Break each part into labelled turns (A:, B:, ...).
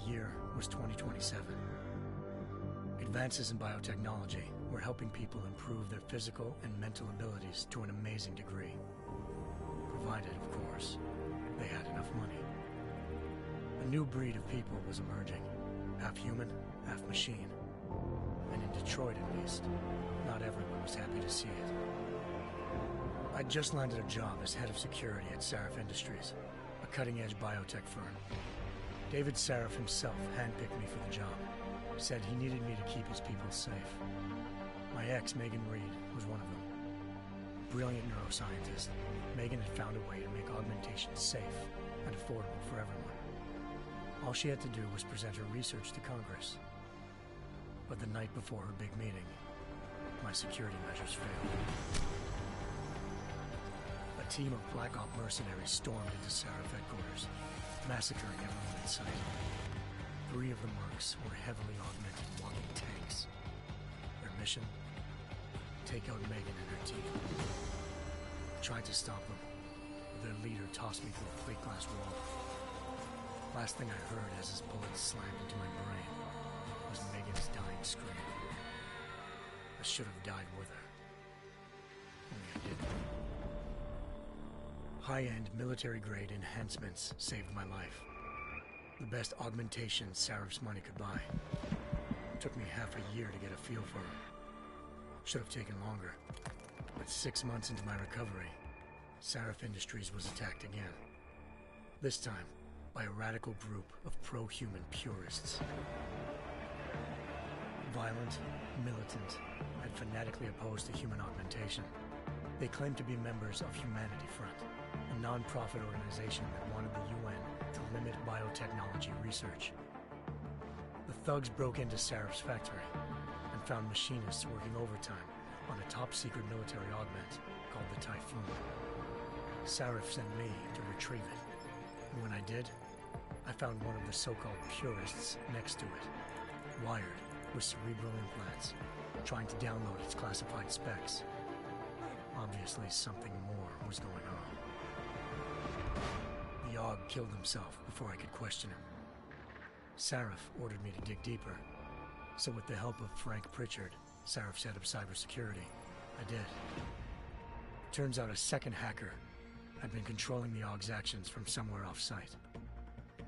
A: year was 2027. Advances in biotechnology were helping people improve their physical and mental abilities to an amazing degree. Provided, of course, they had enough money. A new breed of people was emerging, half human, half machine. And in Detroit, at least, not everyone was happy to see it. I'd just landed a job as head of security at Sarif Industries, a cutting-edge biotech firm. David Sarif himself handpicked me for the job, said he needed me to keep his people safe. My ex, Megan Reed, was one of them. Brilliant neuroscientist, Megan had found a way to make augmentation safe and affordable for everyone. All she had to do was present her research to Congress. But the night before her big meeting, my security measures failed. A team of Black Op mercenaries stormed into Sarif headquarters, massacring everyone in sight. 3 of the mercs were heavily augmented walking tanks. Their mission? Take out Megan and her team. I tried to stop them, but their leader tossed me through a plate glass wall. Last thing I heard as his bullets slammed into my brain was Megan's dying scream. I should have died with her. Only I didn't. High-end military-grade enhancements saved my life. The best augmentation Sarif's money could buy. It took me half a year to get a feel for them. Should have taken longer. But 6 months into my recovery, Sarif Industries was attacked again. This time, by a radical group of pro-human purists. Violent, militant, and fanatically opposed to human augmentation. They claimed to be members of Humanity Front, a non-profit organization that wanted the UN to limit biotechnology research. The thugs broke into Sarif's factory and found machinists working overtime on a top-secret military augment called the Typhoon. Sarif sent me to retrieve it, and when I did, I found one of the so-called purists next to it, wired with cerebral implants, trying to download its classified specs. Obviously, something more was going on. The Aug killed himself before I could question him. Sarif ordered me to dig deeper, so with the help of Frank Pritchard, Sarif's head of cybersecurity, I did. Turns out a second hacker had been controlling the Aug's actions from somewhere off-site.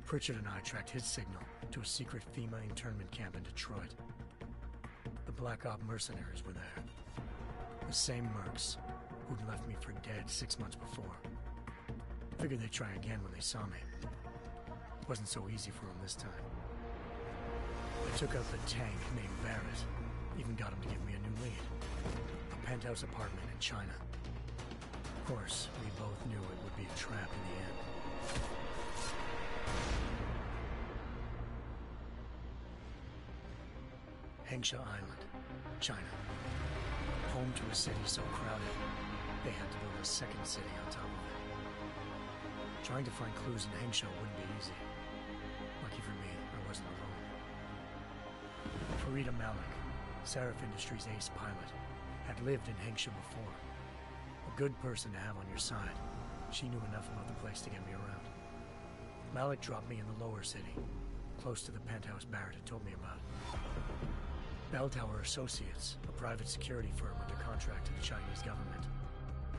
A: Pritchard and I tracked his signal to a secret FEMA internment camp in Detroit. The Black Op mercenaries were there. The same mercs who'd left me for dead 6 months before. Figured they'd try again when they saw me. Wasn't so easy for them this time. I took out the tank named Barrett. Even got him to give me a new lead. A penthouse apartment in China. Of course, we both knew it would be a trap in the end. Hengsha Island, China. Home to a city so crowded, they had to build a second city on top of it. Trying to find clues in Hengsha wouldn't be easy. Lucky for me, I wasn't alone. Farida Malik, Sarif Industries' ace pilot, had lived in Hengsha before. A good person to have on your side. She knew enough about the place to get me around. Malik dropped me in the lower city, close to the penthouse Barrett had told me about. Bell Tower Associates, a private security firm under contract to the Chinese government,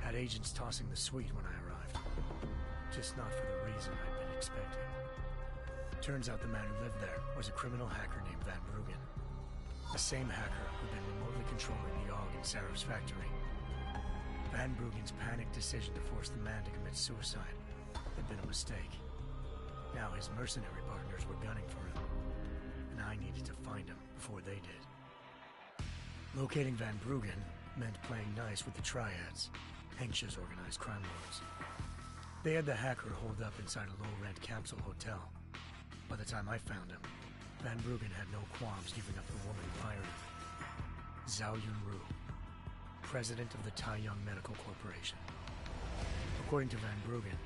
A: had agents tossing the suite when I arrived. Just not for the reason I'd been expecting. Turns out the man who lived there was a criminal hacker named Van Bruggen. The same hacker who'd been remotely controlling the Aug in Sarif's factory. Van Bruggen's panicked decision to force the man to commit suicide had been a mistake. Now his mercenary partners were gunning for him, and I needed to find him before they did. Locating Van Bruggen meant playing nice with the Triads, Hengsha's organized crime lords. They had the hacker holed up inside a low-rent capsule hotel. By the time I found him, Van Bruggen had no qualms giving up the woman who hired him. Zhao Yunru, president of the Taiyang Medical Corporation. According to Van Bruggen,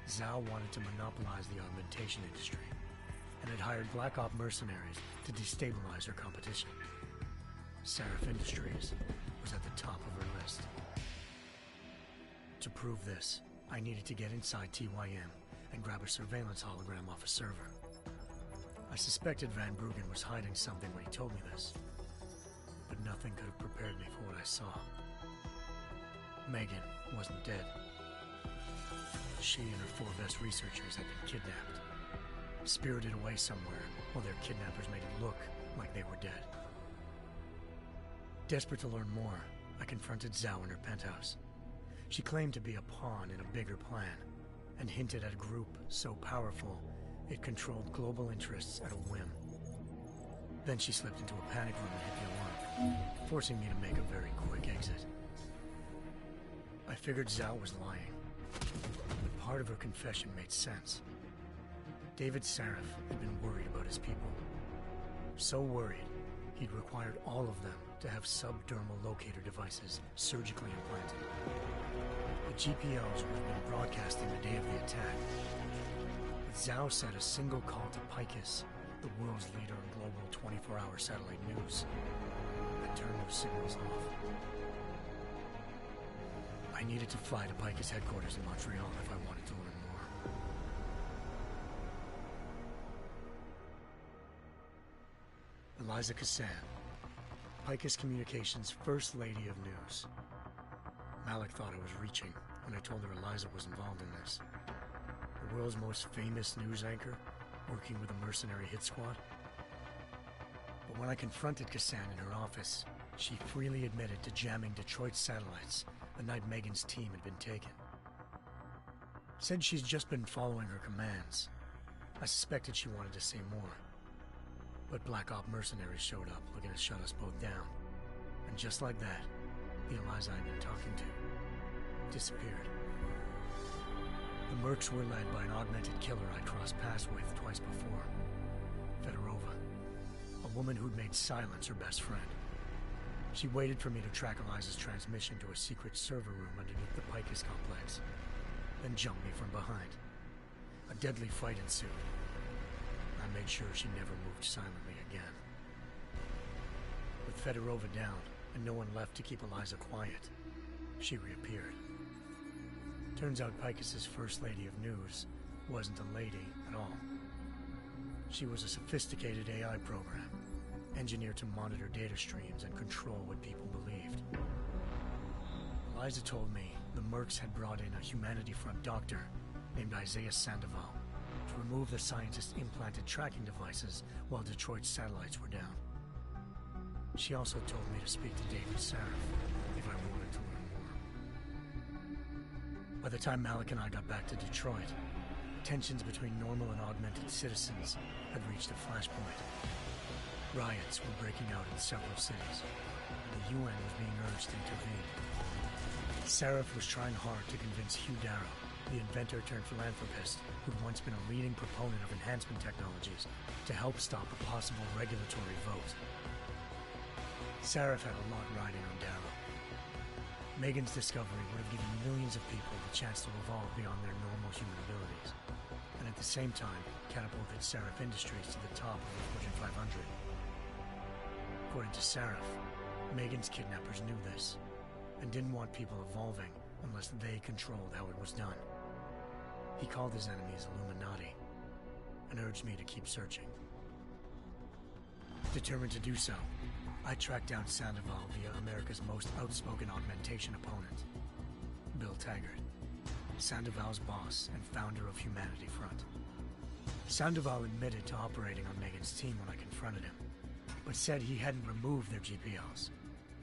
A: Zhao wanted to monopolize the augmentation industry and had hired Black Op mercenaries to destabilize her competition. Sarif Industries was at the top of her list. To prove this, I needed to get inside TYM and grab a surveillance hologram off a server. I suspected Van Bruggen was hiding something when he told me this, but nothing could have prepared me for what I saw. Megan wasn't dead. She and her 4 best researchers had been kidnapped, spirited away somewhere while their kidnappers made it look like they were dead. Desperate to learn more, I confronted Zhao in her penthouse. She claimed to be a pawn in a bigger plan, and hinted at a group so powerful it controlled global interests at a whim. Then she slipped into a panic room and hit the alarm, forcing me to make a very quick exit. I figured Zhao was lying, but part of her confession made sense. David Sarif had been worried about his people. So worried, he'd required all of them to have subdermal locator devices surgically implanted. The GPOs would have been broadcasting the day of the attack. But Zhao said a single call to Picus, the world's leader in global 24-hour satellite news, had turned those signals off. I needed to fly to Picus headquarters in Montreal if I wanted to learn more. Eliza Cassan, Picus Communications' First Lady of News. Malik thought I was reaching when I told her Eliza was involved in this. The world's most famous news anchor, working with a mercenary hit squad. But when I confronted Cassan in her office, she freely admitted to jamming Detroit's satellites the night Megan's team had been taken. Said she's just been following her commands. I suspected she wanted to say more. But Black Op mercenaries showed up looking to shut us both down. And just like that, the Eliza I'd been talking to disappeared. The Mercs were led by an augmented killer I'd crossed paths with twice before. Fedorova, a woman who'd made silence her best friend. She waited for me to track Eliza's transmission to a secret server room underneath the Picus complex, then jumped me from behind. A deadly fight ensued. I made sure she never moved silently again. With Fedorova down and no one left to keep Eliza quiet, she reappeared. Turns out Picus's First Lady of News wasn't a lady at all. She was a sophisticated AI program, engineered to monitor data streams and control what people believed. Eliza told me the Mercs had brought in a Humanity Front doctor named Isaiah Sandoval to remove the scientist's implanted tracking devices while Detroit's satellites were down. She also told me to speak to David Sarif if I wanted to learn more. By the time Malik and I got back to Detroit, tensions between normal and augmented citizens had reached a flashpoint. Riots were breaking out in several cities, and the UN was being urged to intervene. Sarif was trying hard to convince Hugh Darrow, the inventor-turned-philanthropist who'd once been a leading proponent of enhancement technologies, to help stop a possible regulatory vote. Sarif had a lot riding on Darrow. Megan's discovery would have given millions of people the chance to evolve beyond their normal human abilities, and at the same time catapulted Sarif Industries to the top of the Fortune 500. According to Sarif, Megan's kidnappers knew this, and didn't want people evolving unless they controlled how it was done. He called his enemies Illuminati, and urged me to keep searching. Determined to do so, I tracked down Sandoval via America's most outspoken augmentation opponent, Bill Taggart, Sandoval's boss and founder of Humanity Front. Sandoval admitted to operating on Megan's team when I confronted him, but said he hadn't removed their GPLs.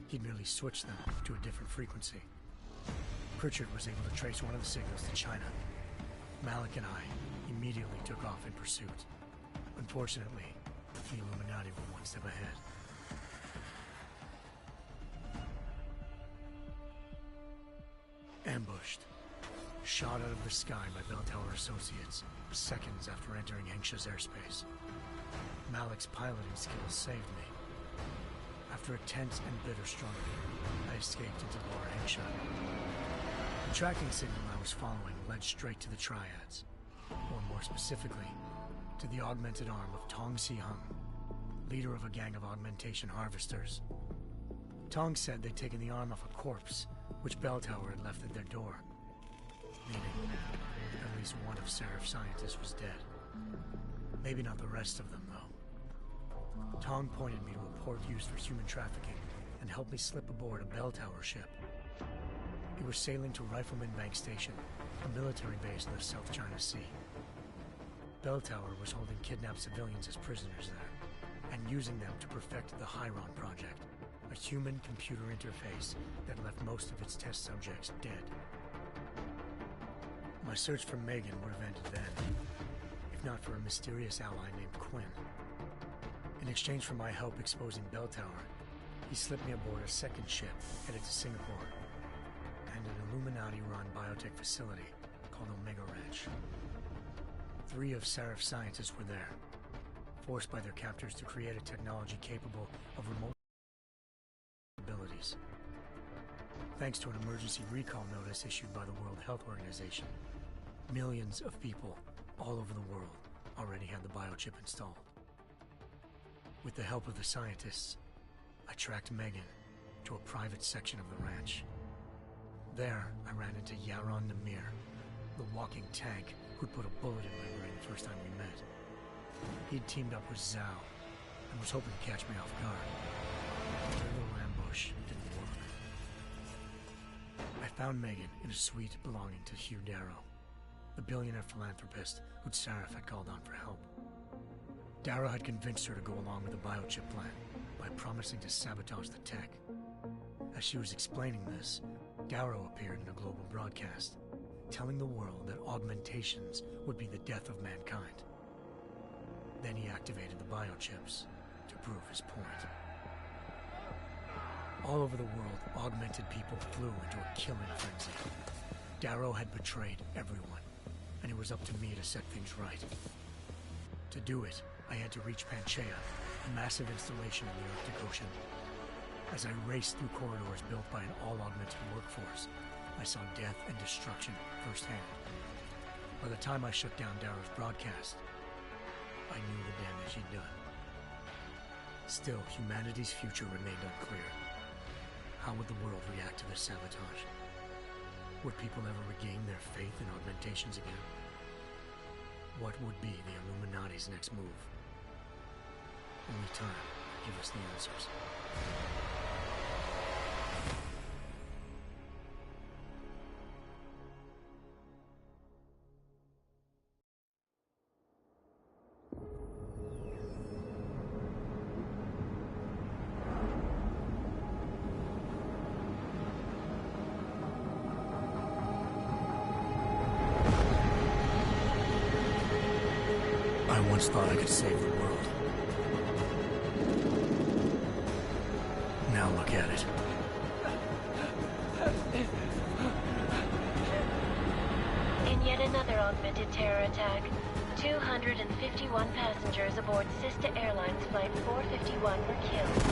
A: He'd merely switched them to a different frequency. Pritchard was able to trace one of the signals to China. Malik and I immediately took off in pursuit. Unfortunately, the Illuminati were one step ahead. Ambushed. Shot out of the sky by Bell Tower Associates, seconds after entering Hengsha's airspace. Malik's piloting skills saved me. After a tense and bitter struggle, I escaped into Lower Hengsha. The tracking signal I was following led straight to the Triads, or more specifically, to the augmented arm of Tong Si-hung, leader of a gang of augmentation harvesters. Tong said they'd taken the arm off a corpse, which Bell Tower had left at their door, meaning at least one of Sarif's scientists was dead. Maybe not the rest of them, though. Tong pointed me to a port used for human trafficking and helped me slip aboard a bell tower ship. It was sailing to Rifleman Bank Station, a military base in the South China Sea. Bell Tower was holding kidnapped civilians as prisoners there, and using them to perfect the Chiron Project, a human-computer interface that left most of its test subjects dead. My search for Megan would have ended then, if not for a mysterious ally named Quinn. In exchange for my help exposing Bell Tower, he slipped me aboard a second ship headed to Singapore, and an Illuminati-run biotech facility called Omega Ranch. 3 of Serif's scientists were there, forced by their captors to create a technology capable of remote abilities. Thanks to an emergency recall notice issued by the World Health Organization, millions of people all over the world already had the biochip installed. With the help of the scientists, I tracked Megan to a private section of the ranch. There, I ran into Yaron Namir, the walking tank who'd put a bullet in my brain the first time we met. He'd teamed up with Zhao and was hoping to catch me off guard. Their little ambush didn't work. I found Megan in a suite belonging to Hugh Darrow, the billionaire philanthropist who'd Sarif had called on for help. Darrow had convinced her to go along with the biochip plan by promising to sabotage the tech. As she was explaining this, Darrow appeared in a global broadcast, telling the world that augmentations would be the death of mankind. Then he activated the biochips to prove his point. All over the world, augmented people flew into a killing frenzy. Darrow had betrayed everyone, and it was up to me to set things right. To do it, I had to reach Panchaea, a massive installation in the Arctic Ocean. As I raced through corridors built by an all-augmented workforce, I saw death and destruction firsthand. By the time I shut down Darrow's broadcast, I knew the damage he'd done. Still, humanity's future remained unclear. How would the world react to this sabotage? Would people ever regain their faith in augmentations again? What would be the Illuminati's next move? Only time will give us the answers. I once thought I could save the world. Now look at it.
B: In yet another augmented terror attack, 251 passengers aboard Sister Airlines Flight 451 were killed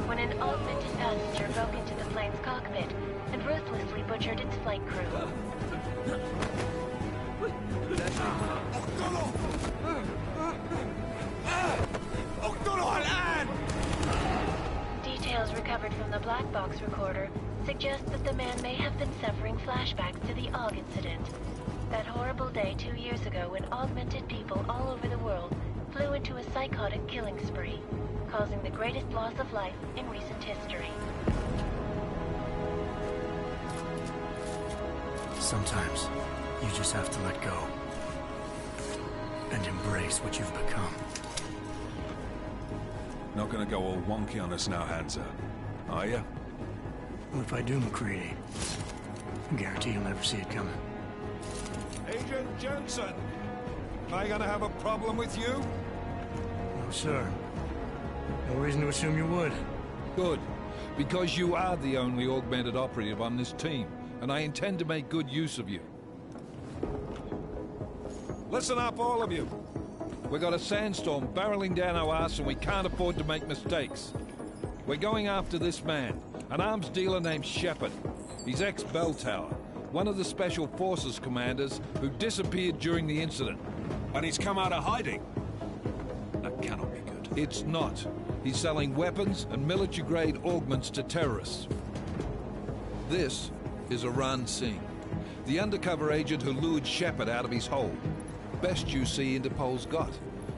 B: when an augmented passenger broke into the plane's cockpit and ruthlessly butchered its flight crew. Details recovered from the black box recorder suggest that the man may have been suffering flashbacks to the AUG incident. That horrible day 2 years ago when augmented people all over the world flew into a psychotic killing spree, causing the greatest loss of life in recent history.
A: Sometimes, you just have to let go. And embrace what you've become.
C: Not gonna go all wonky on us now, Hansa, are you?
A: Well, if I do, McCready, I guarantee you'll never see it coming.
D: Agent Jensen! Am I gonna have a problem with you?
A: No, sir. No reason to assume you would.
D: Good. Because you are the only augmented operative on this team, and I intend to make good use of you. Listen up, all of you. We've got a sandstorm barreling down our arse and we can't afford to make mistakes. We're going after this man, an arms dealer named Shepard. He's ex-Bell Tower, one of the Special Forces commanders who disappeared during the incident.
C: And he's come out of hiding? That cannot be good.
D: It's not. He's selling weapons and military-grade augments to terrorists. This is Aran Singh, the undercover agent who lured Shepard out of his hole. Best you see Interpol's got.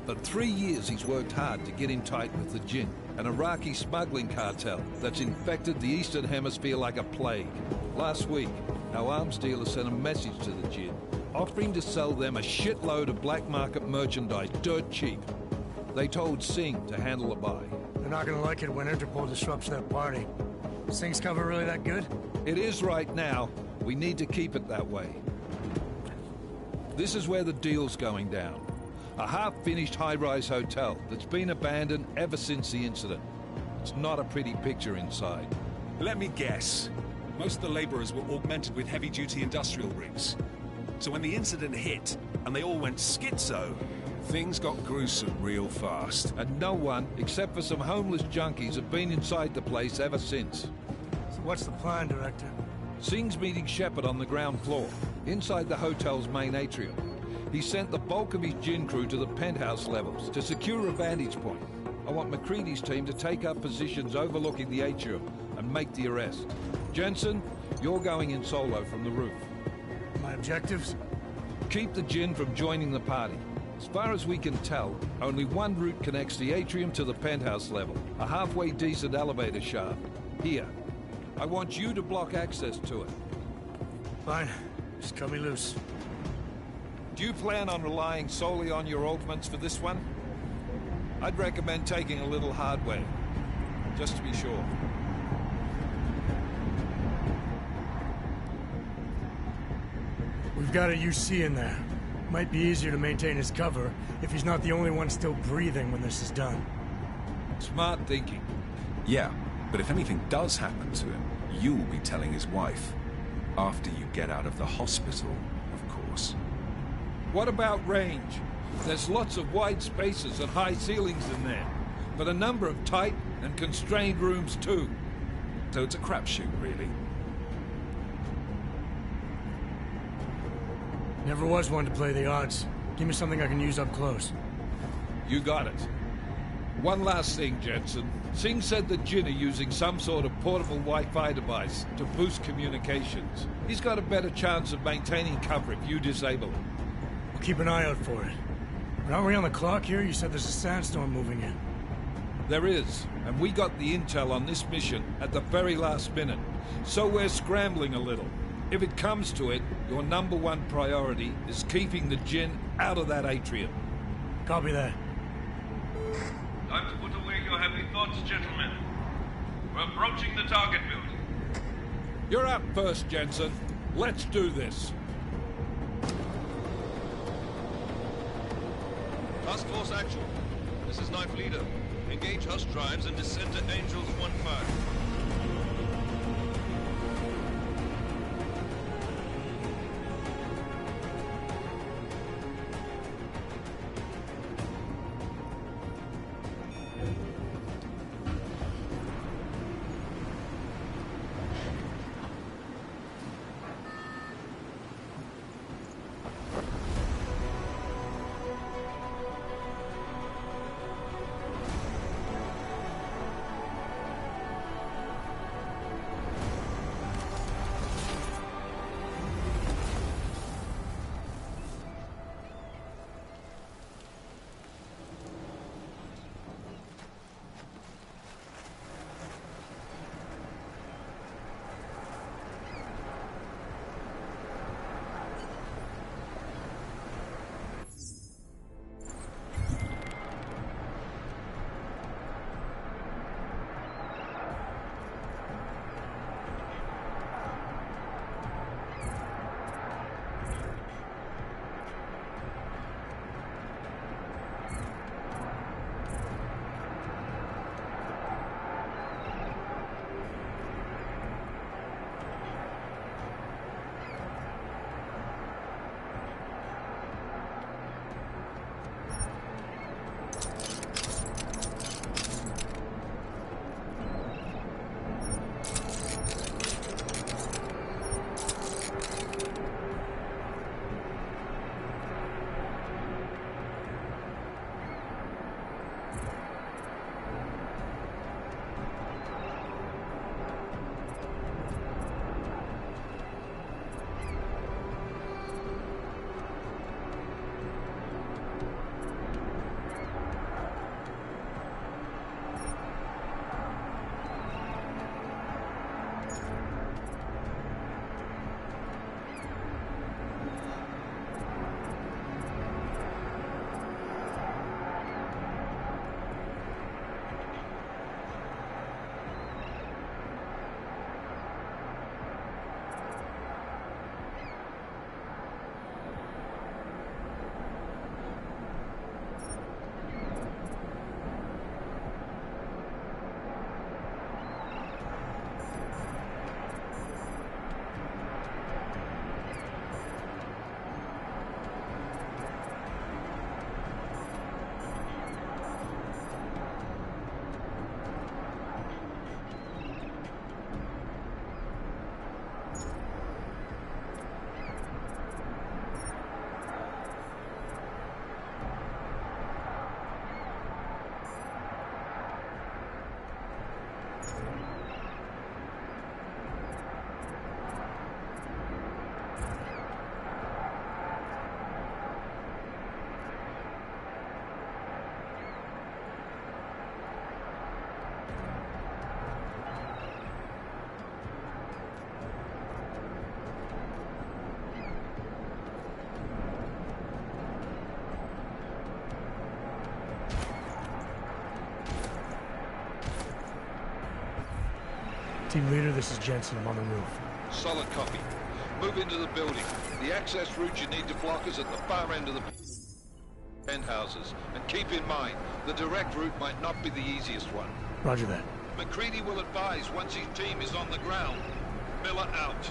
D: For 3 years he's worked hard to get in tight with the Jinn, an Iraqi smuggling cartel that's infected the Eastern Hemisphere like a plague. Last week, our arms dealer sent a message to the Jinn, offering to sell them a shitload of black market merchandise dirt cheap. They told Singh to handle the buy.
A: They're not gonna like it when Interpol disrupts that party. Singh's cover really that good?
D: It is right now. We need to keep it that way. This is where the deal's going down. A half-finished high-rise hotel that's been abandoned ever since the incident. It's not a pretty picture inside.
C: Let me guess. Most of the laborers were augmented with heavy-duty industrial rigs. So when the incident hit, and they all went schizo, things got gruesome real fast.
D: And no one, except for some homeless junkies, have been inside the place ever since.
A: So what's the plan, Director?
D: Singh's meeting Shepard on the ground floor, inside the hotel's main atrium. He sent the bulk of his Jinn crew to the penthouse levels to secure a vantage point. I want McCready's team to take up positions overlooking the atrium and make the arrest. Jensen, you're going in solo from the roof.
A: My objectives?
D: Keep the Jinn from joining the party. As far as we can tell, only one route connects the atrium to the penthouse level, a halfway decent elevator shaft. Here. I want you to block access to it.
A: Fine. Just cut me loose.
D: Do you plan on relying solely on your augments for this one? I'd recommend taking a little hardware, just to be sure.
A: We've got a UC in there. Might be easier to maintain his cover if he's not the only one still breathing when this is done.
D: Smart thinking.
C: Yeah, but if anything does happen to him, you'll be telling his wife. After you get out of the hospital, of course.
D: What about range? There's lots of wide spaces and high ceilings in there, but a number of tight and constrained rooms too.
C: So it's a crapshoot, really.
A: Never was one to play the odds. Give me something I can use up close.
D: You got it. One last thing, Jensen. Singh said the Jinn are using some sort of portable Wi-Fi device to boost communications. He's got a better chance of maintaining cover if you disable it.
A: We'll keep an eye out for it. But aren't we on the clock here? You said there's a sandstorm moving in.
D: There is, and we got the intel on this mission at the very last minute. So we're scrambling a little. If it comes to it, your #1 priority is keeping the Jinn out of that atrium.
A: Copy that.
E: Time to put away your heavy thoughts, gentlemen. We're approaching the target building.
D: You're up first, Jensen. Let's do this.
F: Task Force Action. This is Knife Leader. Engage Hush drives and descend to Angels 1-5.
A: Team leader, this is Jensen. I'm on the roof.
D: Solid copy. Move into the building. The access route you need to block is at the far end of the penthouses. And keep in mind, the direct route might not be the easiest one.
A: Roger that.
D: McCready will advise once his team is on the ground. Miller out.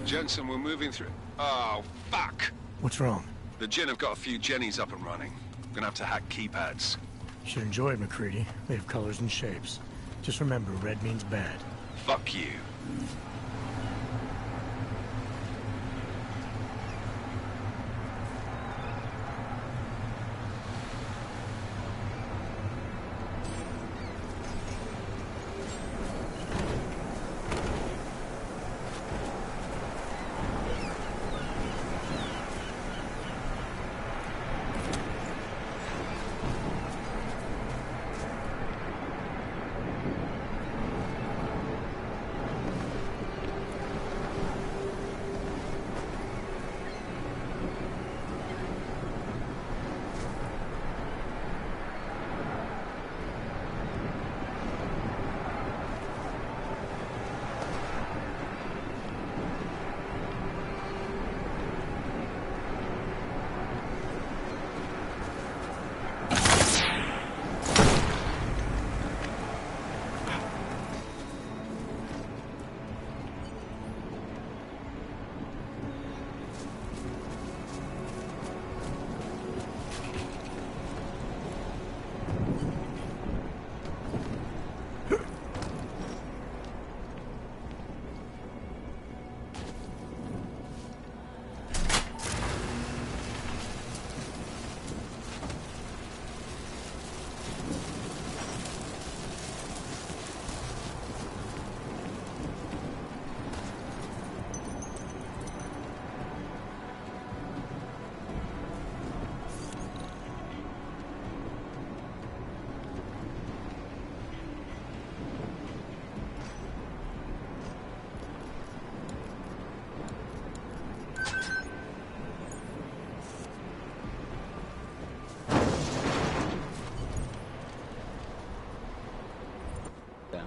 C: Jensen, we're moving through... Oh, fuck!
A: What's wrong?
C: The Jinn have got a few Jennies up and running. Gonna have to hack keypads.
A: You should enjoy it, McCready. They have colors and shapes. Just remember, red means bad.
C: Fuck you.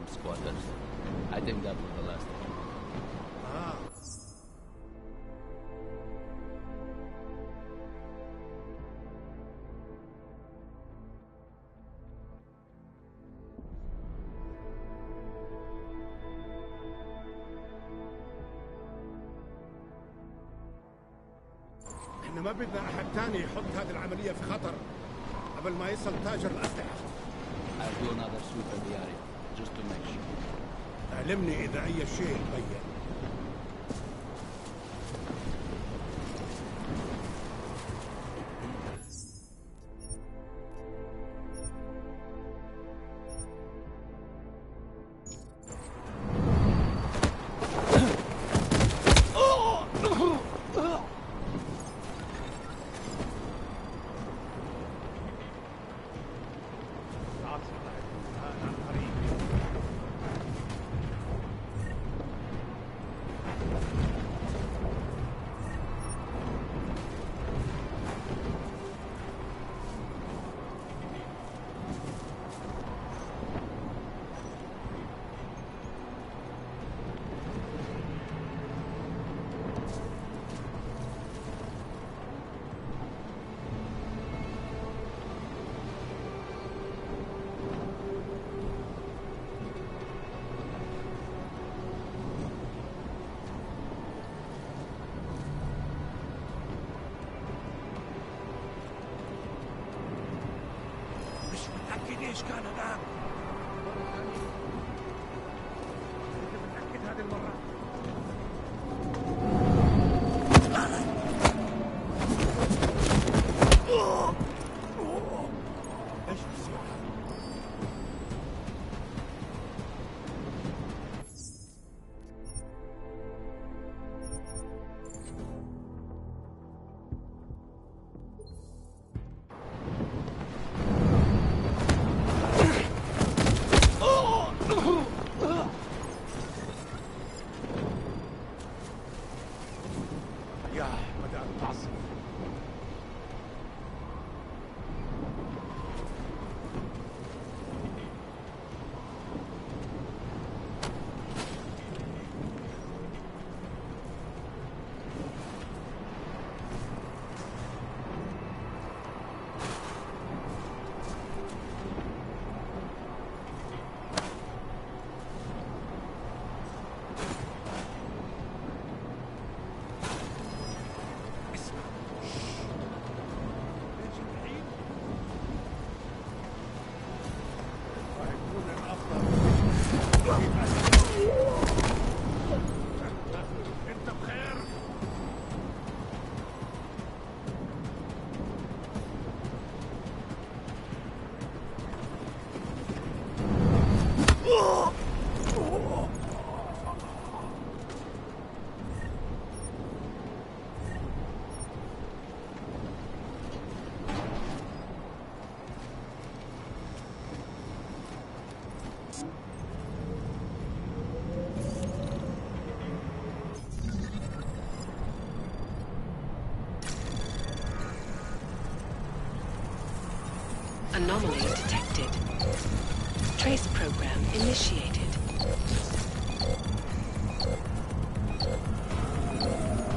G: Squatters. I think that was the last one.
A: Ah.
H: احنا ما بدنا احد تاني يحط هذه العملية في خطر قبل ما يصل تاجر الأسلحة.
G: I'll do another sweep of the area, just to make sure.
H: علمني إذا أي شيء تغير.
C: ايش كان هناك؟
H: متأكد هذه المرة. ايش بصير؟
I: Anomaly detected. Trace program initiated.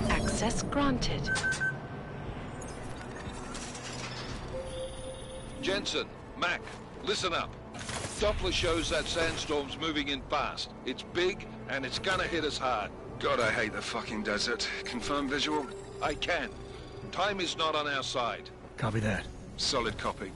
I: Access granted.
D: Jensen, Mac, listen up. Doppler shows that sandstorm's moving in fast. It's big, and it's gonna hit us hard.
C: God, I hate the fucking desert. Confirm visual?
D: I can. Time is not on our side.
A: Copy that.
C: Solid copy.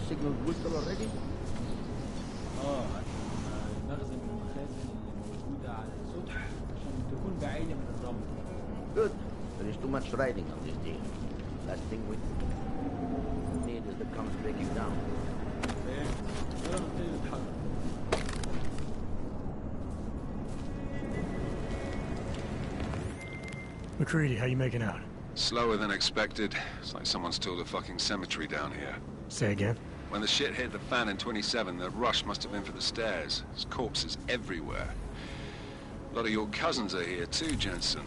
G: signal booster already?
J: المخزن من المخازن اللي موجودة على السطح عشان تكون بعيدة من الرمل.
G: Good. There is too much riding on this deal. Last thing we need is the comms breaking down.
J: يلا نبتدي نتحرك.
A: McCready, how you making out?
C: Slower than expected. It's like someone's tilled a fucking cemetery down here.
A: Say again?
C: When the shit hit the fan in 27, the rush must have been for the stairs. There's corpses everywhere. A lot of your cousins are here too, Jensen.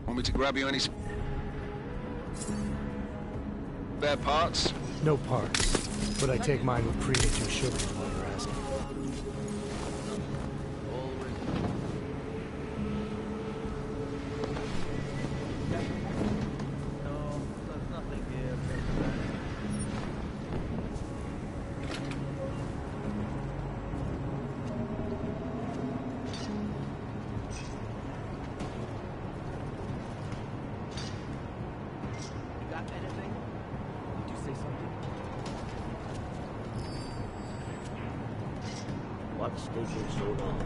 C: Want me to grab you any spare parts?
A: No parts. But I take mine with Creed to a sugar while you're asking.
G: What's taking so long?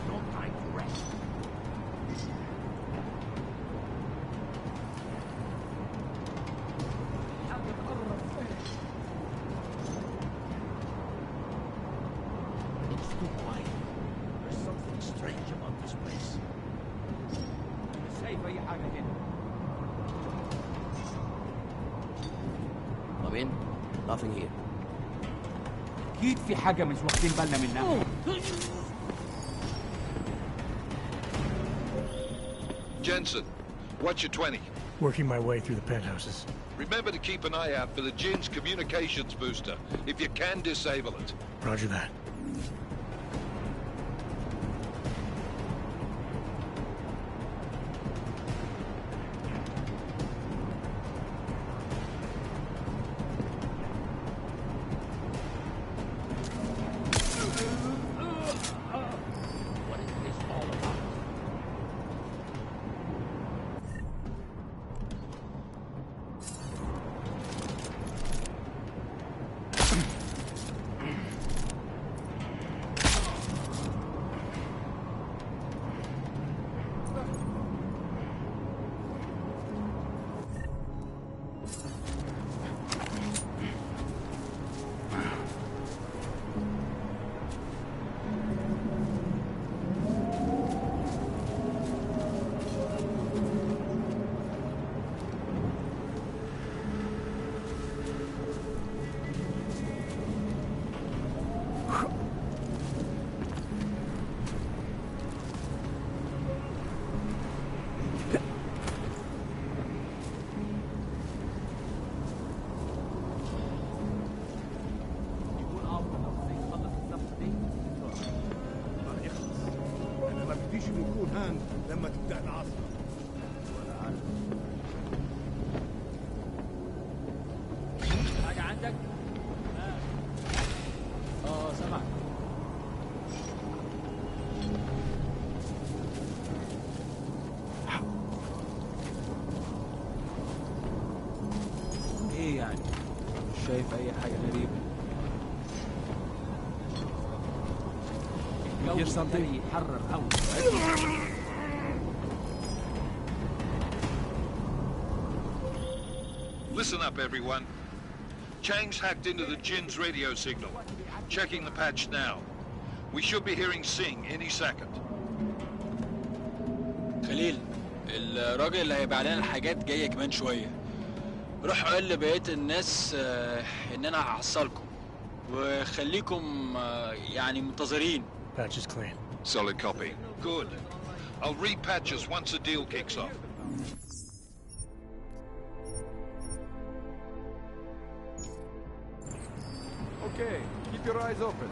G: No time to rest. It's too quiet. There's something strange about this place.
J: شايف أي حاجة هنا؟
G: Come in. Nothing here.
J: أكيد في حاجة مش واخدين بالنا منها.
D: Jensen, what's your 20?
A: Working my way through the penthouses.
D: Remember to keep an eye out for the Jin's communications booster. If you can, disable it.
A: Roger that.
G: What is this all about?
H: يكون هان لما تبدأ العاصفة.
J: حاجة عندك؟ سمعت. ايه يعني؟ مش شايف اي حاجة غريبة.
K: Hear something?
J: يحرر قوي.
D: Listen up, everyone. Chang's hacked into the Jin's radio signal. Checking the patch now. We should be hearing Sing any second.
K: خليل، الراجل اللي هيبيع لنا الحاجات جاي كمان شوية. روح قول لبقية الناس إن أنا هحصلكم وخليكم يعني منتظرين.
A: Patch is clean.
C: Solid copy.
D: Good. I'll repatch us once the deal kicks off.
L: Okay, keep your eyes open.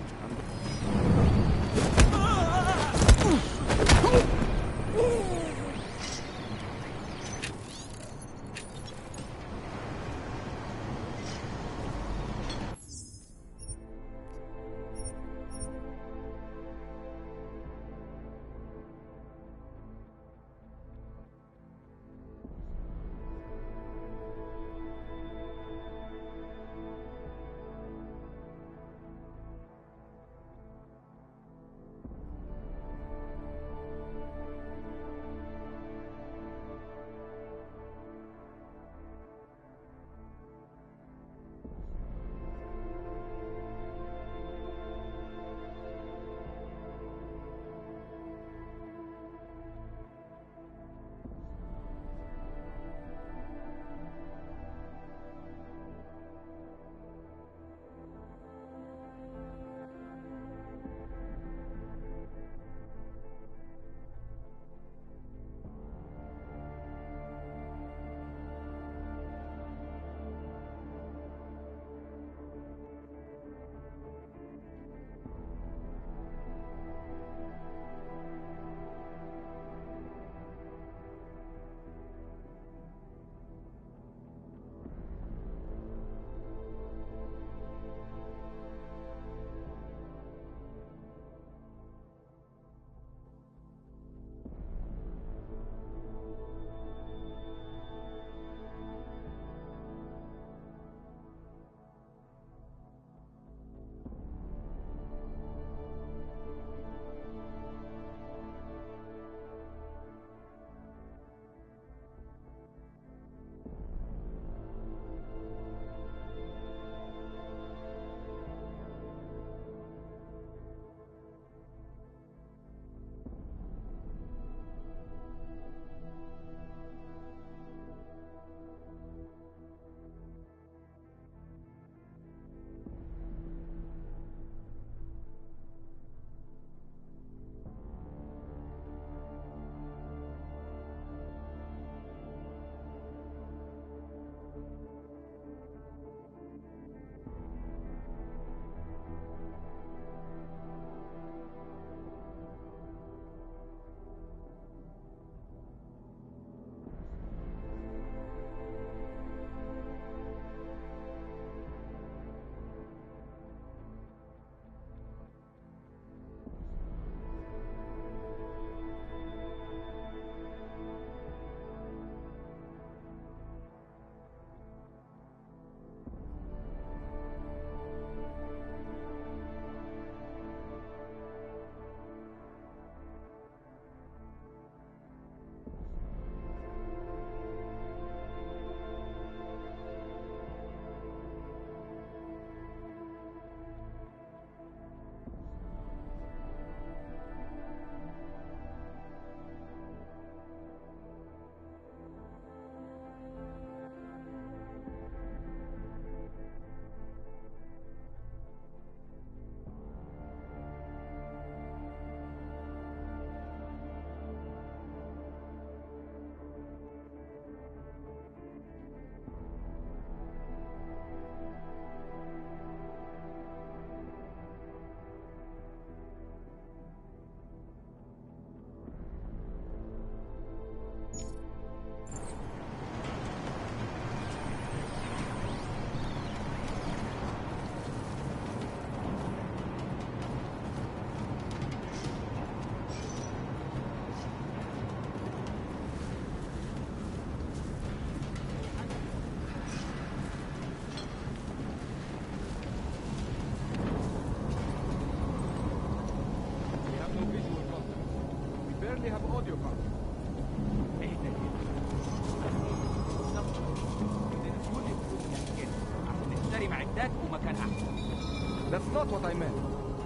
L: That's not what I meant.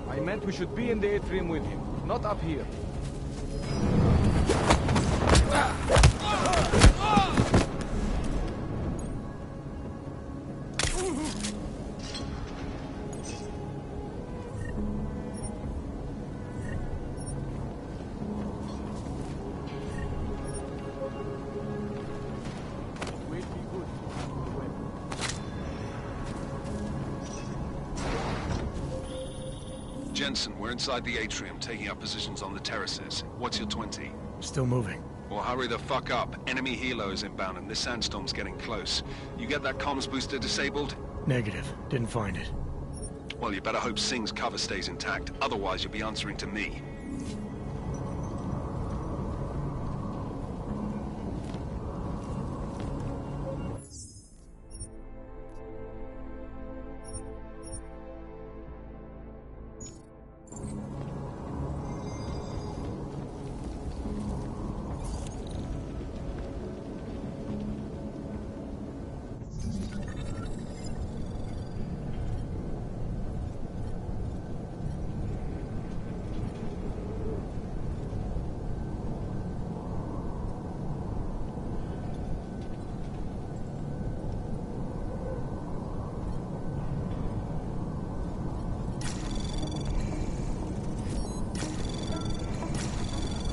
L: I meant we should be in the atrium with him, not up here.
C: Jensen, we're inside the atrium, taking up positions on the terraces. What's your 20?
A: Still moving.
C: Well, hurry the fuck up. Enemy helo is inbound and this sandstorm's getting close. You get that comms booster disabled?
A: Negative. Didn't find it.
C: Well, you better hope Singh's cover stays intact. Otherwise, you'll be answering to me.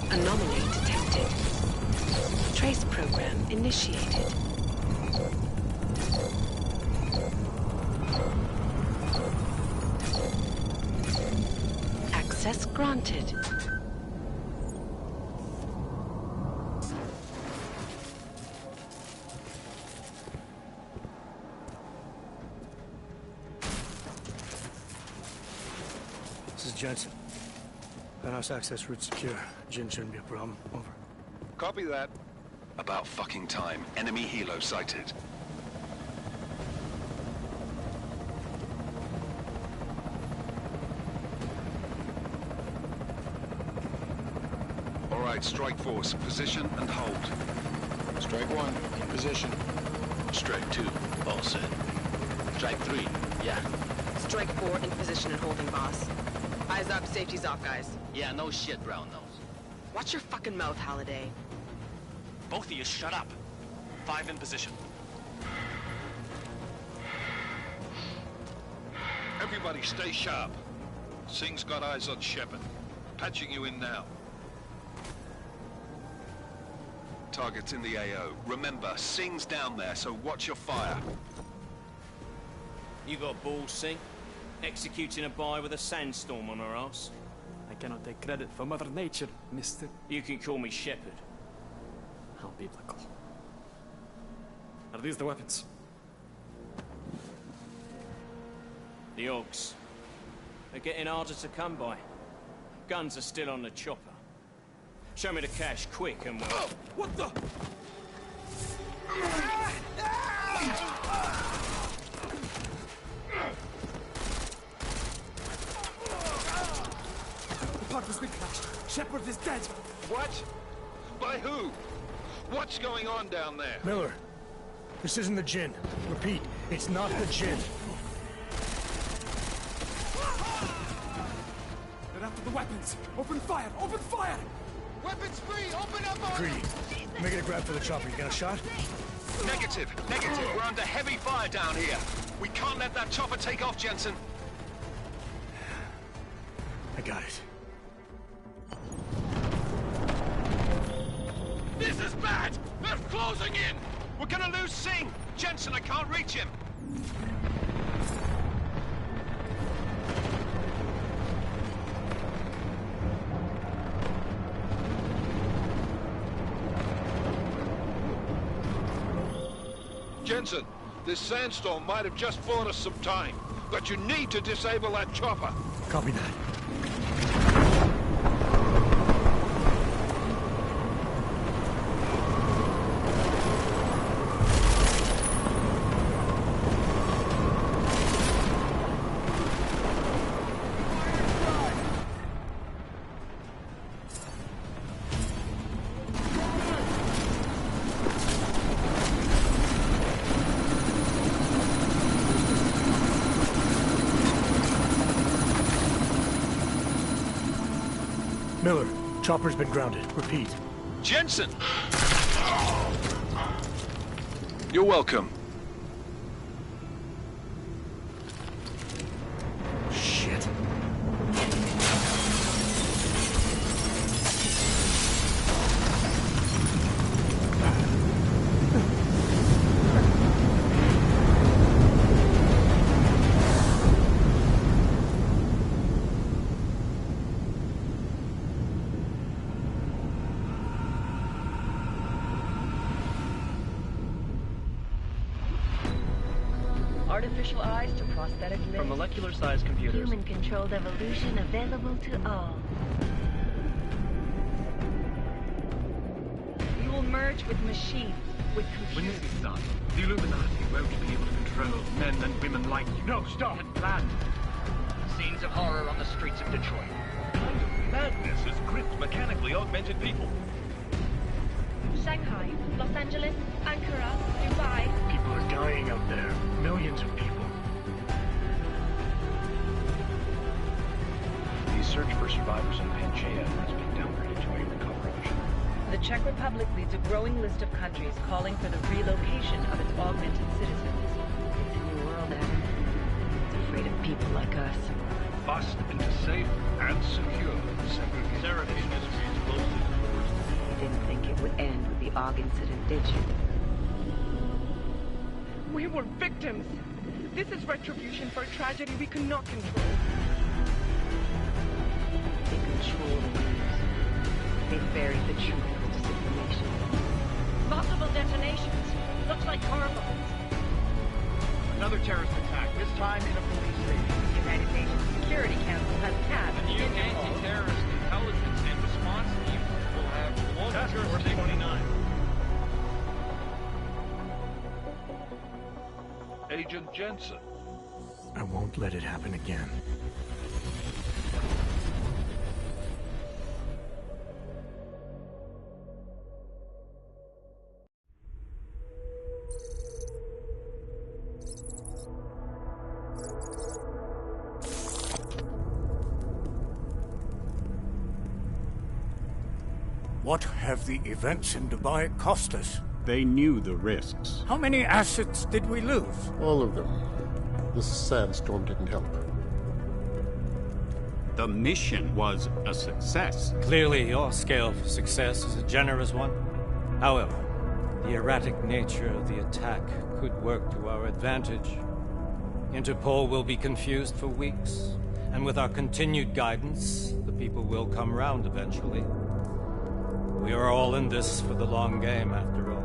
I: Anomaly detected. Trace program initiated. Access granted.
A: This is Jensen. Penthouse access route secure. Jin shouldn't be a problem. Over.
C: Copy that. About fucking time. Enemy helo sighted. All right, strike force. Position and hold.
K: Strike 1, in position.
M: Strike 2, all set. Strike 3, yeah.
N: Strike 4, in position and holding, boss. Eyes up, safety's off, guys.
M: Yeah, no shit, Brown Nose.
N: Watch your fucking mouth, Halliday.
M: Both of you shut up. 5 in position.
D: Everybody stay sharp. Singh's got eyes on Shepard. Patching you in now.
C: Target's in the AO. Remember, Singh's down there, so watch your fire.
O: You got balls, Singh? Executing a buy with a sandstorm on her ass?
P: I cannot take credit for Mother Nature, mister.
O: You can call me Shepard.
P: How biblical. Are these the weapons?
O: The Augs. They're getting harder to come by. Guns are still on the chopper. Show me the cash, quick, and we'll...
P: Oh, what the? The park has been crashed. Shepard is dead.
D: What? By who? What's going on down there?
A: Miller, this isn't the Jinn. Repeat, it's not the Jinn.
P: They're after the weapons. Open fire! Open fire!
Q: Weapons free! Open up on...
A: Greedy, making a grab for the chopper. You got a shot?
C: Negative. Negative. We're under heavy fire down here. We can't let that chopper take off, Jensen.
A: I got it.
C: This is bad! They're closing in! We're gonna lose Singh! Jensen, I can't reach him!
D: Jensen, this sandstorm might have just bought us some time, but you need to disable that chopper.
A: Copy that. Miller, chopper's been grounded. Repeat.
C: Jensen! You're welcome.
A: Shit.
R: Artificial eyes to prosthetic limbs.
S: From molecular-sized computers.
B: Human-controlled evolution available to all.
R: We will merge with machines, with
S: When
R: computers.
S: this is done, the Illuminati won't be able to control men and women like you.
P: No, stop!
S: And planned.
T: Scenes of horror on the streets of Detroit.
E: Kind of madness has gripped mechanically augmented people.
U: Shanghai, Los Angeles, Ankara, Dubai.
A: People are dying out there. Millions of people.
M: The search for survivors in Pangaea has been downgraded to a recovery mission.
R: The Czech Republic leads a growing list of countries calling for the relocation of its augmented citizens.
B: It's a new world, Adam. It's afraid of people like us.
E: Bust into safe and secure segregation.
T: Seraphine Industries closely reports.
B: You didn't think it would end with the AUG incident, did you?
V: We were victims. This is retribution for a tragedy we cannot control.
B: They control the news. They buried the truth with disinformation.
U: Multiple detonations. Looks like car bombs.
T: Another terrorist attack, this time in a police station.
R: The United Nations Security Council has passed
T: The new anti-terrorist intelligence and response team will have global jurisdiction. 29.
E: Agent Jensen.
A: I won't let it happen again.
W: What have the events in Dubai cost us?
X: They knew the risks.
W: How many assets did we lose?
Y: All of them. This sandstorm didn't help.
X: The mission was a success.
Z: Clearly, your scale for success is a generous one. However, the erratic nature of the attack could work to our advantage. Interpol will be confused for weeks, and with our continued guidance, the people will come round eventually. We are all in this for the long game, after all.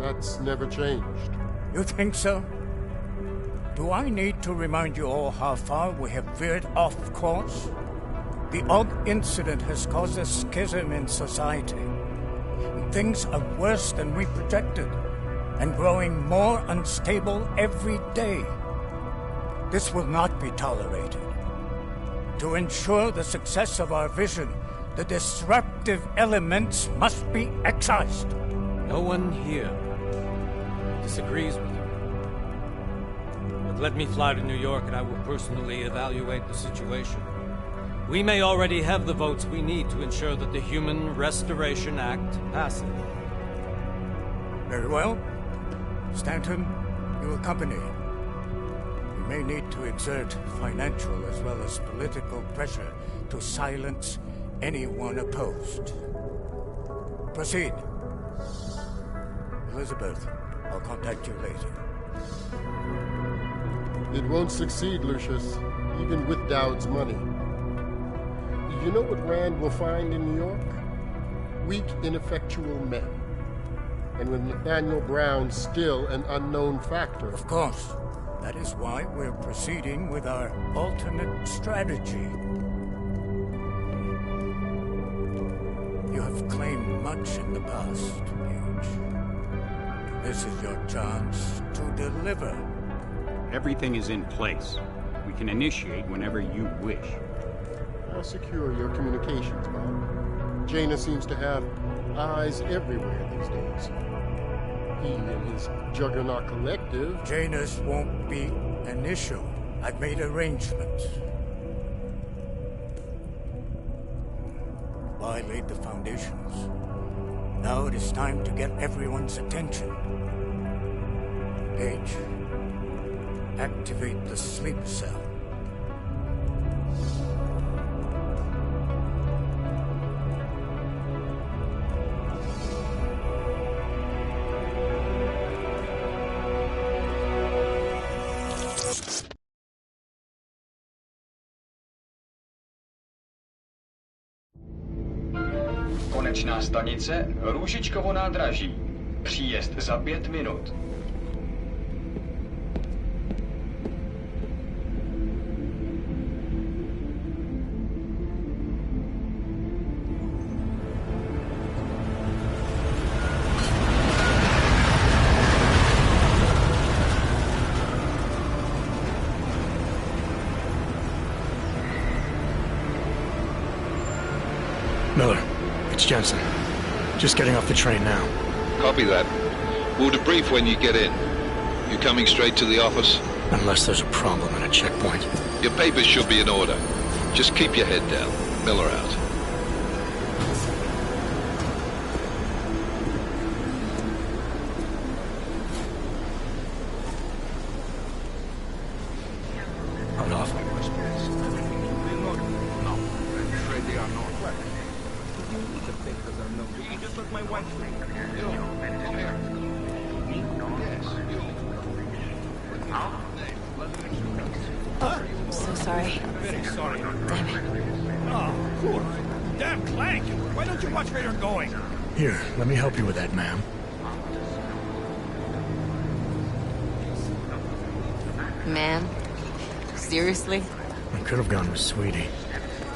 Y: That's never changed.
W: You think so? Do I need to remind you all how far we have veered off course? The AUG incident has caused a schism in society. Things are worse than we projected, and growing more unstable every day. This will not be tolerated. To ensure the success of our vision, the disruptive elements must be excised.
Z: No one here disagrees with you. But let me fly to New York and I will personally evaluate the situation. We may already have the votes we need to ensure that the Human Restoration Act passes.
W: Very well. Stanton, you accompany. We may need to exert financial as well as political pressure to silence anyone opposed. Proceed. Elizabeth, I'll contact you later.
Y: It won't succeed, Lucius, even with Dowd's money. You know what Rand will find in New York? Weak, ineffectual men. And with Nathaniel Brown still an unknown factor.
W: Of course. That is why we're proceeding with our alternate strategy. You have claimed much in the past, Huge. This is your chance to deliver.
X: Everything is in place. We can initiate whenever you wish.
Y: I'll secure your communications, Bob. Jaina seems to have eyes everywhere these days. He and his Juggernaut Collective...
W: Jaina's won't be an issue. I've made arrangements. Dubai laid the foundations. Now it is time to get everyone's attention. Page, activate the sleep cell.
F: Konečná stanice Růžičkovo nádraží. Příjezd za 5 minut.
A: Miller, it's Jensen. Just getting off the train now.
D: Copy that. We'll debrief when you get in. You coming straight to the office?
A: Unless there's a problem at a checkpoint.
D: Your papers should be in order. Just keep your head down. Miller out.
A: Hold off.
G: So sorry.
P: Sorry.
G: Damn it.
P: Oh, cool. Damn Clank! Why don't you watch where you're going?
A: Here, let me help you with that, ma'am.
G: Man? Seriously?
A: I could have gone with Sweetie.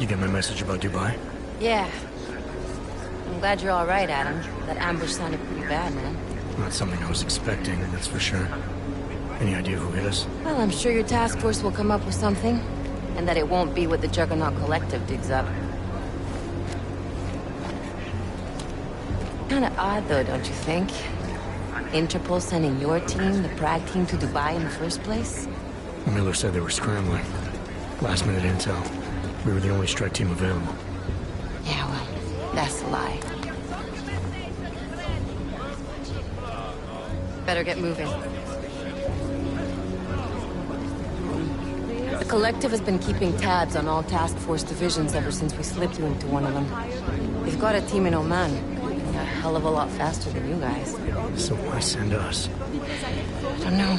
A: You get my message about Dubai?
G: Yeah. I'm glad you're alright, Adam. That ambush sounded pretty bad, man.
A: Not something I was expecting, that's for sure. Any idea who hit us?
G: Well, I'm sure your task force will come up with something. And that it won't be what the Juggernaut Collective digs up. Kinda odd, though, don't you think? Interpol sending your team, the Prague team, to Dubai in the first place?
A: Miller said they were scrambling. Last-minute intel. We were the only strike team available.
G: Yeah, well, that's a lie. Better get moving. The Collective has been keeping tabs on all task force divisions ever since we slipped you into one of them. They've got a team in Oman. A hell of a lot faster than you guys.
A: So why send us?
G: I don't know.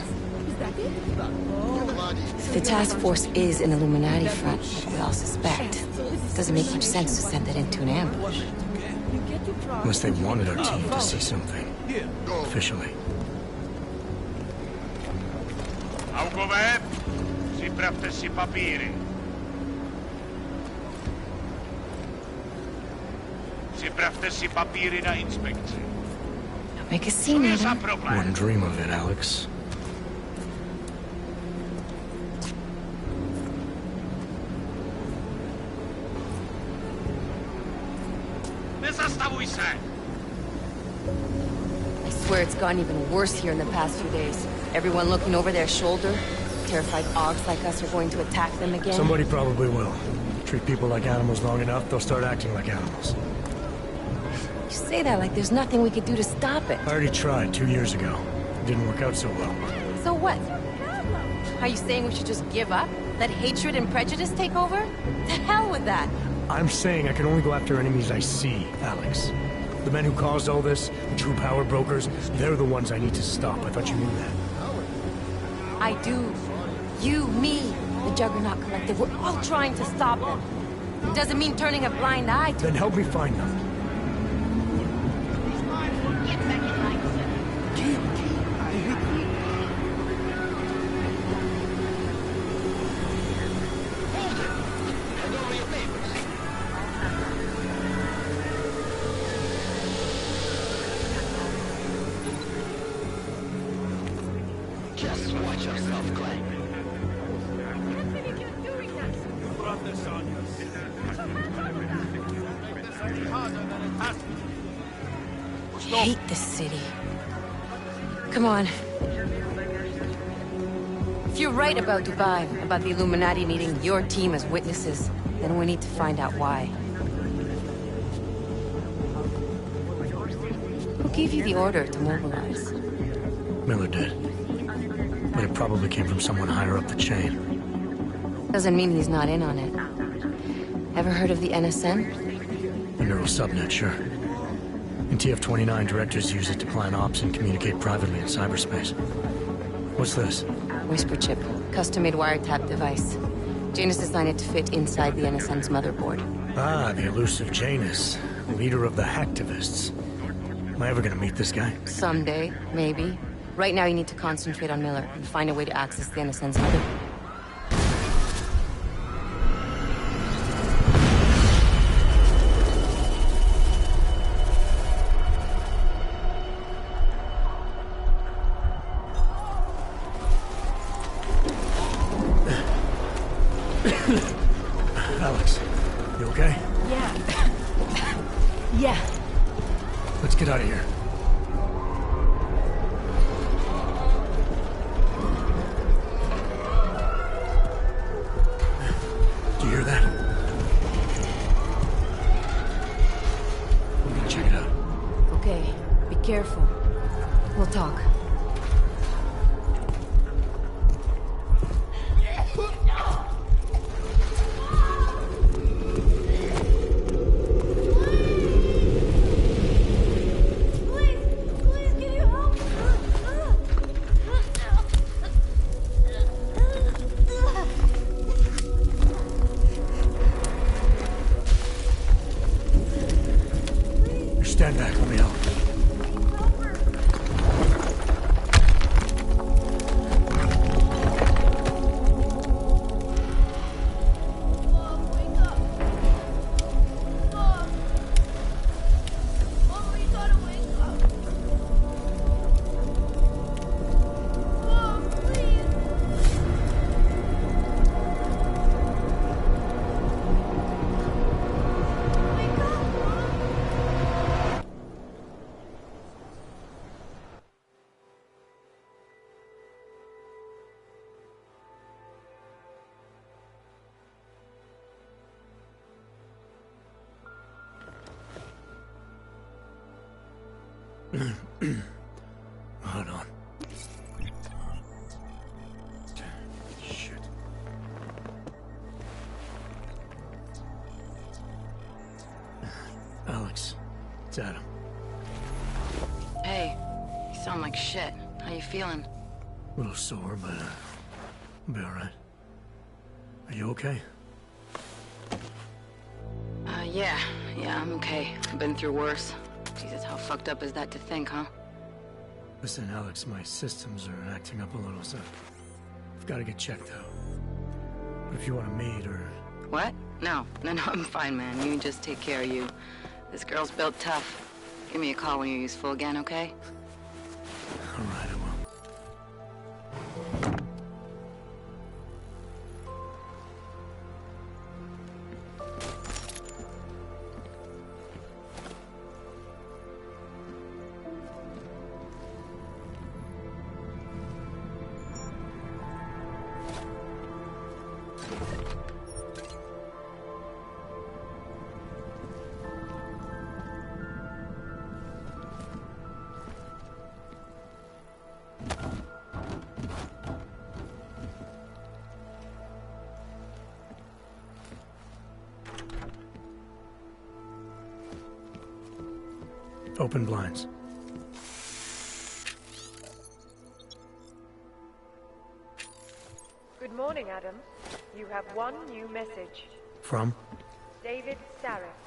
G: If the task force is an Illuminati front, we all suspect, it doesn't make much sense to send it into an ambush.
A: Unless they wanted our team to see something. Officially.
H: Augové, připravte si papíry. Připravte si papíry na inspekci.
G: Make a scene, Adam.
A: Wouldn't dream of it, Alex.
H: Nezastavuj se!
G: I swear it's gotten even worse here in the past few days. Everyone looking over their shoulder. Terrified Augs like us are going to attack them again.
A: Somebody probably will. Treat people like animals long enough, they'll start acting like animals.
G: You say that like there's nothing we could do to stop it.
A: I already tried 2 years ago. It didn't work out so well.
G: So what? Are you saying we should just give up? Let hatred and prejudice take over? To hell with that!
A: I'm saying I can only go after enemies I see, Alex. The men who caused all this, the true power brokers, they're the ones I need to stop. I thought you knew that.
G: I do. You, me, the Juggernaut Collective, we're all trying to stop them. It doesn't mean turning a blind eye to
A: Then help me find them.
F: Just watch yourself, Clank.
G: I hate this city. Come on. If you're right about Dubai, about the Illuminati needing your team as witnesses, then we need to find out why. gave you the order to mobilize?
A: Miller did. But it probably came from someone higher up the chain.
G: Doesn't mean he's not in on it. Ever heard of the NSN?
A: The neural subnet, sure. In TF-29, directors use it to plan ops and communicate privately in cyberspace. What's this?
G: Whisper chip. Custom-made wiretap device. Janus designed it to fit inside the NSN's motherboard.
A: Ah, the elusive Janus. Leader of the hacktivists. Am I ever gonna meet this guy?
G: Someday, maybe. Right now you need to concentrate on Miller and find a way to access the NSN's motherboard.
A: Alex, you okay?
G: Yeah. Yeah.
A: Let's get out of here. Do you hear that? We're gonna check it out.
G: Okay, be careful. We'll talk.
A: Stand back, let me help. Hold on. Shit. Alex, it's Adam.
G: Hey, you sound like shit. How you feeling?
A: A little sore, but I'll be alright. Are you okay?
G: Yeah, I'm okay. I've been through worse. Jesus, how fucked up is that to think, huh?
A: Listen, Alex, my systems are acting up a little, so I've got to get checked out. But if you want to meet or...
G: What? No, I'm fine, man. You just take care of you. This girl's built tough. Give me a call when you're useful again, okay?
A: All right, I will. Open blinds.
V: Good morning, Adam. You have one new message.
A: From?
V: David Sarif.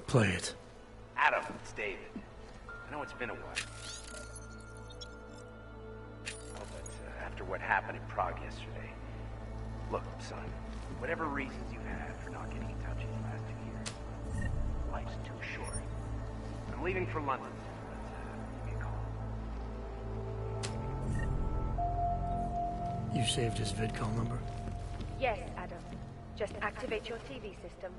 A: Play it.
I: Adam, it's David. I know it's been a while. Oh, but after what happened in Prague yesterday... Look, son, whatever reasons you had for not getting in touch in the last 2 years, life's too short. I'm leaving for London, but give me a call.
A: You saved his vidcall number?
V: Yes, Adam. Just activate your TV system.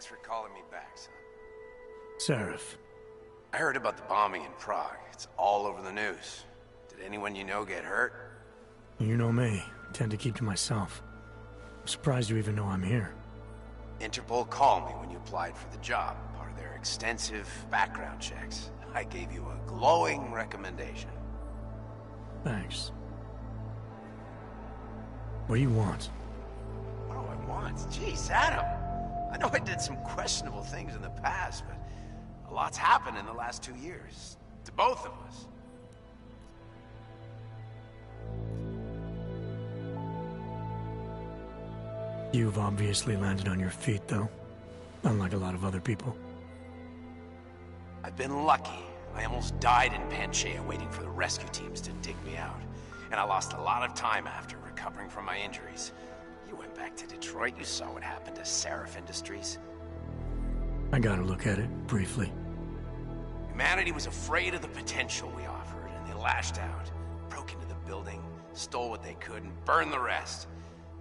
I: Thanks for calling me back, son.
A: Seraph.
I: I heard about the bombing in Prague. It's all over the news. Did anyone you know get hurt?
A: You know me. I tend to keep to myself. I'm surprised you even know I'm here.
I: Interpol called me when you applied for the job, part of their extensive background checks. I gave you a glowing recommendation.
A: Thanks. What do you want?
I: What do I want? Jeez, Adam. I know I did some questionable things in the past, but a lot's happened in the last 2 years. To both of us.
A: You've obviously landed on your feet, though. Unlike a lot of other people.
I: I've been lucky. I almost died in Panchaea waiting for the rescue teams to dig me out. And I lost a lot of time after recovering from my injuries. You went back to Detroit, you saw what happened to Seraph Industries.
A: I got a look at it, briefly.
I: Humanity was afraid of the potential we offered, and they lashed out. Broke into the building, stole what they could, and burned the rest.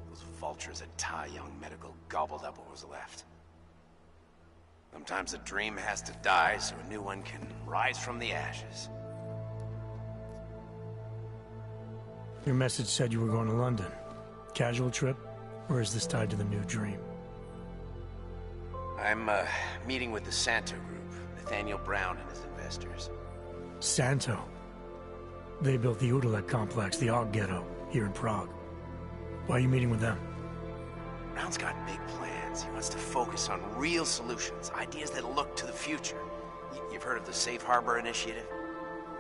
I: Those vultures at Tai Young Medical gobbled up what was left. Sometimes a dream has to die so a new one can rise from the ashes.
A: Your message said you were going to London. Casual trip? Or is this tied to the new dream?
I: I'm, meeting with the Santo Group, Nathaniel Brown and his investors.
A: Santo? They built the Udalek complex, the Og Ghetto, here in Prague. Why are you meeting with them?
I: Brown's got big plans. He wants to focus on real solutions, ideas that look to the future. You've heard of the Safe Harbor Initiative?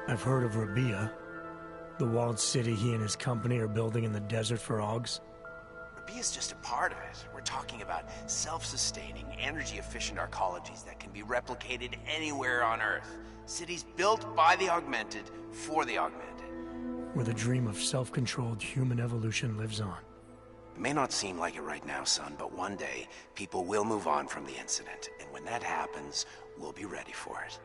A: I've heard of Rabia, the walled city he and his company are building in the desert for Augs.
I: Rabia's just a part of it. We're talking about self-sustaining, energy-efficient arcologies that can be replicated anywhere on Earth. Cities built by the augmented, for the augmented.
A: Where the dream of self-controlled human evolution lives on.
I: It may not seem like it right now, son, but one day, people will move on from the incident. And when that happens, we'll be ready for it.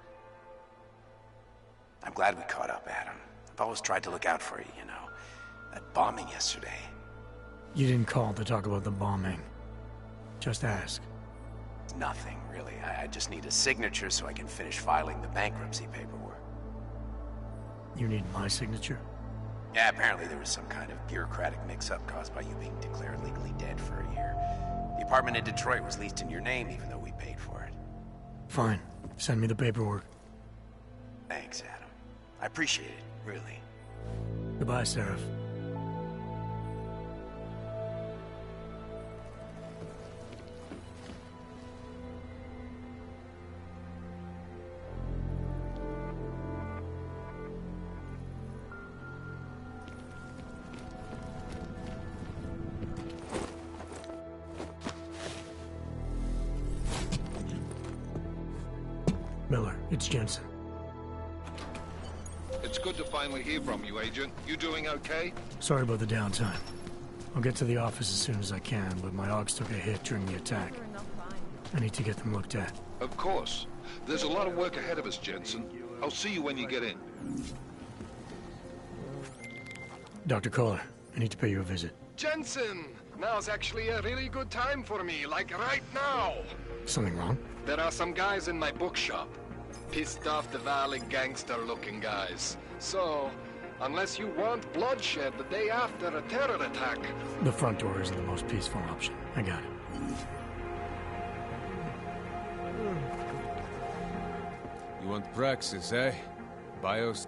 I: I'm glad we caught up, Adam. I've always tried to look out for you, you know. That bombing yesterday.
A: You didn't call to talk about the bombing. Just ask.
I: Nothing, really. I just need a signature so I can finish filing the bankruptcy paperwork.
A: You need my signature?
I: Yeah, apparently there was some kind of bureaucratic mix-up caused by you being declared legally dead for a year. The apartment in Detroit was leased in your name even though we paid for it.
A: Fine. Send me the paperwork.
I: Thanks, Adam. I appreciate it, really.
A: Goodbye, Seraph. Miller, it's Jensen.
D: It's good to finally hear from you, Agent. You doing okay?
A: Sorry about the downtime. I'll get to the office as soon as I can, but my Augs took a hit during the attack. I need to get them looked at.
D: Of course. There's a lot of work ahead of us, Jensen. I'll see you when you get in.
A: Dr. Kohler, I need to pay you a visit.
J: Jensen! Now's actually a really good time for me, like right now!
A: Something wrong?
J: There are some guys in my bookshop. Pissed off the Valley gangster-looking guys. So, unless you want bloodshed the day after a terror attack...
A: The front door isn't the most peaceful option. I got it.
K: You want praxis, eh? Bios...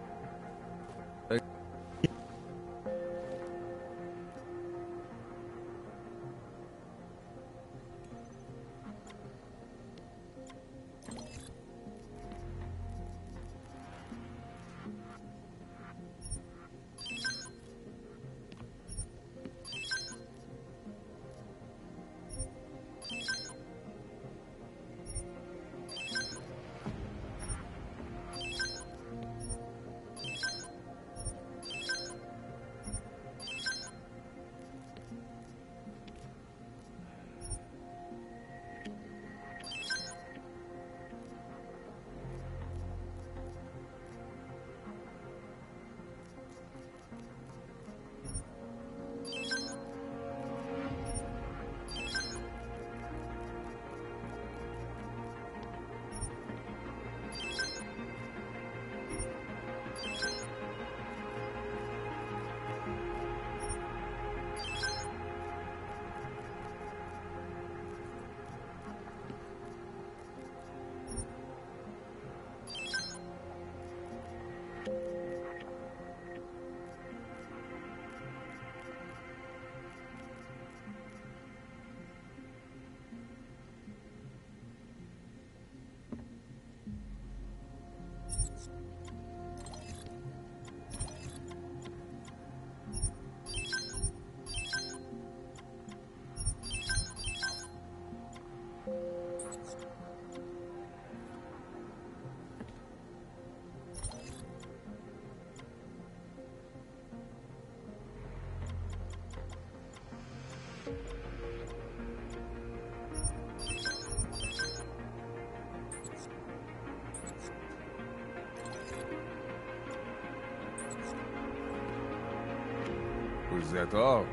K: Was that all?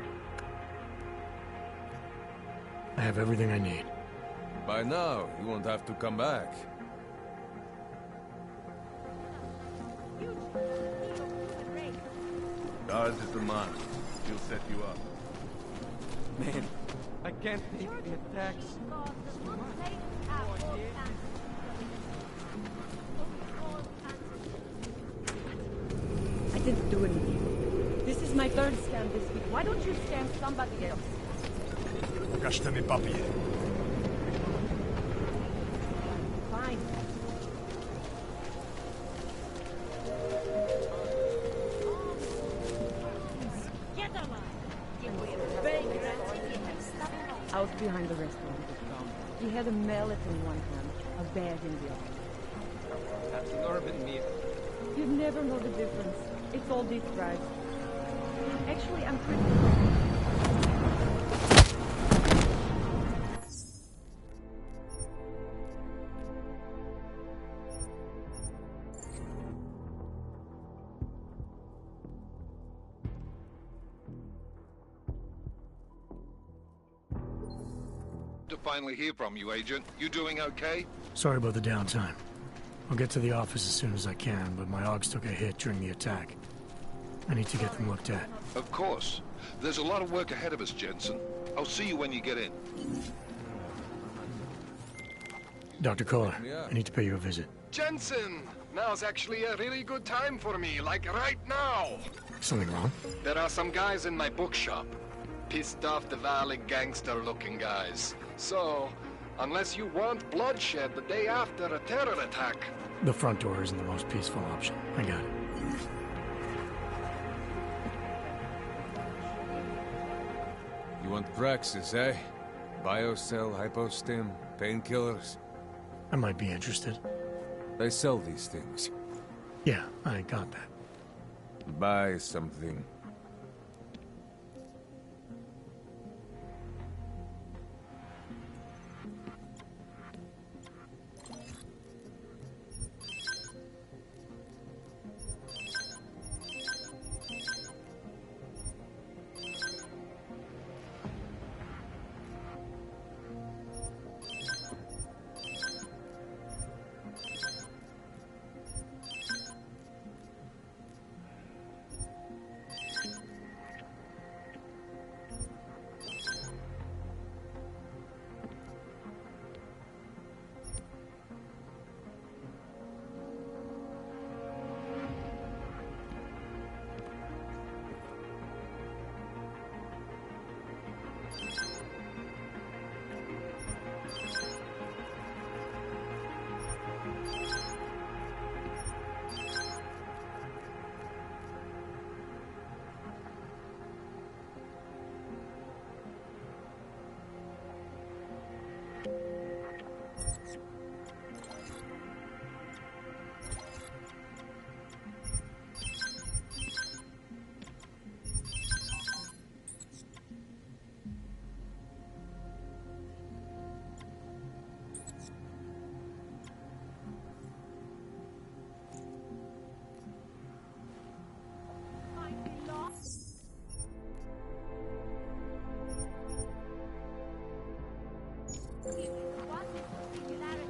A: I have everything I need.
K: By now, you won't have to come back.
C: Ours is the man. He'll set you up.
L: Man, I can't take the attacks.
U: I didn't do anything. This is my third scam this week. Why don't you scam somebody else?
P: Pokażcie mi papier.
U: Fine. Out behind the restaurant with Tom. He had a mallet in one hand, a bag in the other.
L: That's an urban meat.
U: You'd never know the difference. It's all deep fried. Actually, I'm pretty...
J: To finally hear from you, Agent. You doing okay?
A: Sorry about the downtime. I'll get to the office as soon as I can, but my Augs took a hit during the attack. I need to get them looked at.
J: Of course. There's a lot of work ahead of us, Jensen. I'll see you when you get in.
A: Dr. Kohler, I need to pay you a visit.
J: Jensen! Now's actually a really good time for me, like right now!
A: Something wrong?
J: There are some guys in my bookshop. Pissed off the Valley gangster-looking guys. So, unless you want bloodshed the day after a terror attack...
A: The front door isn't the most peaceful option. I got it.
K: You want Praxis, eh? Biocell, hypostim, painkillers?
A: I might be interested.
K: They sell these things.
A: Yeah, I got that.
K: Buy something.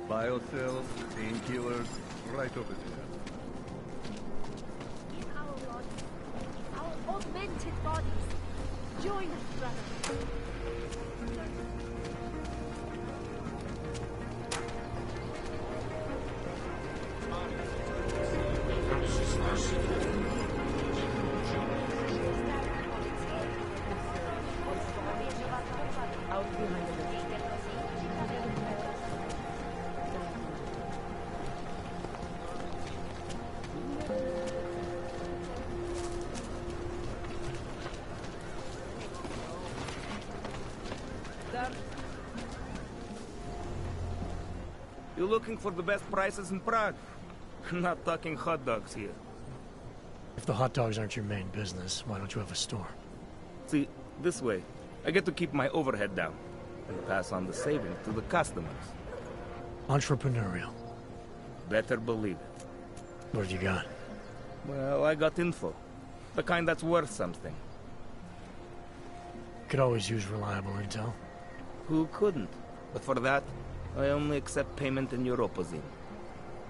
C: Biocells, painkillers, right over there.
U: In our bodies, our augmented bodies. Join us, brother. Out behind the
N: You looking for the best prices in Prague? Not talking hot dogs here.
A: If the hot dogs aren't your main business, why don't you have a store?
N: See, this way, I get to keep my overhead down and pass on the savings to the customers.
A: Entrepreneurial.
N: Better believe it.
A: What have you got?
N: Well, I got info. The kind that's worth something.
A: Could always use reliable intel.
N: Who couldn't? But for that, I only accept payment in Europozine.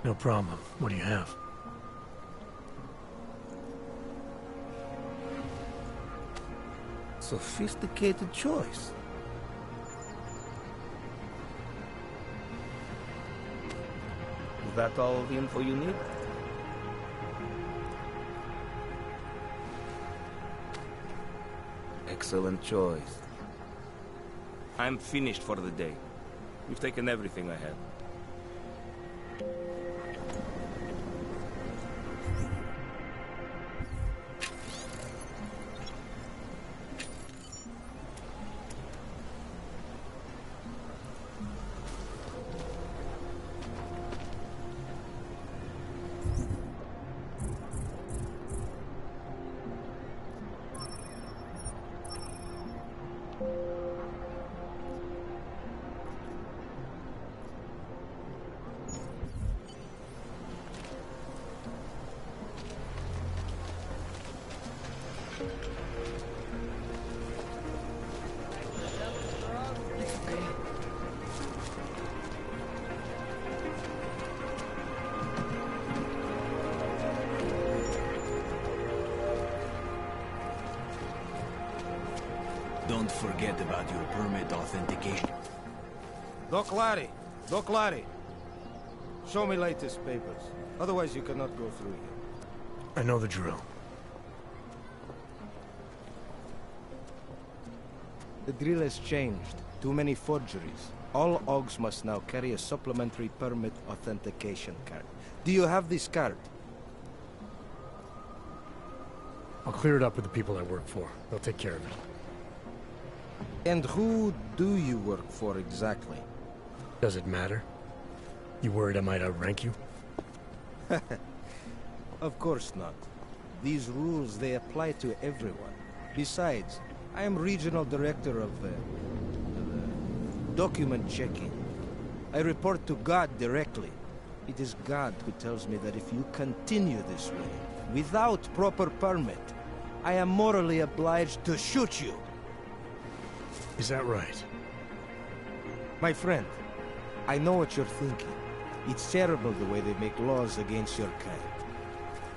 A: No problem. What do you have?
N: Sophisticated choice. Is that all the info you need? Excellent choice. I'm finished for the day. You've taken everything I had.
B: Don't forget about your permit authentication.
M: Doc Larry. Show me latest papers. Otherwise you cannot go through here.
A: I know the drill.
M: The drill has changed. Too many forgeries. All OGs must now carry a supplementary permit authentication card. Do you have this card?
A: I'll clear it up with the people I work for. They'll take care of it.
M: And who do you work for exactly?
A: Does it matter? You worried I might outrank you?
M: Of course not. These rules, they apply to everyone. Besides, I am regional director of document checking. I report to God directly. It is God who tells me that if you continue this way, without proper permit, I am morally obliged to shoot you.
A: Is that right?
M: My friend, I know what you're thinking. It's terrible the way they make laws against your kind.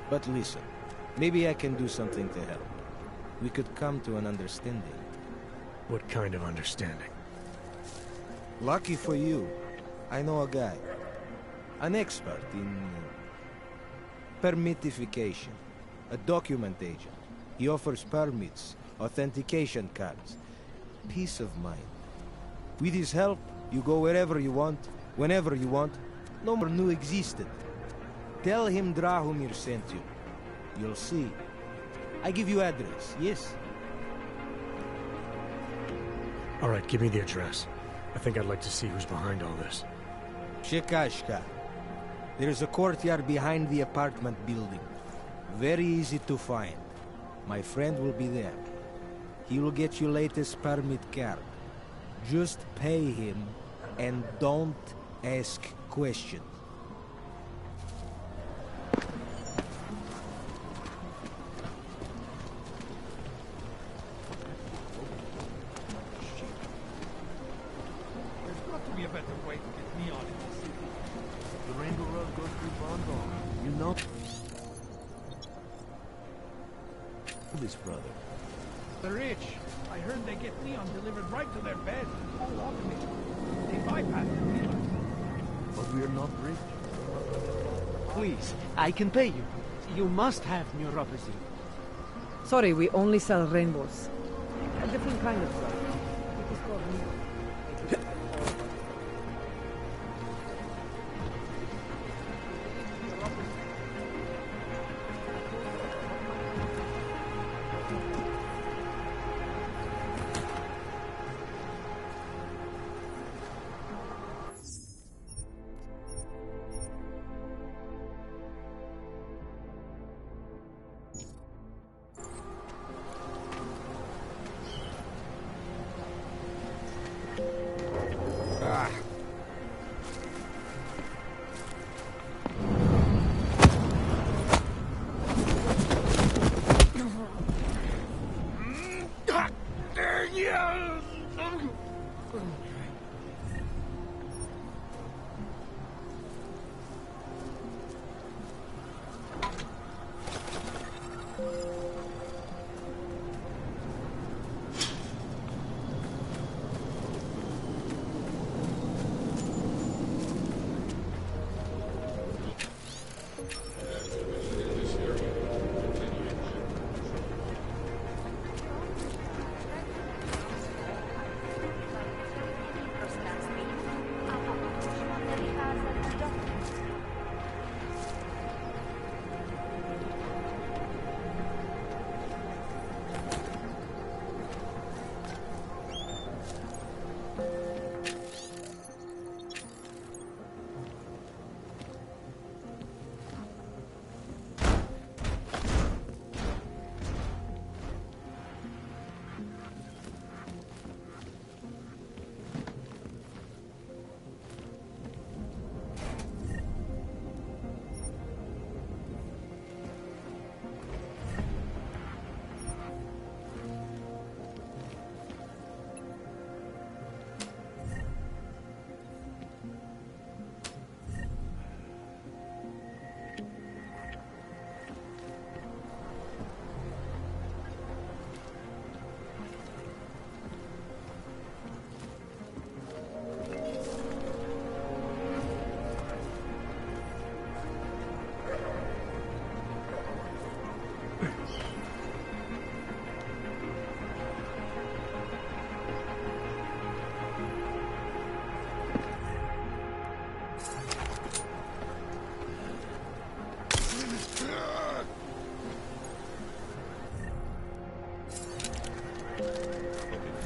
M: But listen, maybe I can do something to help. We could come to an understanding.
A: What kind of understanding?
M: Lucky for you, I know a guy. An expert in permitification. A document agent. He offers permits, authentication cards. Peace of mind. With his help, you go wherever you want, whenever you want. No more knew existed. Tell him Drahomir sent you. You'll see. I give you address, yes?
A: All right, give me the address. I think I'd like to see who's behind all this.
M: Shekashka. There is a courtyard behind the apartment building. Very easy to find. My friend will be there. He will get you latest permit card. Just pay him and don't ask questions.
P: There's got to be a better way to get me on it.
C: The Rainbow Road goes through Bondol. You know this, brother.
P: The rich. I heard they get neon delivered right to their bed. All automated. They bypass the dealers.
C: But we're not rich.
O: Please, I can pay you. You must have neuropathy.
U: Sorry, we only sell rainbows. A different kind of stuff. It is called neon.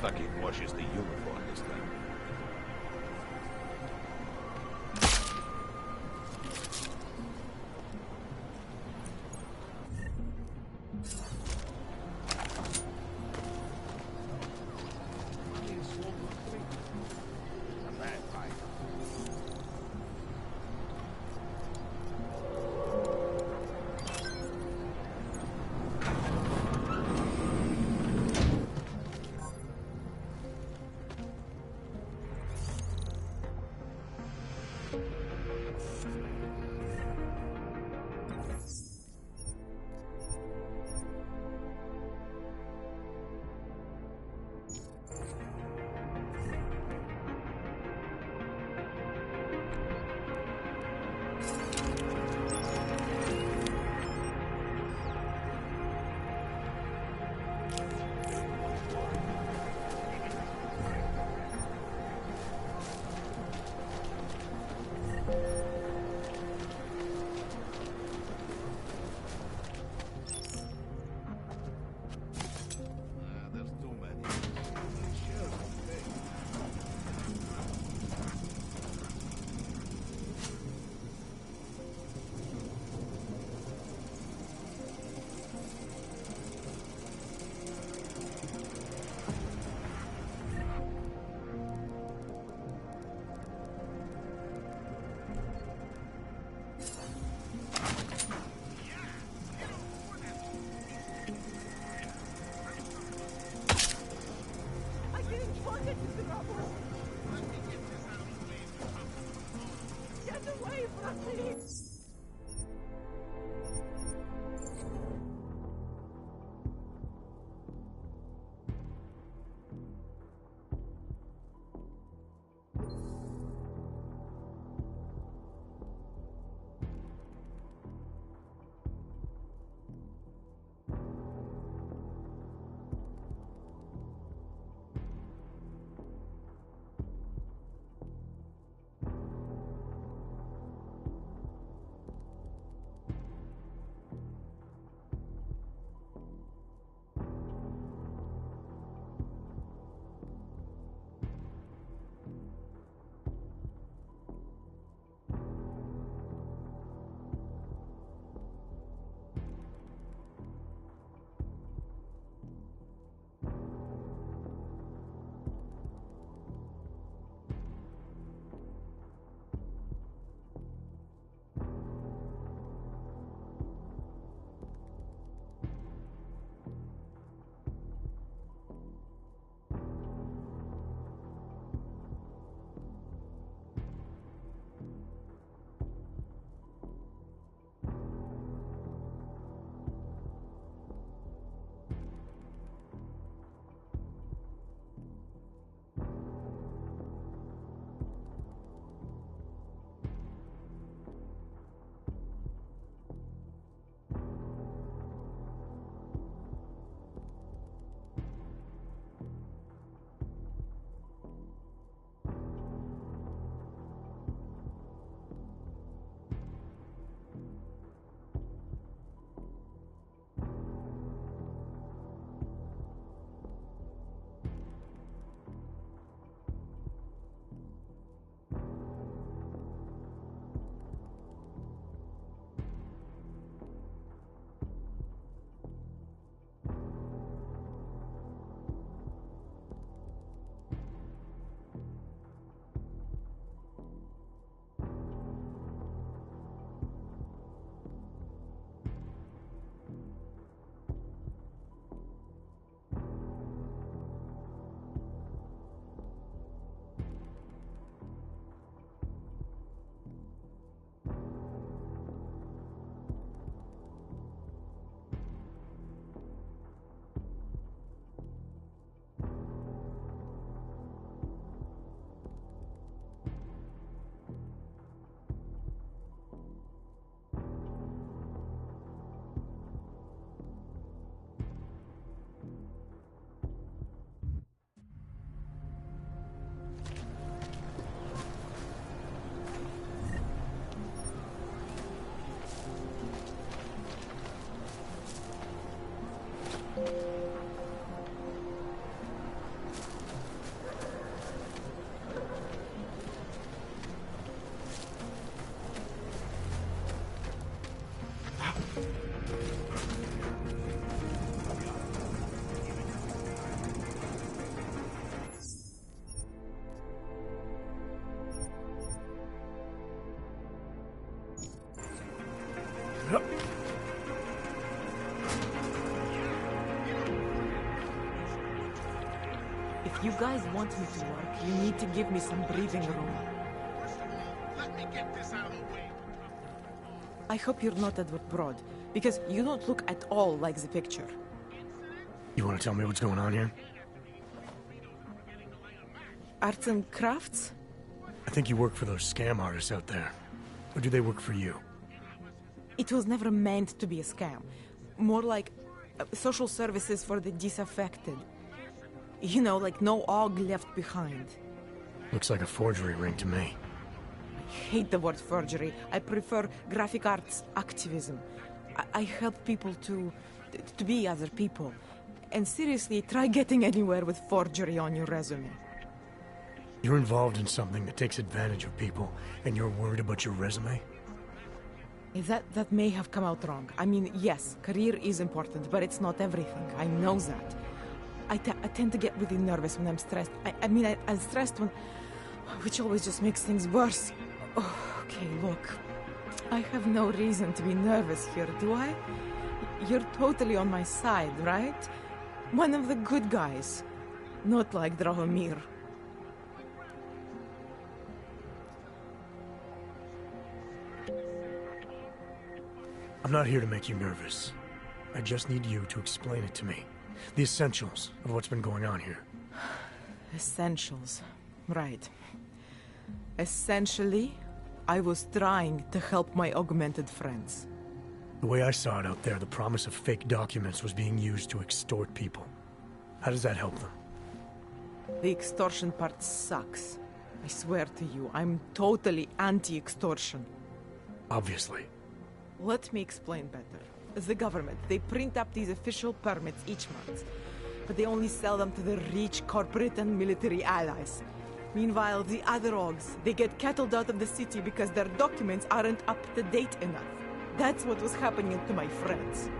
H: Fucking washes the uniform this time.
E: If you guys want me to work, you need to give me some breathing room. I hope you're not Edward Broad, because you don't look at all like the picture.
A: You want to tell me what's going on here?
E: Arts and crafts?
A: I think you work for those scam artists out there. Or do they work for you?
E: It was never meant to be a scam. More like social services for the disaffected. You know, like no og left behind.
A: Looks like a forgery ring to me.
E: I hate the word forgery. I prefer graphic arts activism. I help people to be other people. And seriously, try getting anywhere with forgery on your resume.
A: You're involved in something that takes advantage of people, and you're worried about your resume?
E: That may have come out wrong. I mean, yes, career is important, but it's not everything. I know that. I tend to get really nervous when I'm stressed. I'm stressed when... which always just makes things worse. Oh, okay, look. I have no reason to be nervous here, do I? You're totally on my side, right? One of the good guys. Not like Drahomir.
A: I'm not here to make you nervous. I just need you to explain it to me. The essentials of what's been going on here.
E: Essentials. Right. Essentially, I was trying to help my augmented friends.
A: The way I saw it out there, the promise of fake documents was being used to extort people. How does that help them?
E: The extortion part sucks. I swear to you, I'm totally anti-extortion.
A: Obviously.
E: Let me explain better. The government, they print up these official permits each month, but they only sell them to the rich corporate and military allies. Meanwhile, the other orgs, they get cattled out of the city because their documents aren't up to date enough. That's what was happening to my friends.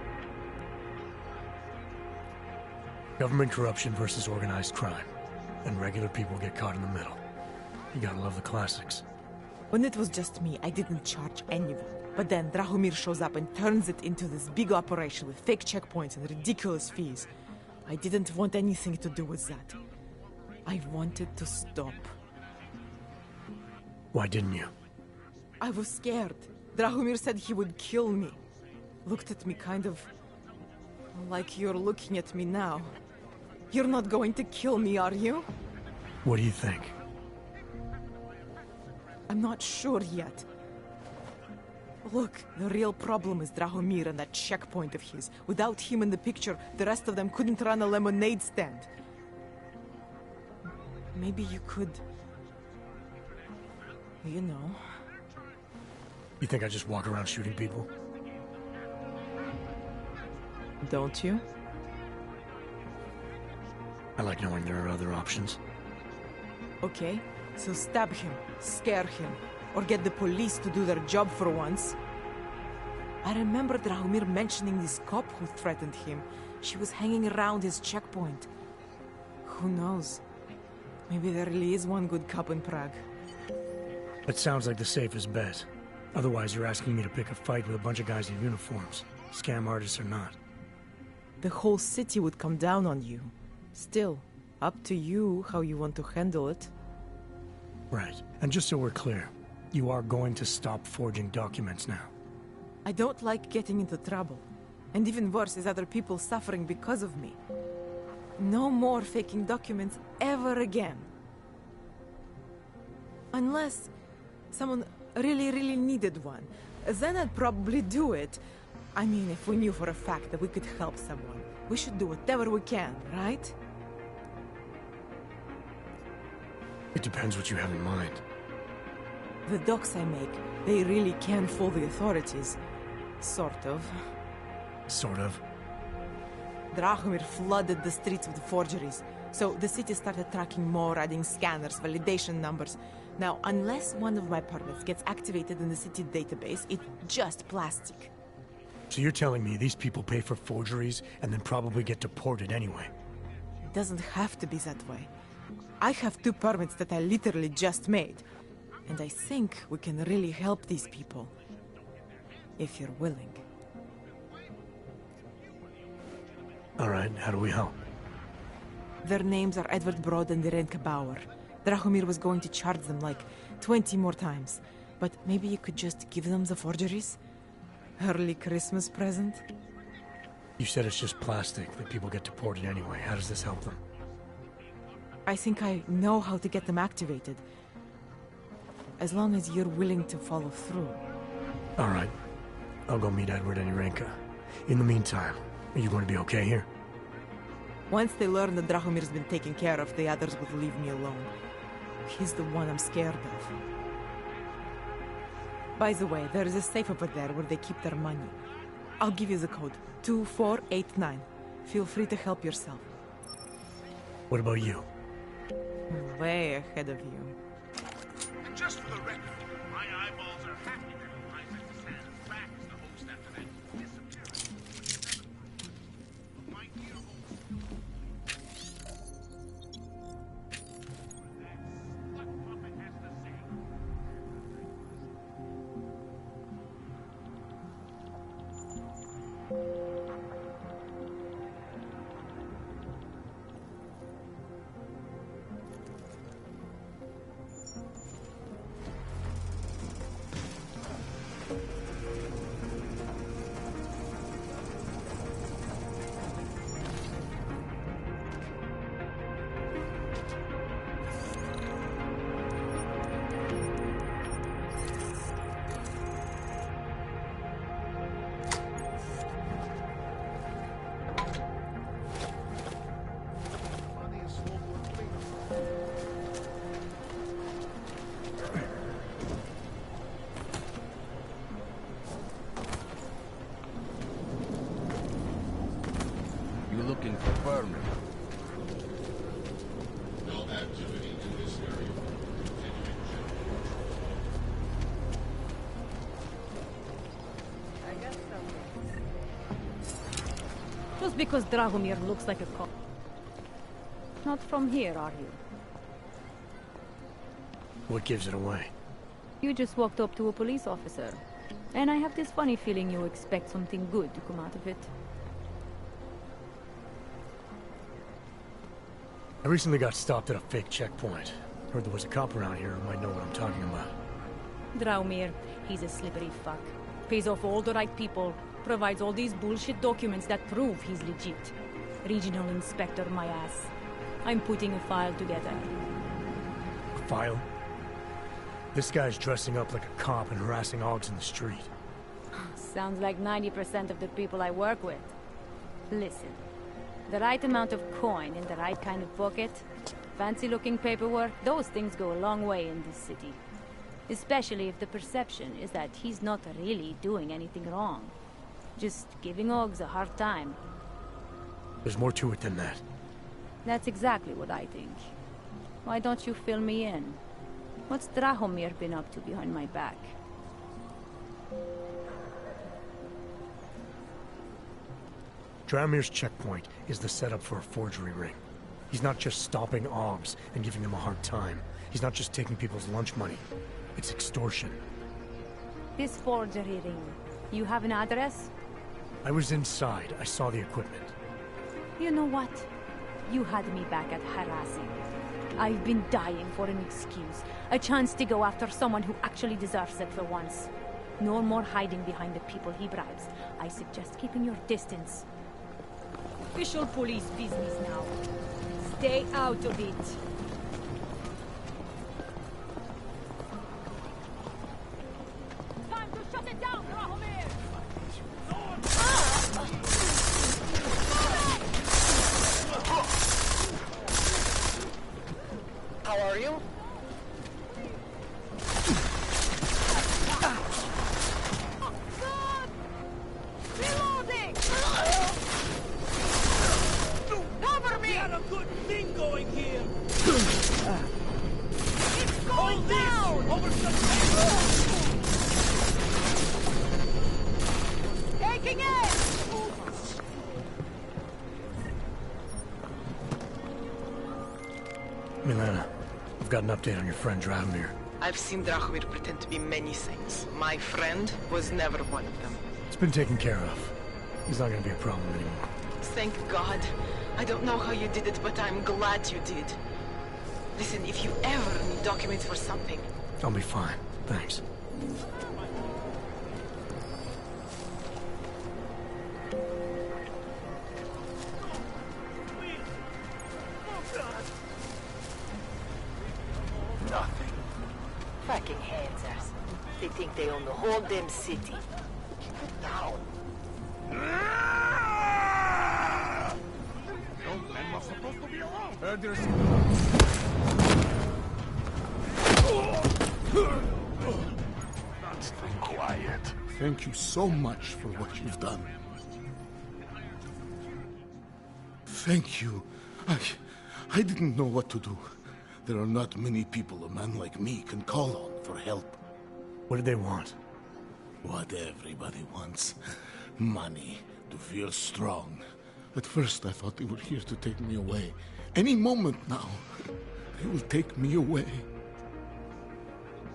A: Government corruption versus organized crime. And regular people get caught in the middle. You gotta love the classics.
E: When it was just me, I didn't charge anyone. But then Drahomir shows up and turns it into this big operation with fake checkpoints and ridiculous fees. I didn't want anything to do with that. I wanted to stop.
A: Why didn't you?
E: I was scared. Drahomir said he would kill me. Looked at me kind of... like you're looking at me now. You're not going to kill me, are you?
A: What do you think?
E: I'm not sure yet. Look, the real problem is Drahomir and that checkpoint of his. Without him in the picture, the rest of them couldn't run a lemonade stand. Maybe you could... you know...
A: You think I just walk around shooting people?
E: Don't you?
A: I like knowing there are other options.
E: Okay, so stab him, scare him, or get the police to do their job for once. I remember Drahomir mentioning this cop who threatened him. She was hanging around his checkpoint. Who knows? Maybe there really is one good cop in Prague.
A: That sounds like the safest bet. Otherwise, you're asking me to pick a fight with a bunch of guys in uniforms. Scam artists or not.
E: The whole city would come down on you. Still, up to you how you want to handle it.
A: Right. And just so we're clear, you are going to stop forging documents now.
E: I don't like getting into trouble. And even worse is other people suffering because of me. No more faking documents ever again. Unless someone really needed one. Then I'd probably do it. I mean, if we knew for a fact that we could help someone. We should do whatever we can, right?
A: It depends what you have in mind.
E: The docs I make, they really can fool the authorities. Sort of.
A: Sort of?
E: Drahomir flooded the streets with forgeries. So the city started tracking more, adding scanners, validation numbers. Now, unless one of my permits gets activated in the city database, it's just plastic.
A: So you're telling me these people pay for forgeries and then probably get deported anyway?
E: It doesn't have to be that way. I have 2 permits that I literally just made. And I think we can really help these people. If you're willing.
A: All right, how do we help?
E: Their names are Edward Broad and Irenka Bauer. Drahomir was going to charge them like 20 more times. But maybe you could just give them the forgeries? Early Christmas present?
A: You said it's just plastic that people get deported anyway. How does this help them?
E: I think I know how to get them activated. As long as you're willing to follow through.
A: All right. I'll go meet Edward and Irenka. In the meantime, are you going to be okay here?
E: Once they learn that Drahomir's been taken care of, the others would leave me alone. He's the one I'm scared of. By the way, there is a safe over there where they keep their money. I'll give you the code. 2489. Feel free to help yourself.
A: What about you?
E: Way ahead of you.
H: And just for the record, my eyeballs are happy to realize that the sand is back as the host after that disappearance. My dear what Puppet has to say.
K: You looking for permit?
Y: No activity in this area.
U: I guess so. Just because Drahomir looks like a cop. Not from here, are you?
A: What gives it away?
U: You just walked up to a police officer. And I have this funny feeling you expect something good to come out of it.
A: I recently got stopped at a fake checkpoint. Heard there was a cop around here who might know what I'm talking about.
U: Drahomir, he's a slippery fuck. Pays off all the right people. Provides all these bullshit documents that prove he's legit. Regional inspector, my ass. I'm putting a file together.
A: A file? This guy's dressing up like a cop and harassing Augs in the street.
U: Sounds like 90% of the people I work with. Listen. The right amount of coin in the right kind of pocket, fancy-looking paperwork, those things go a long way in this city. Especially if the perception is that he's not really doing anything wrong. Just giving Augs a hard time.
A: There's more to it than that.
U: That's exactly what I think. Why don't you fill me in? What's Drahomir been up to behind my back?
A: Drahomir's checkpoint is the setup for a forgery ring. He's not just stopping Augs and giving them a hard time. He's not just taking people's lunch money. It's extortion.
U: This forgery ring, you have an address?
A: I was inside. I saw the equipment.
U: You know what? You had me back at harassing. I've been dying for an excuse. A chance to go after someone who actually deserves it for once. No more hiding behind the people he bribes. I suggest keeping your distance. Official police business now. Stay out of it. Time to shut it down, Drahomir!
Q: How are you?
U: Reloading! Cover me! We had a good thing going here! It's going down! Over Taking it!
A: Milena, I've got an update on your friend Drahomir.
R: I've seen Drahomir pretend to be many things. My friend was never one of them.
A: It's been taken care of. He's not gonna be a problem anymore.
R: Thank God. I don't know how you did it, but I'm glad you did. Listen, if you ever need documents for something...
A: I'll be fine. Thanks.
F: Nothing. Fucking handsers. They think they own the whole damn city. Keep it down.
H: Those men were supposed to be alone.
Q: Stay quiet. Thank you so much for what you've done. Thank you. I didn't know what to do. There are not many people a man like me can call on for help.
A: What did they want?
Q: What everybody wants. Money. To feel strong. At first I thought they were here to take me away. Any moment now, they will take me away.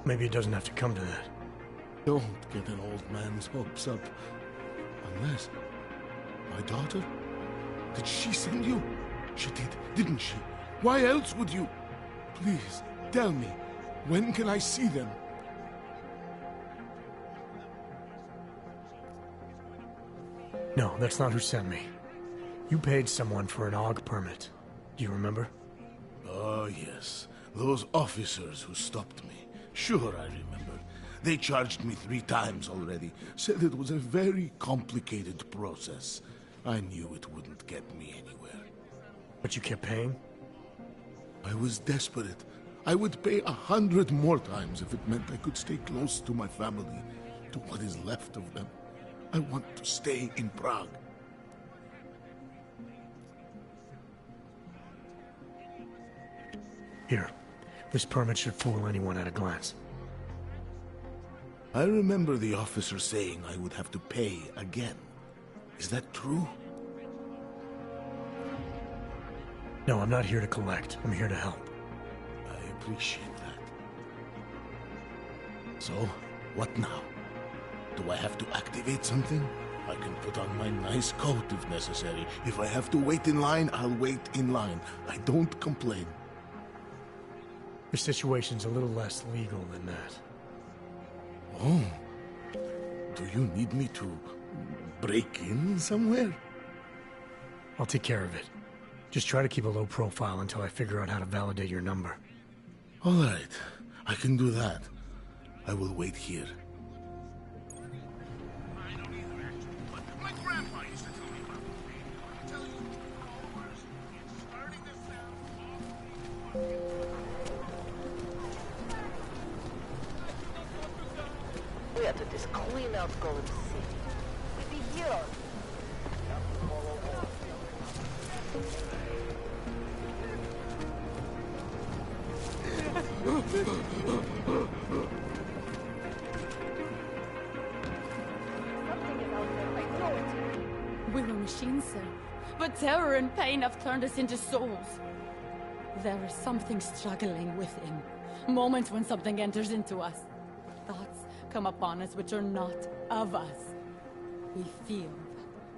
A: Maybe it doesn't have to come to that.
Q: Don't get an old man's hopes up. Unless... my daughter? Did she send you? She did, didn't she? Why else would you? Please, tell me. When can I see them?
A: No, that's not who sent me. You paid someone for an AUG permit. Do you remember?
Q: Oh, yes. Those officers who stopped me. Sure, I remember. They charged me 3 times already. Said it was a very complicated process. I knew it wouldn't get me anywhere.
A: But you kept paying?
Q: I was desperate. I would pay 100 more times if it meant I could stay close to my family, to what is left of them. I want to stay in Prague.
A: Here. This permit should fool anyone at a glance.
Q: I remember the officer saying I would have to pay again. Is that true?
A: No, I'm not here to collect. I'm here to help.
Q: I appreciate that. So, what now? Do I have to activate something? I can put on my nice coat if necessary. If I have to wait in line, I'll wait in line. I don't complain.
A: The situation's a little less legal than that.
Q: Oh. Do you need me to break in somewhere?
A: I'll take care of it. Just try to keep a low profile until I figure out how to validate your number.
Q: All right. I can do that. I will wait here.
H: My grandpa used to tell me about the thing. I tell you, followers, it's starting to sound awfully
F: We have to just clean out Golem City. We'll be here.
U: We were machines, sir. But terror and pain have turned us into souls. There is something struggling within. Moments when something enters into us. Thoughts come upon us which are not of us. We feel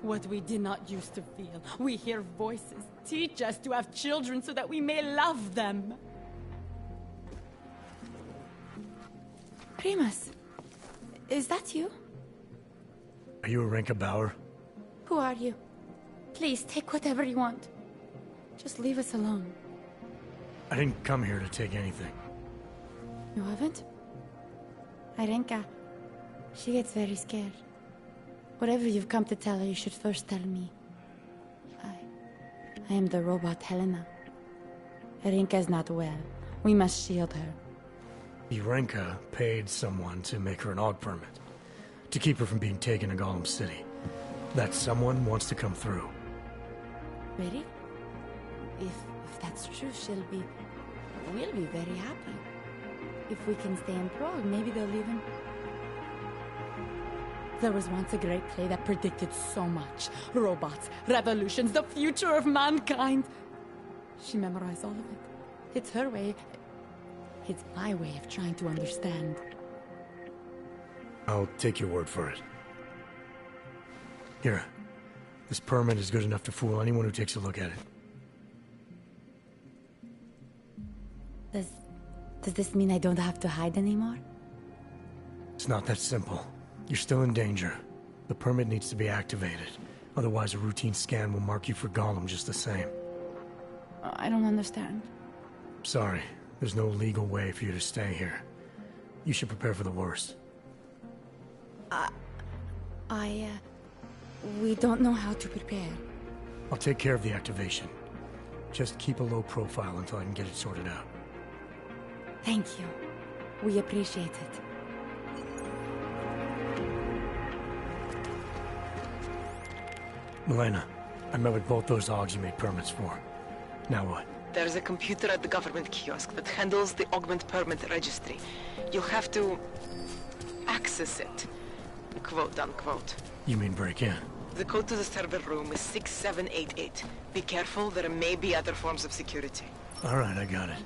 U: what we did not used to feel. We hear voices teach us to have children so that we may love them. Primus, is that you?
A: Are you Arenka Bauer?
U: Who are you? Please, take whatever you want. Just leave us alone.
A: I didn't come here to take anything.
U: You haven't? Arenka, she gets very scared. Whatever you've come to tell her, you should first tell me. I am the robot Helena. Arenka is not well. We must shield her.
A: Arenka paid someone to make her an AUG permit. To keep her from being taken to Golem City. That someone wants to come through.
U: Really? If that's true, we'll be very happy. If we can stay in Prague, maybe they'll even... There was once a great play that predicted so much. Robots, revolutions, the future of mankind. She memorized all of it. It's her way. It's my way of trying to understand.
A: I'll take your word for it. Here, This permit is good enough to fool anyone who takes a look at it.
U: Does this mean I don't have to hide anymore?
A: It's not that simple. You're still in danger. The permit needs to be activated. Otherwise, a routine scan will mark you for Gollum just the same.
U: I don't understand.
A: Sorry, there's no legal way for you to stay here. You should prepare for the worst.
U: We don't know how to prepare.
A: I'll take care of the activation. Just keep a low profile until I can get it sorted out.
U: Thank you. We appreciate it.
A: Milena, I met with both those Augs you made permits for. Now what?
R: There's a computer at the government kiosk that handles the augment permit registry. You'll have to access it, quote unquote.
A: You mean break in?
R: The code to the server room is 6788. Be careful, there may be other forms of security.
A: All right, I got it.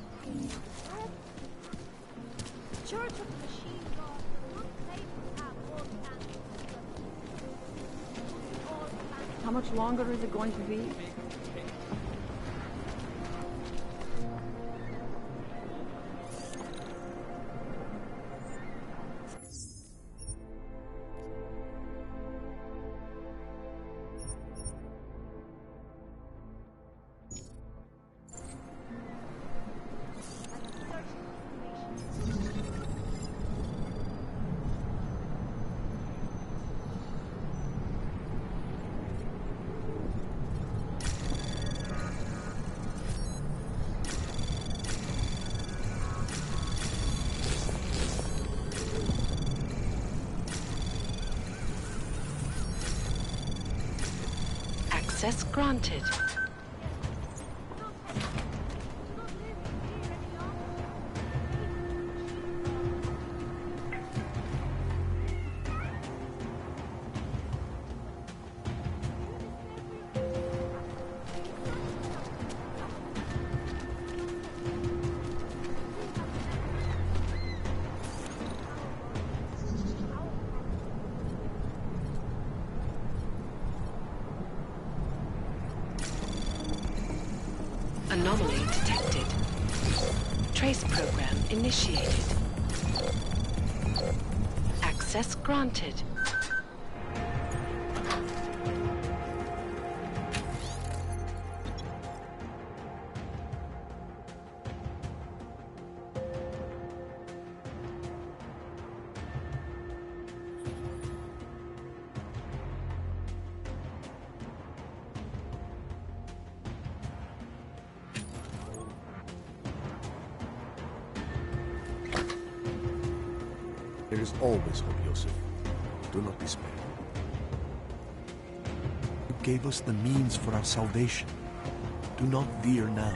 U: How much longer is it going to be?
R: Access granted. Anomaly detected. Trace program initiated. Access granted.
G: There is always hope, Yosef. Do not despair. You gave us the means for our salvation. Do not veer now.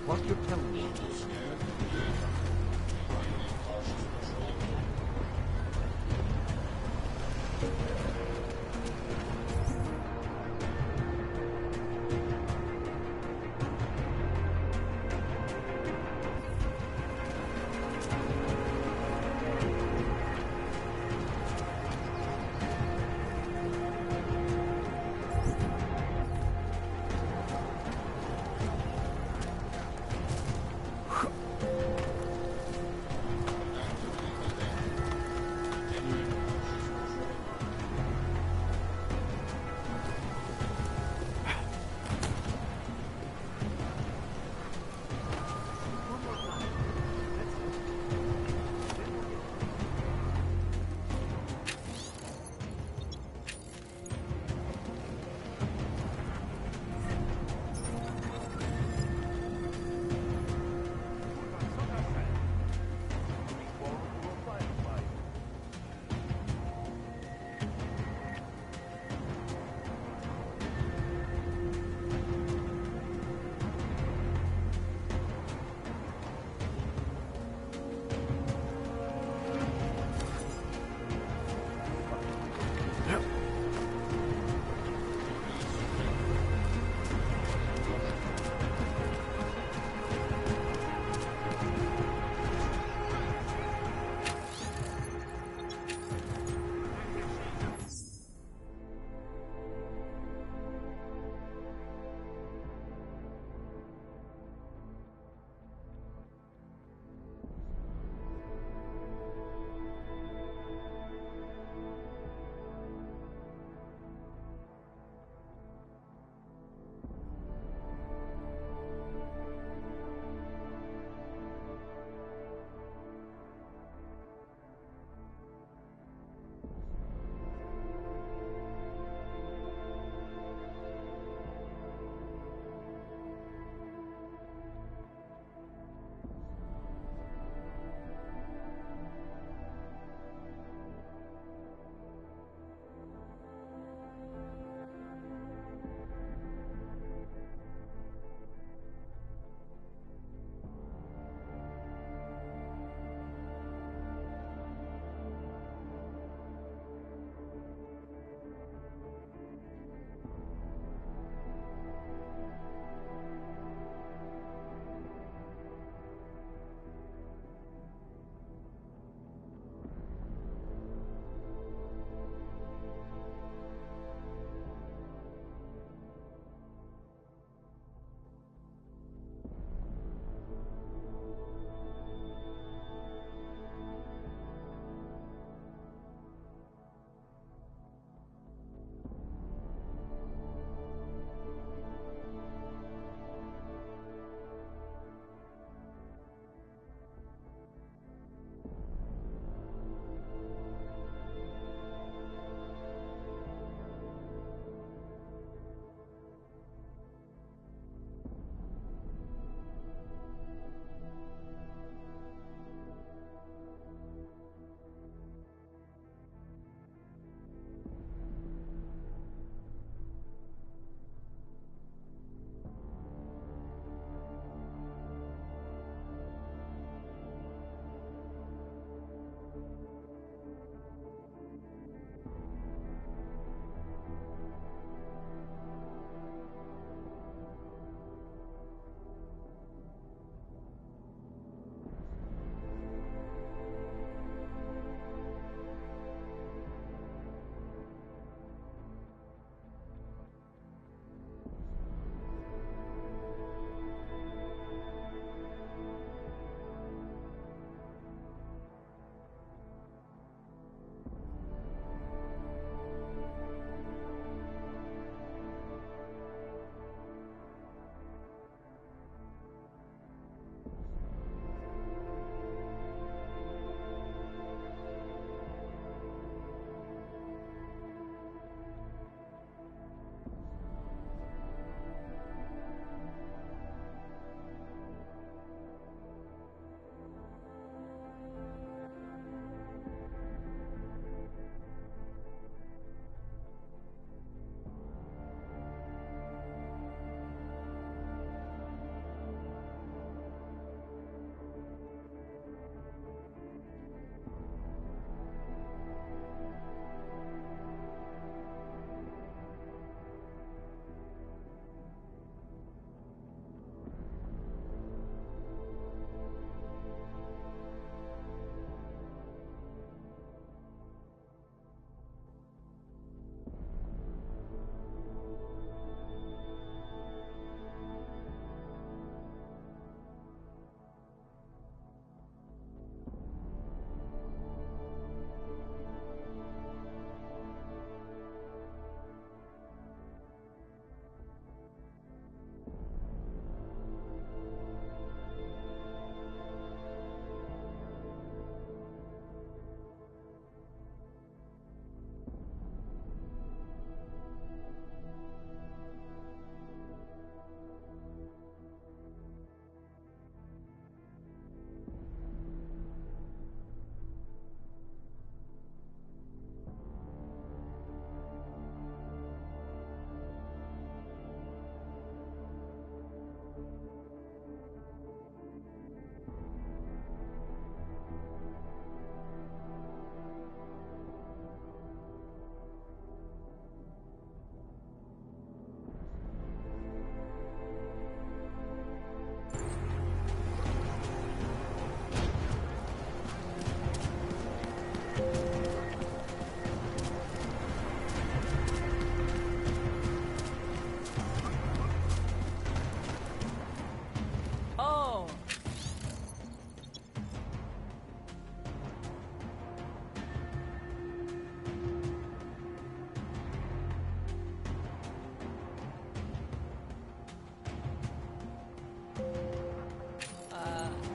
O: what you're telling me.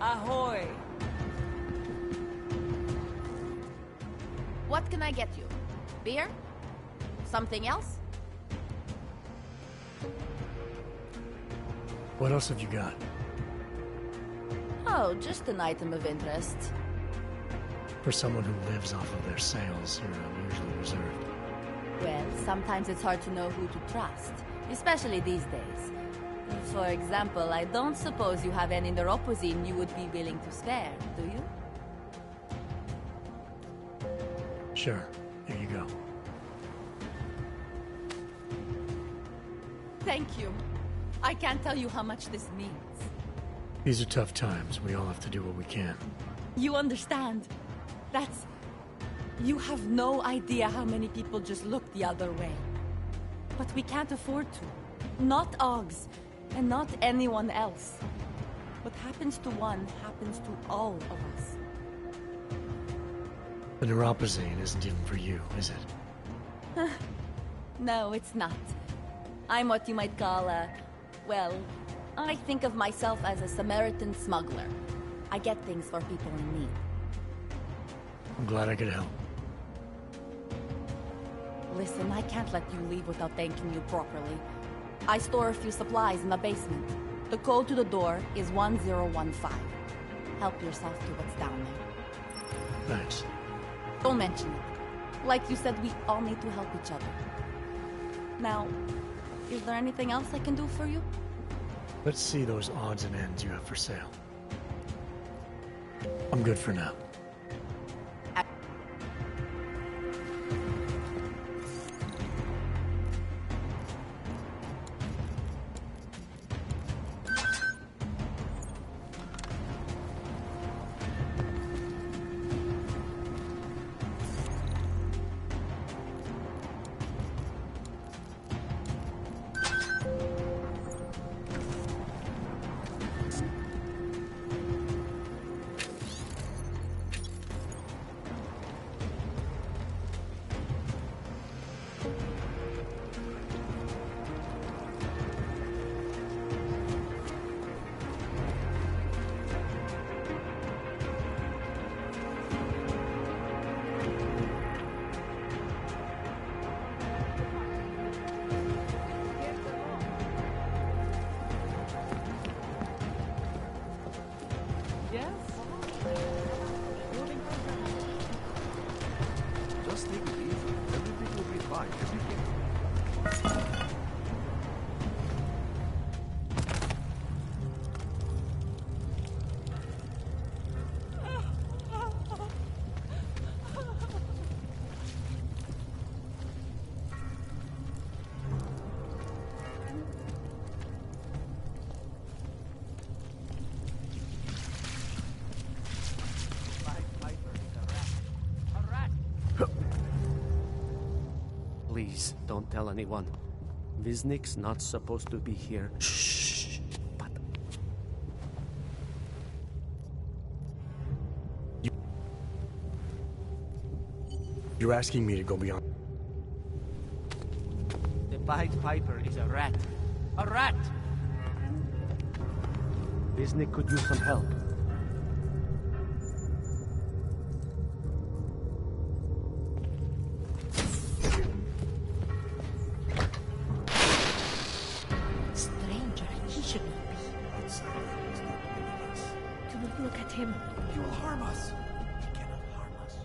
S: Ahoy!
T: What can I get you? Beer? Something else?
A: What else have you got?
T: Oh, just an item of interest.
A: For someone who lives off of their sales, you're unusually reserved.
T: Well, sometimes it's hard to know who to trust, especially these days. For example, I don't suppose you have any neuropozyne you would be willing to spare, do you?
A: Sure. Here you go.
T: Thank you. I can't tell you how much this means.
A: These are tough times. We all have to do what we can.
T: You understand? That's... You have no idea how many people just look the other way. But we can't afford to. Not Oggs, and not anyone else. What happens to one happens to all of us.
A: The neuropozyne isn't even for you, is it?
T: No, it's not. I'm what you might call a... Well, I think of myself as a Samaritan smuggler. I get things for people in need.
A: I'm glad I could help.
T: Listen, I can't let you leave without thanking you properly. I store a few supplies in the basement. The code to the door is 1015. Help yourself to what's down there.
A: Thanks.
T: Don't mention it. Like you said, we all need to help each other. Now, is there anything else I can do for you?
A: Let's see those odds and ends you have for sale. I'm good for now.
C: Just take it easy. Everything will be fine. Everything.
O: Please, don't tell anyone. Viznik's not supposed to be here. Shh. But...
A: You're asking me to go beyond...
O: The Pied Piper is a rat. A rat! Viznik could use some help.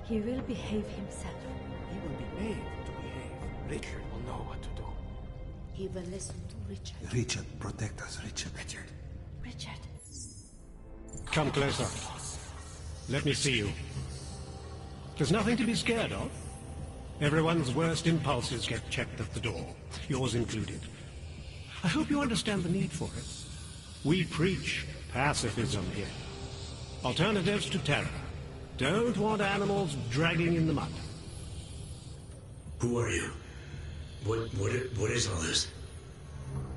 S: He will behave himself.
C: He will be made to behave. Richard will know what to do.
S: He will listen to Richard.
G: Richard, protect us, Richard.
S: Richard.
V: Come closer. Let me see you. There's nothing to be scared of. Everyone's worst impulses get checked at the door, yours included. I hope you understand the need for it. We preach pacifism here. Alternatives to terror. Don't want animals dragging in the mud.
A: Who are you? What is all this?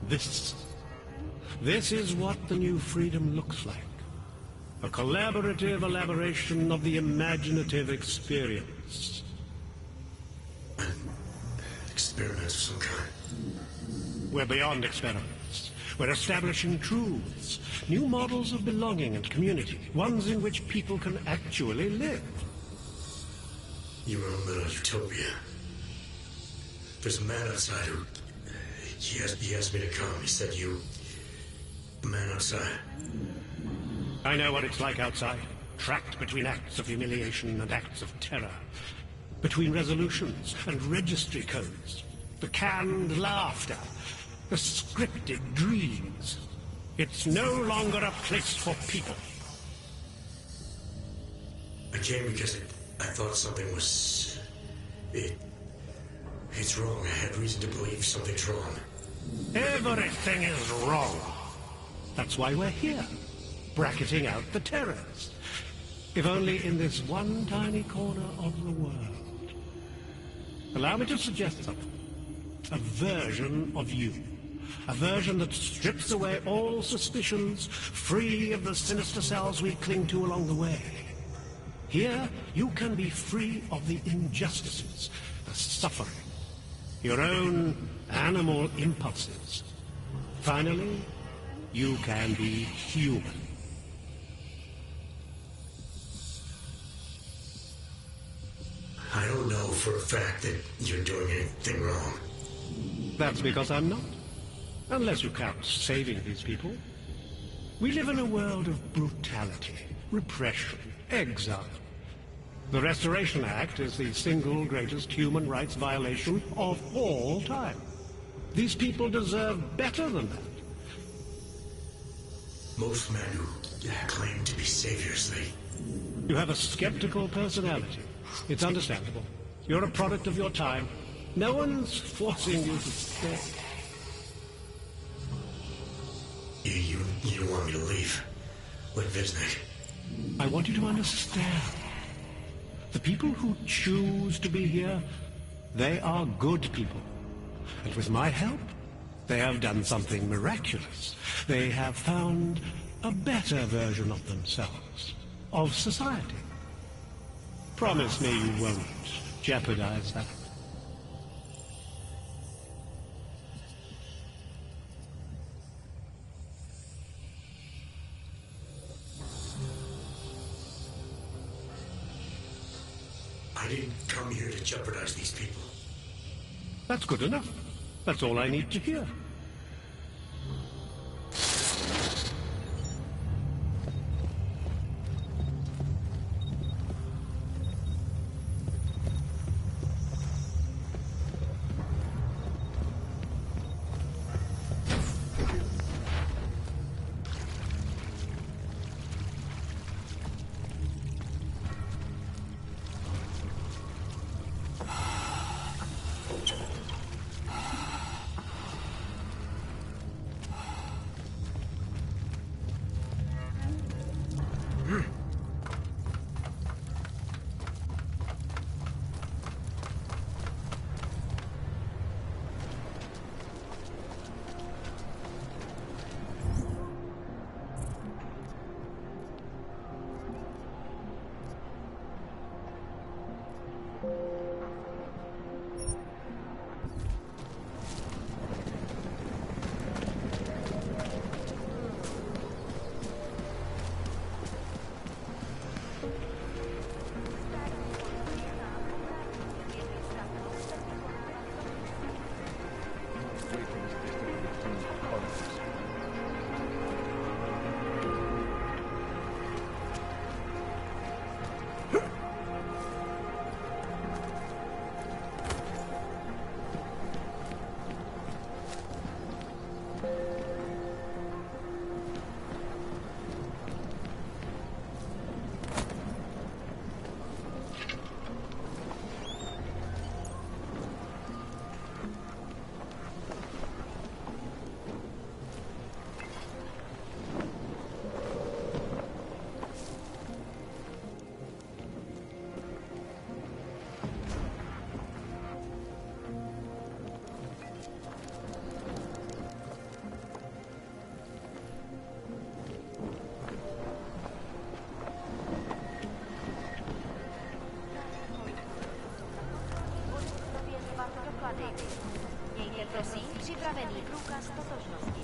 V: This is what the new freedom looks like. A collaborative elaboration of the imaginative experience.
A: Experiments of some kind.
V: We're beyond experiments. We're establishing truths, new models of belonging and community, ones in which people can actually live.
A: You were in the middle of utopia. There's a man outside who... He asked me to come. He said you... The man outside.
V: I know what it's like outside. Trapped between acts of humiliation and acts of terror. Between resolutions and registry codes. The canned laughter. The scripted dreams. It's no longer a place for people.
A: I came because I thought something was... It's wrong. I had reason to believe something's wrong.
V: Everything is wrong. That's why we're here. Bracketing out the terrorists. If only in this one tiny corner of the world. Allow me to suggest something. A version of you. A version that strips away all suspicions, free of the sinister cells we cling to along the way. Here, you can be free of the injustices, the suffering, your own animal impulses. Finally, you can be human.
A: I don't know for a fact that you're doing anything wrong.
V: That's because I'm not. Unless you count saving these people. We live in a world of brutality, repression, exile. The Restoration Act is the single greatest human rights violation of all time. These people deserve better than that.
A: Most men who claim to be saviors,
V: You have a skeptical personality. It's understandable. You're a product of your time. No one's forcing you to stay.
A: You don't want me to leave. Like Wisnik.
V: I want you to understand. The people who choose to be here, they are good people. And with my help, they have done something miraculous. They have found a better version of themselves, of society. Promise me you won't jeopardize that.
A: I didn't come here to jeopardize these people.
V: That's good enough. That's all I need to hear.
D: Mějte prosím připravený průkaz totožnosti.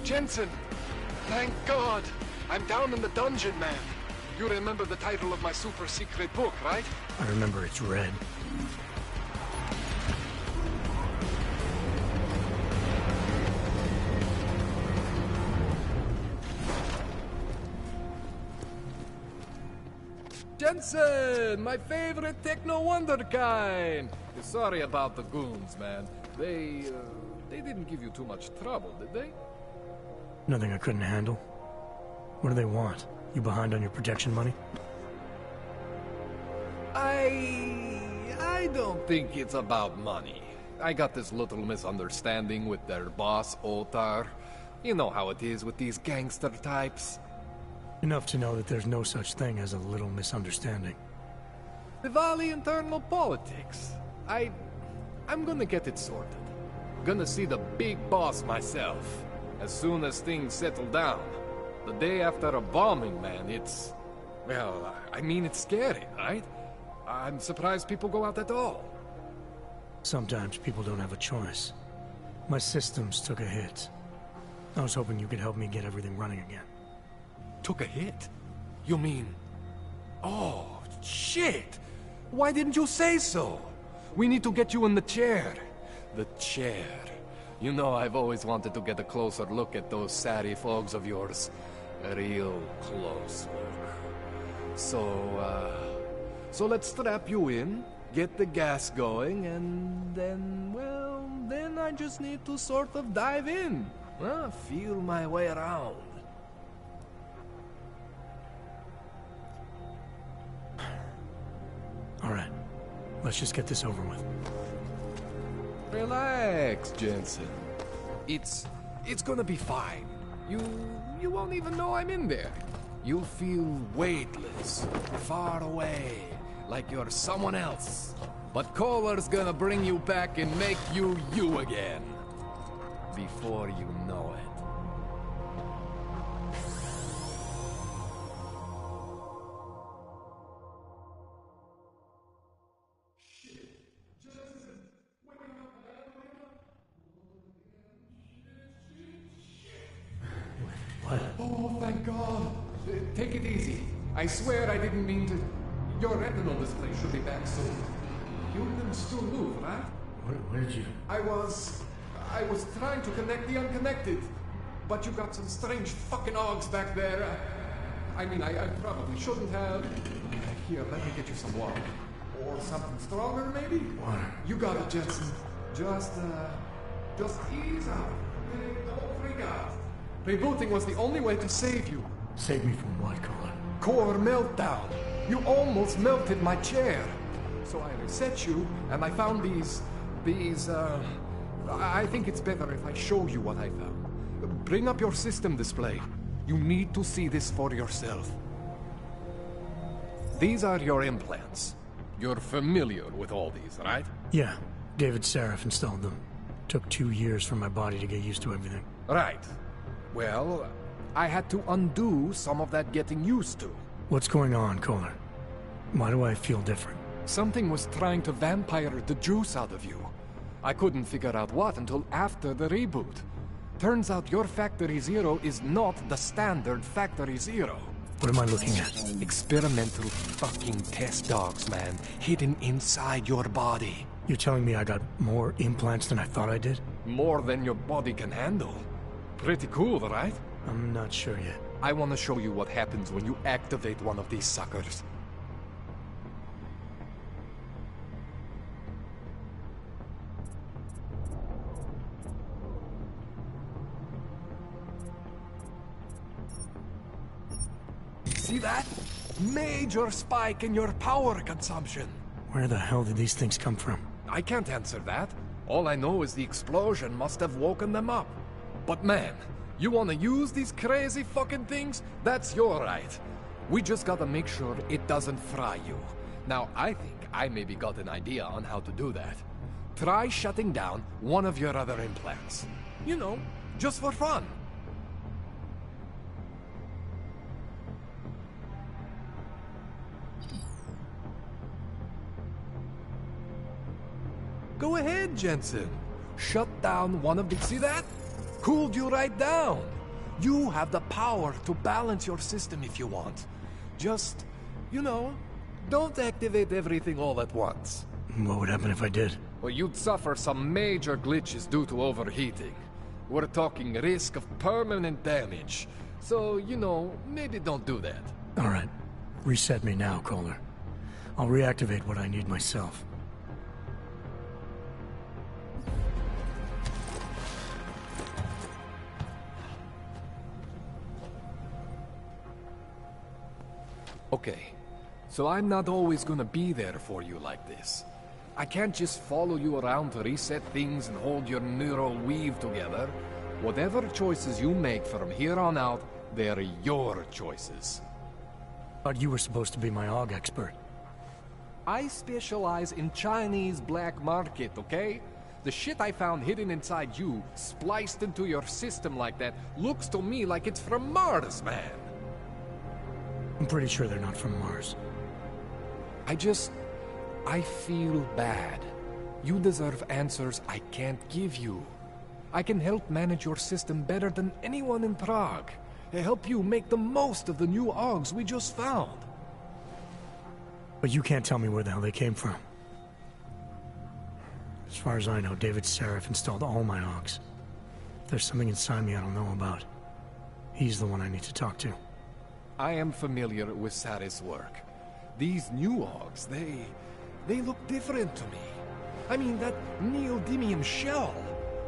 J: Jensen! Thank God! I'm down in the dungeon, man. You remember the title of my super secret book, right?
A: I remember it's red.
J: Jensen! My favorite techno wonderkind! Sorry about the goons, man. They didn't give you too much trouble, did they?
A: Nothing I couldn't handle. What do they want? You behind on your protection money?
J: I don't think it's about money. I got this little misunderstanding with their boss, Otar. You know how it is with these gangster types.
A: Enough to know that there's no such thing as a little misunderstanding.
J: Diwali internal politics. I'm gonna get it sorted. Gonna see the big boss myself. As soon as things settle down. The day after a bombing, man, it's... Well, I mean, it's scary, right? I'm surprised people go out at all.
A: Sometimes people don't have a choice. My systems took a hit. I was hoping you could help me get everything running again.
J: Took a hit? You mean... Oh, shit! Why didn't you say so? We need to get you in the chair. The chair. You know, I've always wanted to get a closer look at those Sari fogs of yours. A real close look. So let's strap you in, get the gas going, and then, well, then I just need to sort of dive in. Feel my way around.
A: All right, let's just get this over with.
J: Relax, Jensen. It's gonna be fine. You won't even know I'm in there. You'll feel weightless, far away, like you're someone else. But Kohler's gonna bring you back and make you you again. Before you know it.
A: What?
J: Oh, thank God. Take it easy. I swear I didn't mean to... Your retinal display should be back soon. You can still move, right?
A: Where did you...
J: I was trying to connect the unconnected. But you got some strange fucking ogs back there. I mean, I probably shouldn't have. Here, let me get you some water. Or something stronger, maybe?
A: Water.
J: You got it, Jensen. Just ease out. Don't freak out. Rebooting was the only way to save you.
A: Save me from what, Kohler?
J: Core meltdown. You almost melted my chair. So I reset you, and I found these... I think it's better if I show you what I found. Bring up your system display. You need to see this for yourself. These are your implants. You're familiar with all these, right?
A: Yeah. David Seraph installed them. Took 2 years for my body to get used to everything.
J: Right. Well, I had to undo some of that getting used to.
A: What's going on, Kohler? Why do I feel different?
J: Something was trying to vampire the juice out of you. I couldn't figure out what until after the reboot. Turns out your Factory Zero is not the standard Factory Zero.
A: What am I looking at?
J: Experimental fucking test dogs, man. Hidden inside your body.
A: You're telling me I got more implants than I thought I did?
J: More than your body can handle. Pretty cool, right?
A: I'm not sure yet.
J: I want to show you what happens when you activate one of these suckers. See that? Major spike in your power consumption.
A: Where the hell did these things come from?
J: I can't answer that. All I know is the explosion must have woken them up. But man, you want to use these crazy fucking things? That's your right. We just gotta make sure it doesn't fry you. Now, I think I maybe got an idea on how to do that. Try shutting down one of your other implants. You know, just for fun. Go ahead, Jensen. Shut down one of the... See that? Cooled you right down. You have the power to balance your system if you want. Just, you know, don't activate everything all at once.
A: What would happen if I did?
J: Well, you'd suffer some major glitches due to overheating. We're talking risk of permanent damage. So, you know, maybe don't do that.
A: All right. Reset me now, Kohler. I'll reactivate what I need myself.
J: Okay, so I'm not always gonna be there for you like this. I can't just follow you around to reset things and hold your neural weave together. Whatever choices you make from here on out, they're your choices.
A: Thought you were supposed to be my AUG expert.
J: I specialize in Chinese black market, okay? The shit I found hidden inside you, spliced into your system like that, looks to me like it's from Mars, man.
A: I'm pretty sure they're not from Mars.
J: I feel bad. You deserve answers I can't give you. I can help manage your system better than anyone in Prague. I help you make the most of the new AUGs we just found.
A: But you can't tell me where the hell they came from. As far as I know, David Seraph installed all my AUGs. If there's something inside me I don't know about, he's the one I need to talk to.
J: I am familiar with Sarah's work. These new AUGs, they look different to me. I mean, that neodymium shell.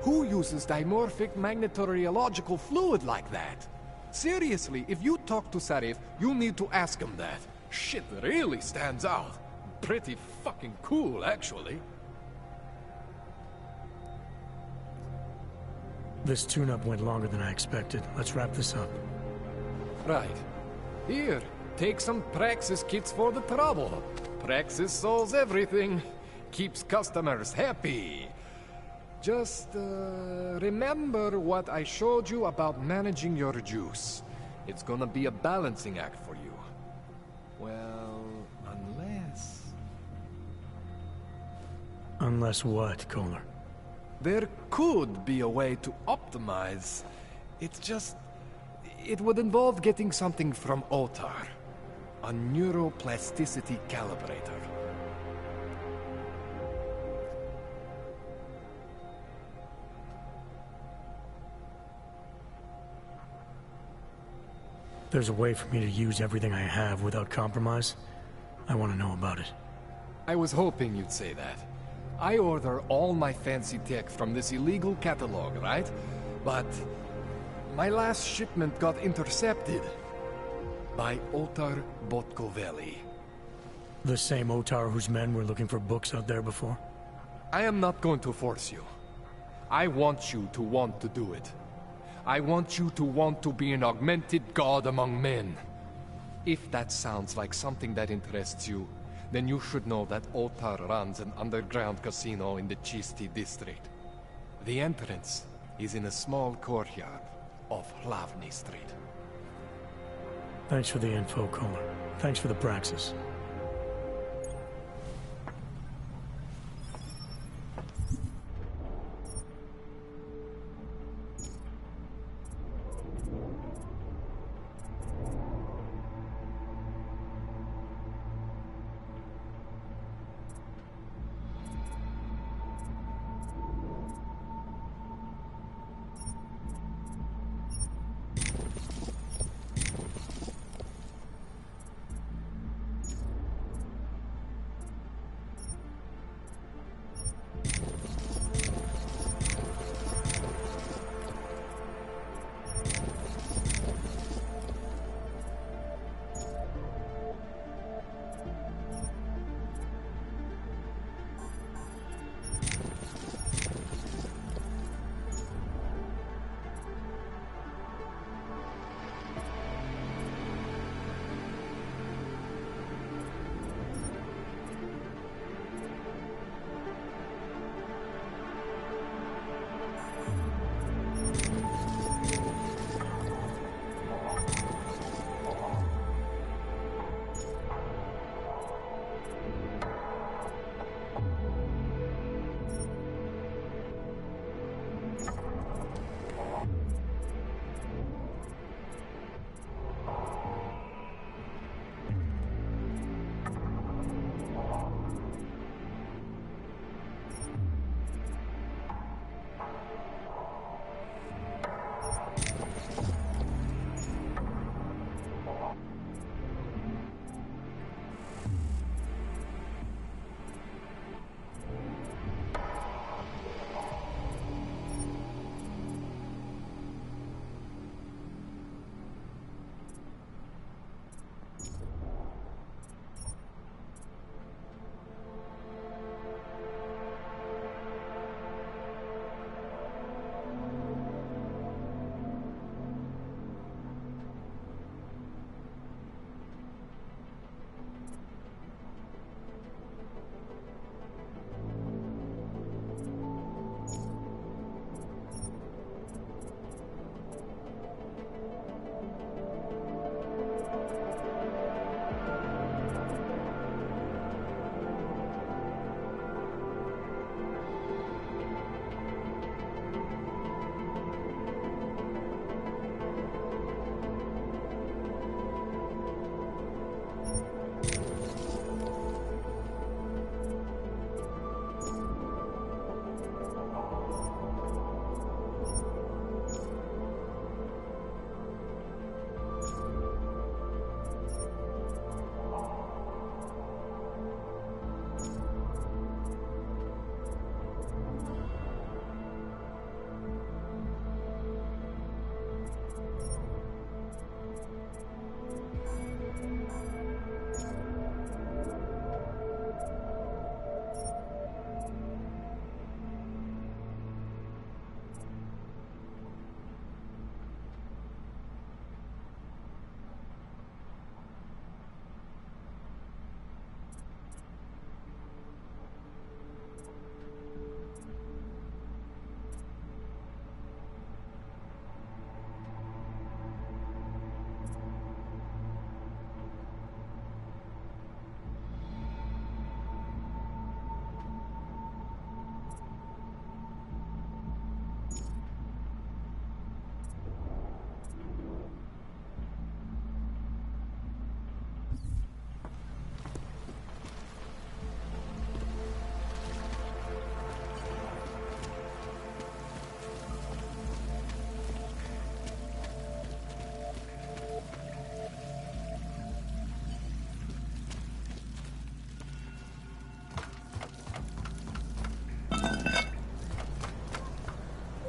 J: Who uses dimorphic magnetorheological fluid like that? Seriously, if you talk to Sarif, you need to ask him that. Shit really stands out. Pretty fucking cool, actually.
A: This tune-up went longer than I expected. Let's wrap this up.
J: Right. Here, take some Praxis kits for the trouble. Praxis solves everything. Keeps customers happy. Just, remember what I showed you about managing your juice. It's gonna be a balancing act for you. Well, unless...
A: Unless what, Kohler?
J: There could be a way to optimize. It's just... It would involve getting something from Otar. A neuroplasticity calibrator.
A: There's a way for me to use everything I have without compromise? I want to know about it.
J: I was hoping you'd say that. I order all my fancy tech from this illegal catalog, right? But my last shipment got intercepted by Otar Botkoveli.
A: The same Otar whose men were looking for books out there before?
J: I am not going to force you. I want you to want to do it. I want you to want to be an augmented god among men. If that sounds like something that interests you, then you should know that Otar runs an underground casino in the Chisti district. The entrance is in a small courtyard off Hlavny Street.
A: Thanks for the info, Kohler. Thanks for the praxis.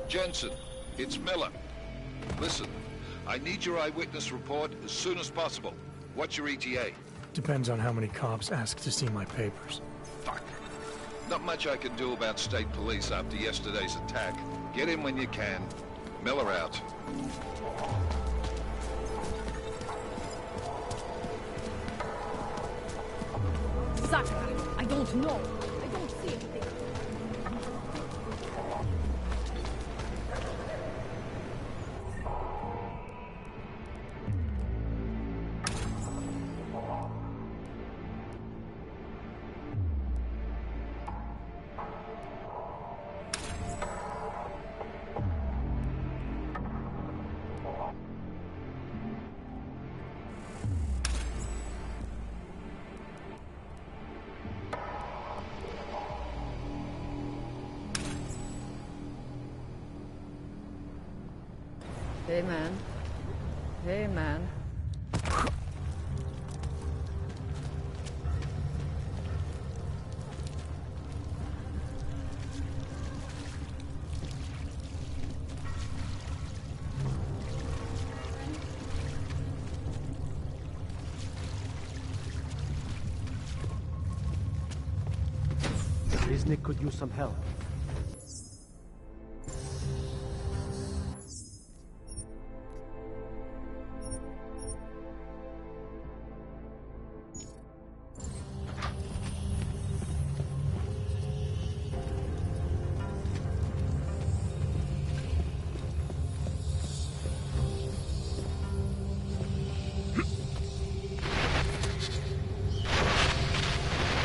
D: Jensen, it's Miller. Listen, I need your eyewitness report as soon as possible. What's your ETA?
A: Depends on how many cops ask to see my papers.
D: Fuck. Not much I can do about state police after yesterday's attack. Get in when you can. Miller out.
U: Sucker! I don't know. I don't see anything.
I: Hey, man. Hey, man.
O: Riznik could use some help.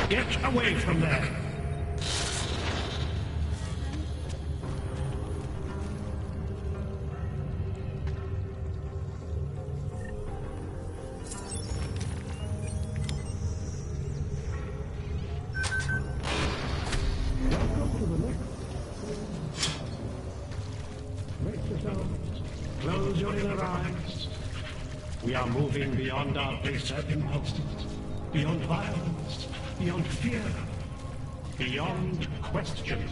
V: Get away from there! Close your inner eyes. We are moving beyond our baser impulses, beyond violence, beyond fear, beyond questions.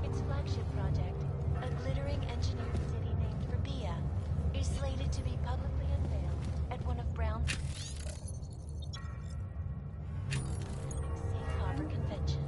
L: Its flagship project, a glittering engineered city named Rabia, is slated to be publicly unveiled at one of Brown's Safe Harbor Convention.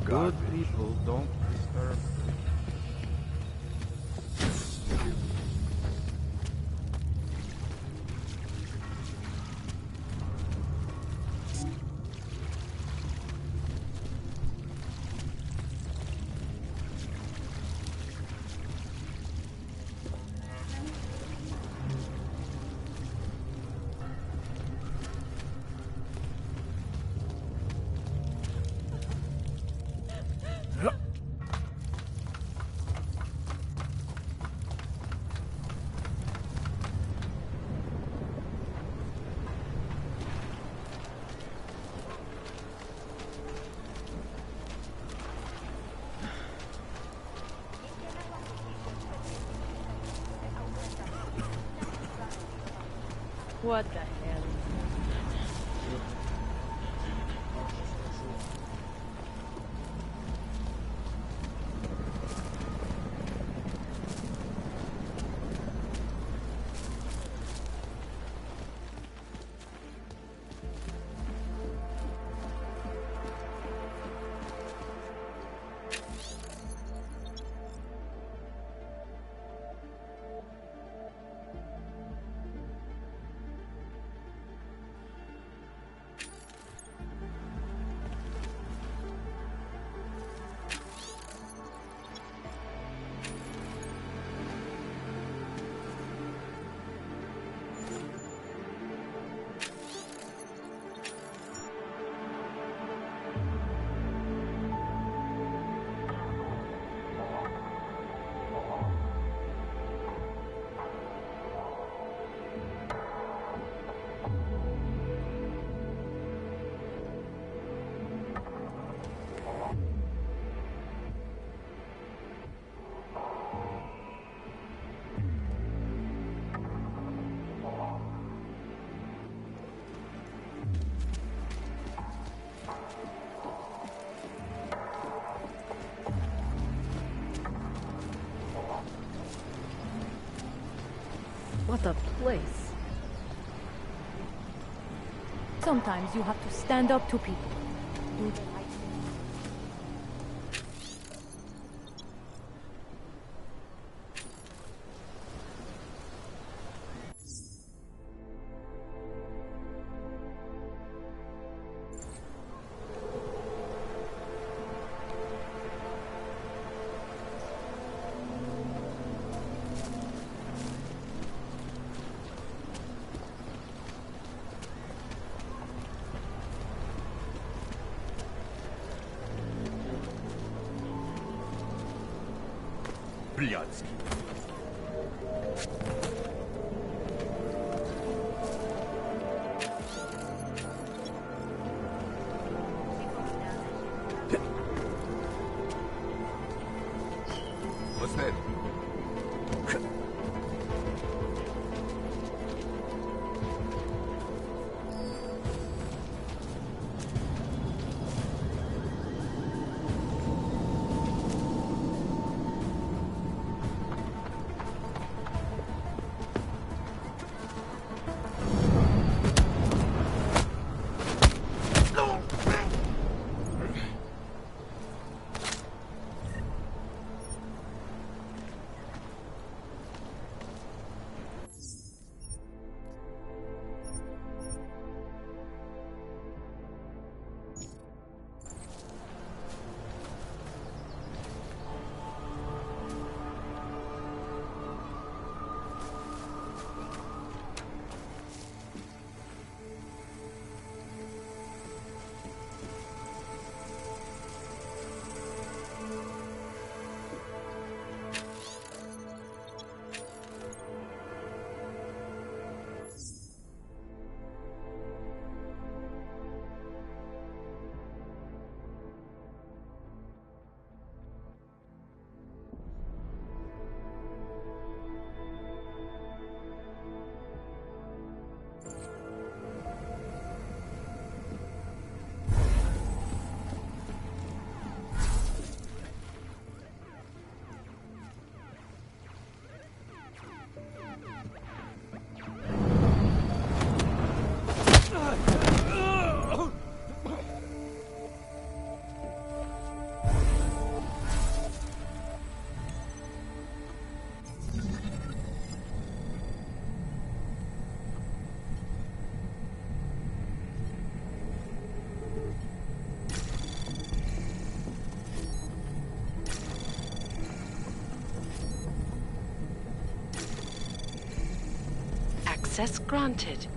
K: Good people don't disturb.
U: What the hell? What a place. Sometimes you have to stand up to people. Do the right thing.
B: Блядский. What's that?
R: Access granted.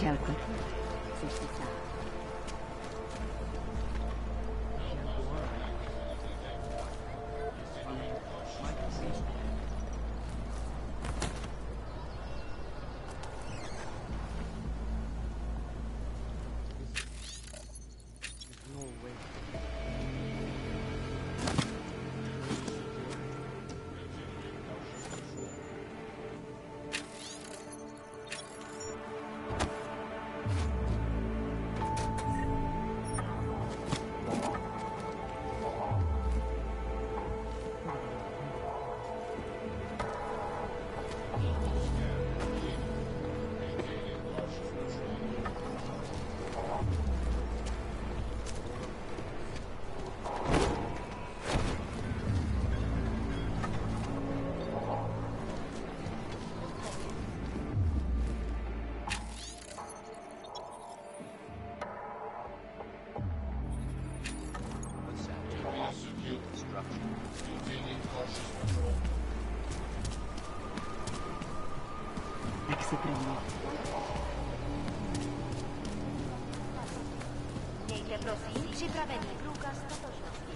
S: Calcul. Să știți. Se prende.
L: Miejcie prosím připravený průkaz totožnosti.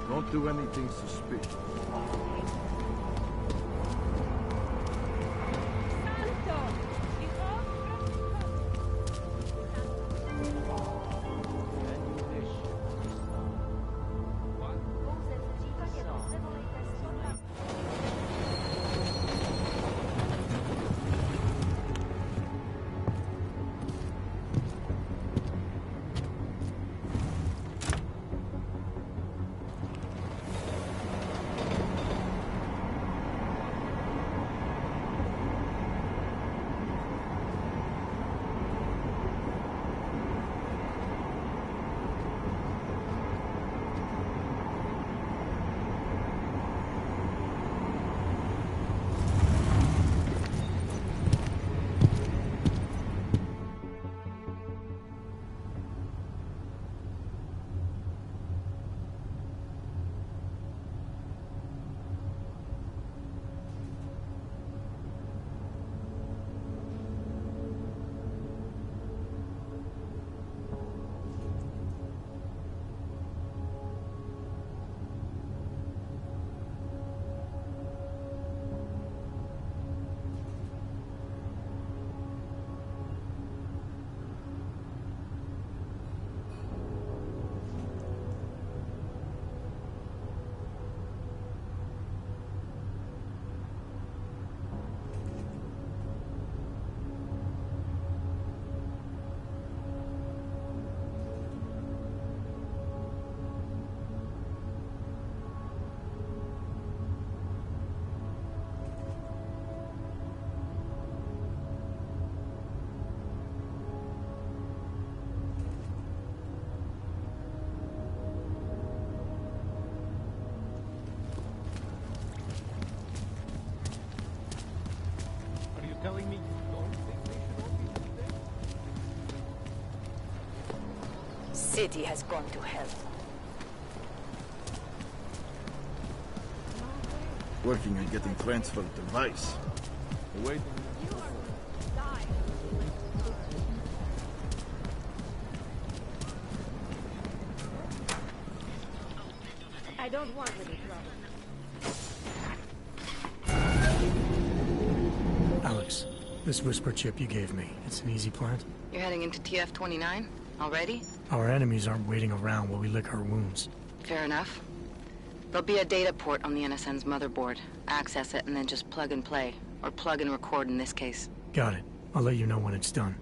C: Don't do anything suspicious.
P: Telling me you don't think they should all be dead?
F: City has gone to hell.
C: Working on getting transferred to Vice. Wait.
U: I don't want any trouble.
A: Alex, this whisper chip you gave me, it's an easy plant?
R: You're heading into TF-29? Already?
A: Our enemies aren't waiting around while we lick our wounds.
R: Fair enough. There'll be a data port on the NSN's motherboard. Access it and then just plug and play. Or plug and record in this case.
A: Got it. I'll let you know when it's done.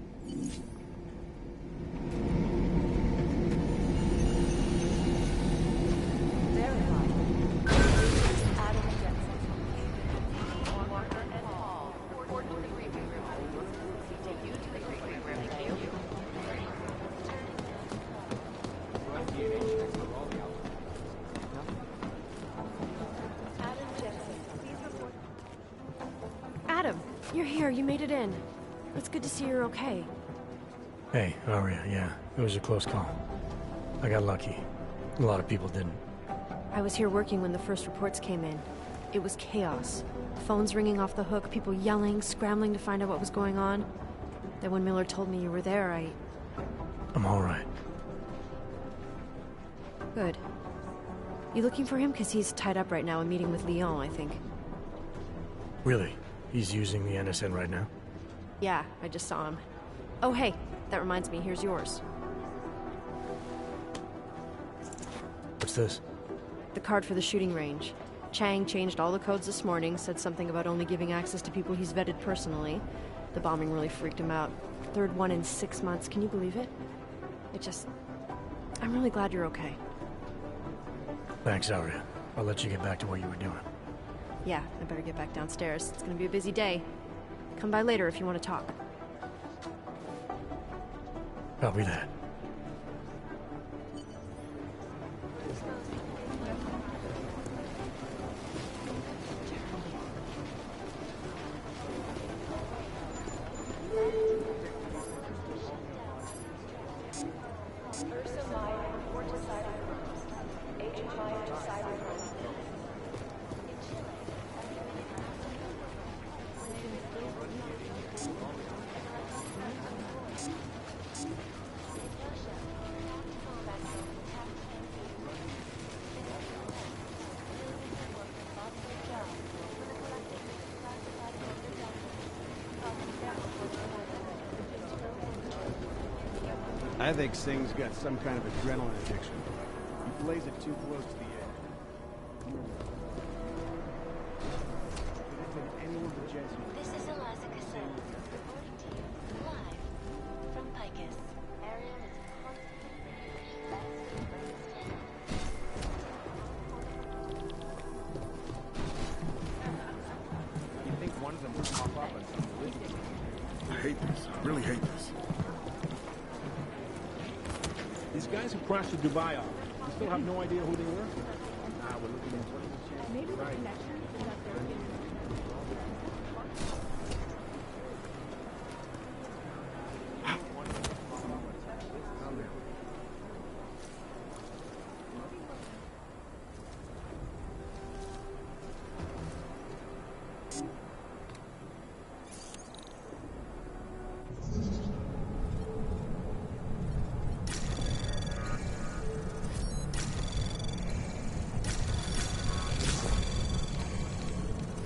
B: Adam, you're here. You made it in. It's good to see you're okay.
A: Hey, Aria, yeah. It was a close call. I got lucky. A lot of people didn't.
B: I was here working when the first reports came in. It was chaos. Phones ringing off the hook, people yelling, scrambling to find out what was going on. Then when Miller told me you were there,
A: I'm all right.
B: Good. You looking for him? Because he's tied up right now and meeting with Leon, I think.
A: Really? He's using the NSN right now?
B: Yeah, I just saw him. Oh, hey, that reminds me, here's yours.
A: What's this?
B: The card for the shooting range. Chang changed all the codes this morning, said something about only giving access to people he's vetted personally. The bombing really freaked him out. Third one in 6 months, can you believe it? I'm really glad you're okay.
A: Thanks, Aria. I'll let you get back to what you were doing.
B: Yeah, I better get back downstairs. It's gonna be a busy day. Come by later if you want to talk.
A: Copy that.
E: I think Singh's got some kind of adrenaline addiction. He plays it too close to the edge.
L: This is Eliza Cassell, reporting to you live from Picus. Ariel is
E: You think one of them would pop up on some religion?
Q: I hate this. I really hate this.
P: These guys who crashed the Dubai off, we still have no idea who they were? Nah, we're looking into it.
U: Maybe the
P: Right.
U: connection is that they're in...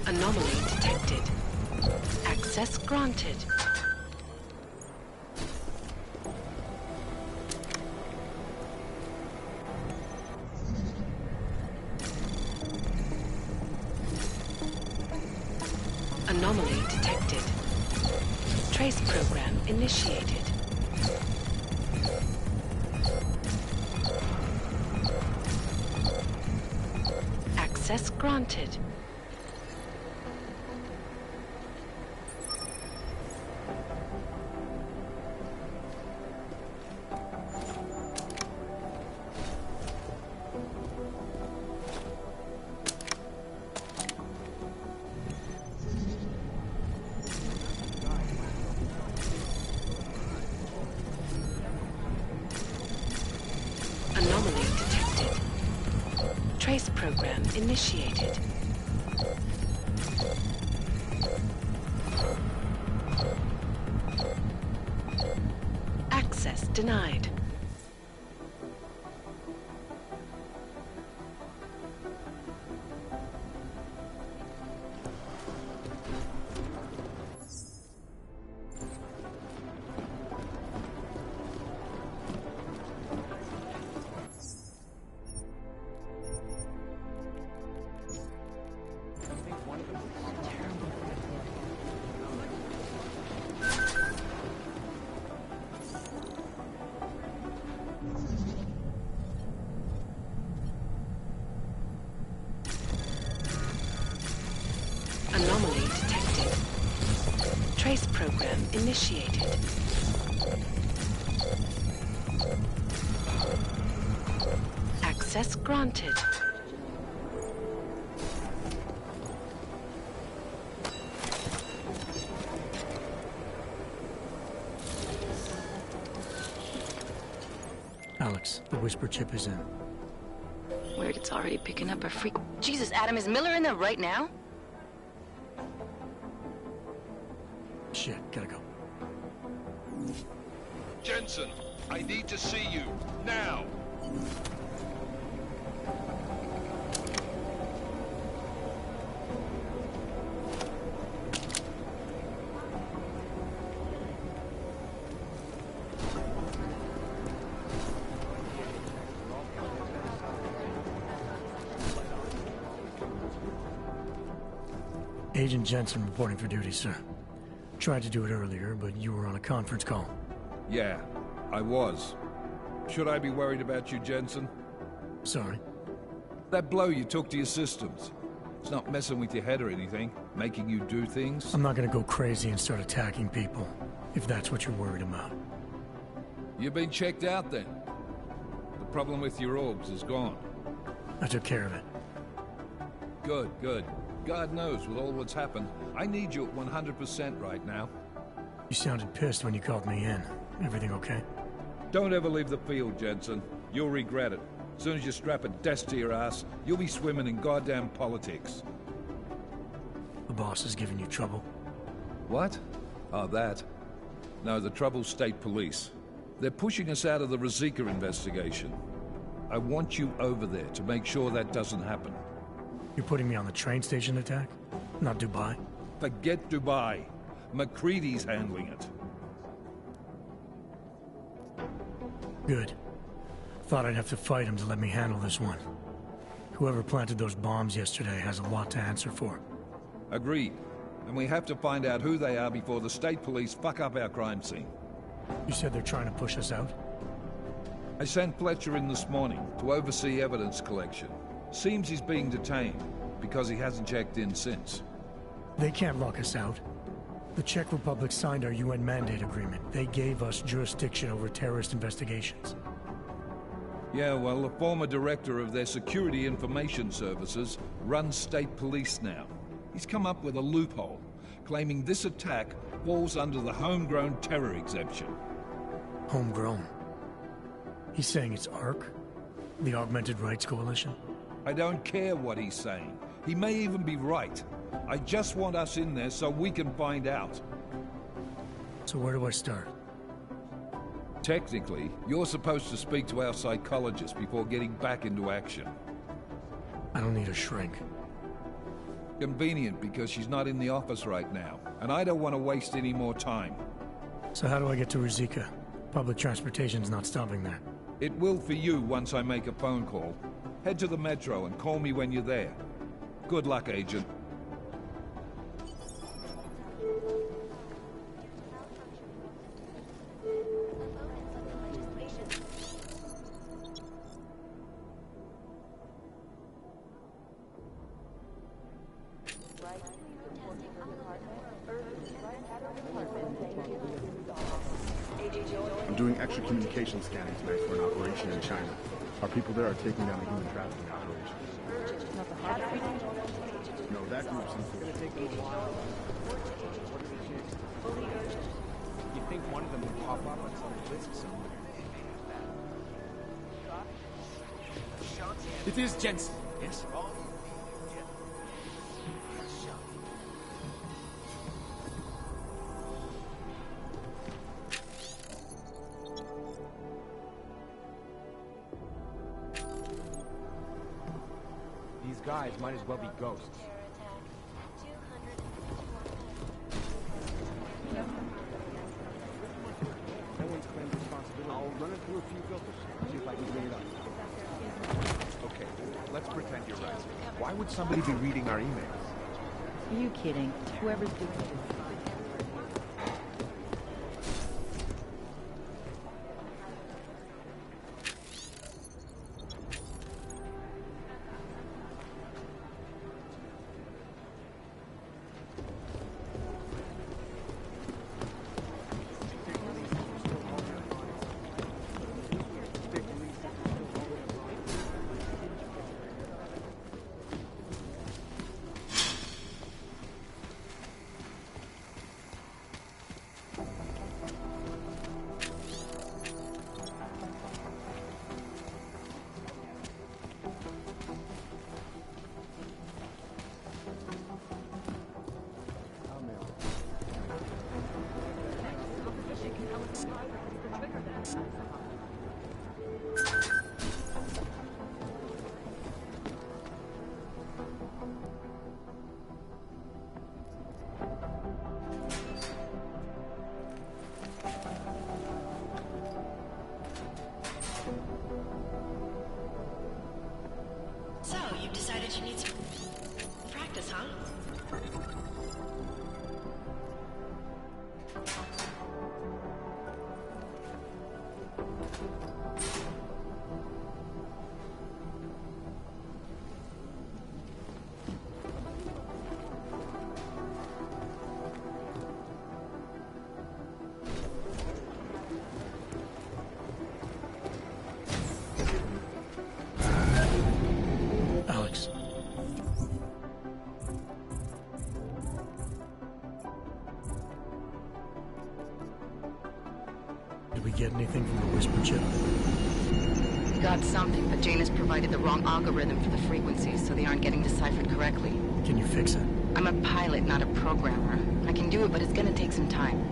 F: Anomaly detected. Access granted. Anomaly detected. Trace program initiated. Access granted. Anomaly detected. Trace program initiated. Access denied. Anomaly detected. Trace program initiated. Access granted.
A: Alex, the whisper chip is in.
M: Weird, it's already picking up a freak. Jesus, Adam, is Miller in there right now?
A: Shit, gotta go.
D: Jensen, I need to see you, now!
A: Agent Jensen reporting for duty, sir. Tried to do it earlier, but you were on a conference call.
D: Yeah, I was. Should I be worried about you, Jensen?
A: Sorry.
D: That blow you took to your systems. It's not messing with your head or anything, making you do things.
A: I'm not gonna go crazy and start attacking people, if that's what you're worried about.
D: You've been checked out then. The problem with your orbs is gone.
A: I took care of it.
D: Good, good. God knows, with all that's happened, I need you at 100% right now.
A: You sounded pissed when you called me in. Everything okay?
D: Don't ever leave the field, Jensen. You'll regret it. As soon as you strap a desk to your ass, you'll be swimming in goddamn politics.
A: The boss is giving you trouble.
D: What? Oh, that. No, the trouble's state police. They're pushing us out of the Rosika investigation. I want you over there to make sure that doesn't happen.
A: You're putting me on the train station attack? Not Dubai?
D: Forget Dubai. McCready's handling it.
A: Good. Thought I'd have to fight him to let me handle this one. Whoever planted those bombs yesterday has a lot to answer for.
D: Agreed. And we have to find out who they are before the state police fuck up our crime scene.
A: You said they're trying to push us out?
D: I sent Fletcher in this morning to oversee evidence collection. Seems he's being detained, because he hasn't checked in since.
A: They can't lock us out. The Czech Republic signed our UN mandate agreement. They gave us jurisdiction over terrorist investigations.
D: Yeah, well, the former director of their security information services runs state police now. He's come up with a loophole, claiming this attack falls under the homegrown terror exemption.
A: Homegrown? He's saying it's ARC? The Augmented Rights Coalition?
D: I don't care what he's saying. He may even be right. I just want us in there so we can find out.
A: So where do I start?
D: Technically, you're supposed to speak to our psychologist before getting back into action.
A: I don't need a shrink.
D: Convenient, because she's not in the office right now, and I don't want to waste any more time.
A: So how do I get to Rizika? Public transportation's not stopping there.
D: It will for you once I make a phone call. Head to the metro and call me when you're there. Good luck, Agent.
E: I'm doing extra communication scanning tonight for an operation in China. Our people there are taking down the human trafficking operation. No, that group seems to be taking a while.
C: You think one of them would pop up on some list somewhere? It is Jensen, yes? These guys might as well be ghosts.
E: No one's claimed responsibility. I'll run it through a few filters, see if I can bring it up.
C: Okay, let's pretend you're right. Why would somebody be reading our emails?
S: Are you kidding? Whoever's doing it.
H: So, you've decided you need some practice, huh?
A: Alex. Did we get anything from the whisper chip?
M: We got something, but Jane has provided the wrong algorithm for the frequencies, so they aren't getting deciphered correctly.
A: Can you fix it?
M: I'm a pilot, not a programmer. I can do it, but it's gonna take some time.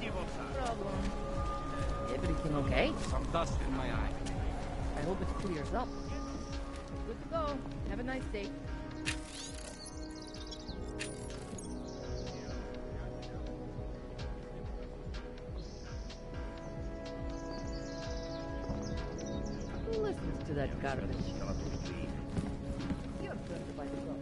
S: Problem. Everything okay?
K: Some dust in my eye.
S: I hope it clears up. Good to go. Have a nice day. Who listens to that garbage? Your turn to buy the gun.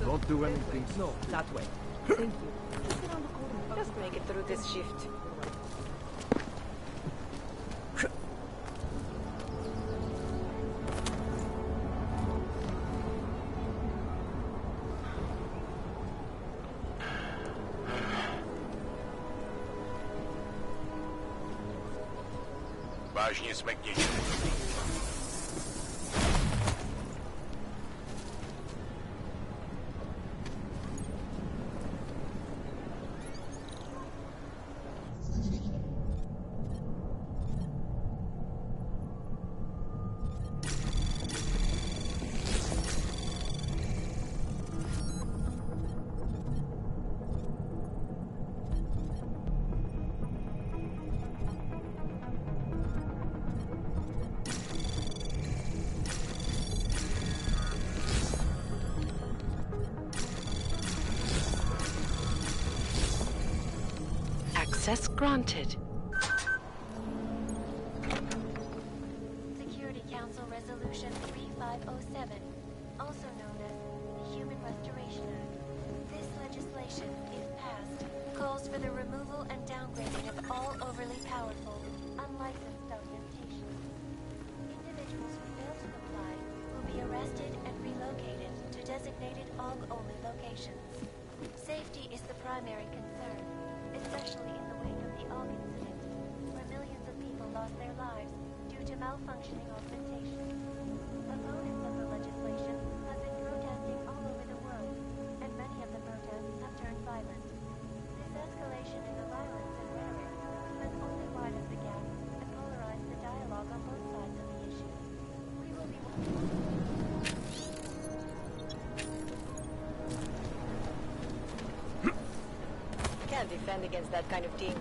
C: Don't do anything.
S: No, that way. Thank you.
R: Just make it through this shift.
N: Башни с магнитом.
R: Access granted.
L: Security Council Resolution 3507, also known as the Human Restoration Act. This legislation, if passed, calls for the removal and downgrading of all overly powerful, unlicensed augmentations. Individuals who fail to comply will be arrested and relocated to designated AUG-only locations. Safety is the primary concern, especially in the wake of the AUG incident, where millions of people lost their lives due to malfunctioning augmentations. Opponents of the legislation have been protesting all over the world, and many of the protests have turned violent. This escalation in the violence and rhetoric has only widened the gap and polarized the dialogue on both sides of the issue. We will be
R: Can't defend against that kind of team.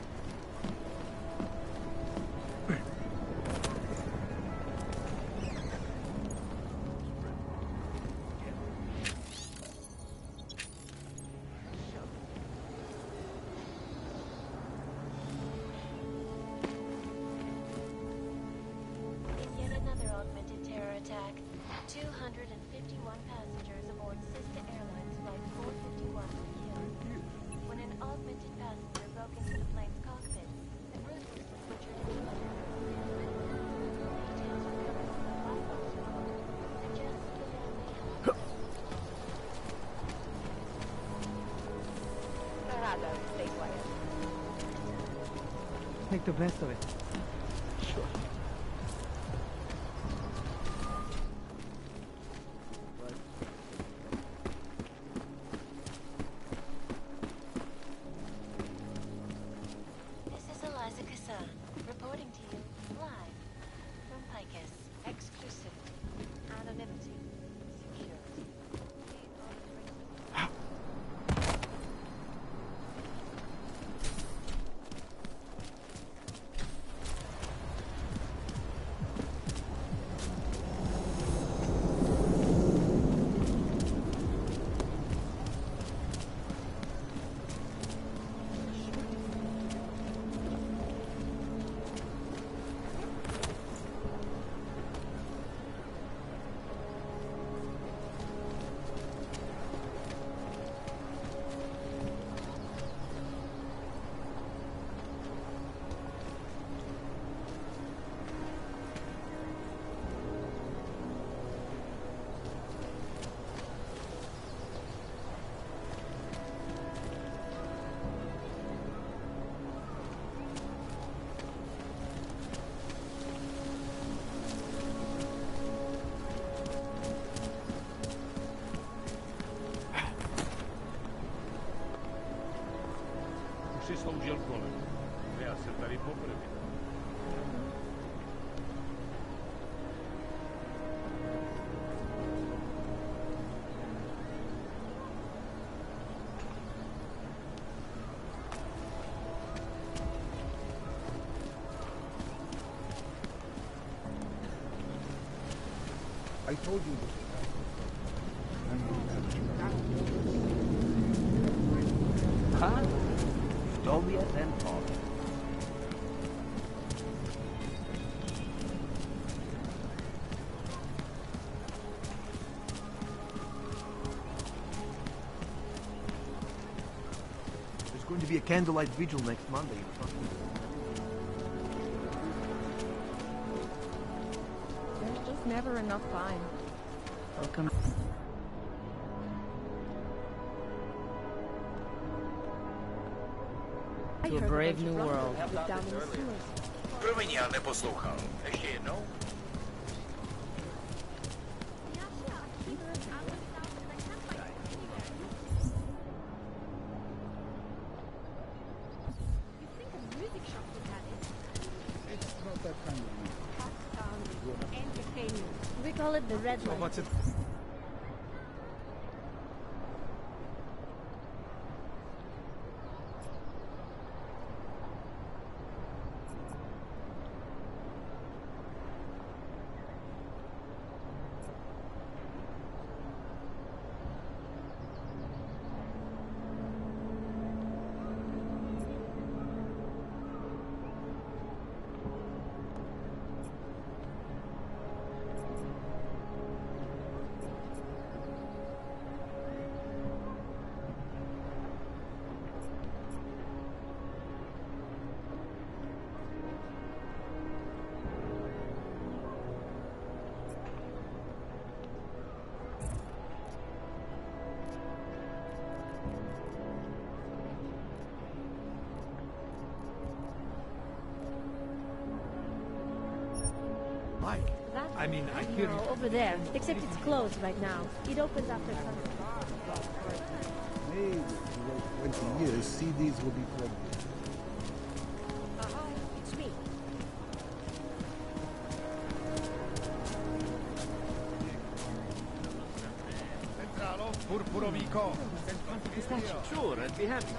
L: In yet another augmented terror attack, 251 passengers aboard Sister Airlines Flight 451 were killed. When an augmented passenger broke into the plane's cockpit and ruthlessly butchered its pilot. Details recovered from the black box report suggest the man may have...
R: Rather, stay quiet.
S: Make the best of it.
R: Sure.
L: Reporting to you live from Picus. Exclusivity, anonymity, security.
N: se slouží alkoholem. Já jsem tady poprvé.
C: I told you.
T: Huh? Soviet and Paul.
W: There's going to be a candlelight vigil next Monday.
I: There's just never enough time.
M: Welcome. To a brave new world.
N: Promiň, já neposlouchal. Ještě jednou?
X: We call it the red light.
C: What's it?
P: Mike, I mean, I hear you.
X: Over there, except it's closed right now. It opens after sunset.
E: Maybe in 20 years, CDs will be plugged in.
X: It's me.
W: Sure, I'd be happy to.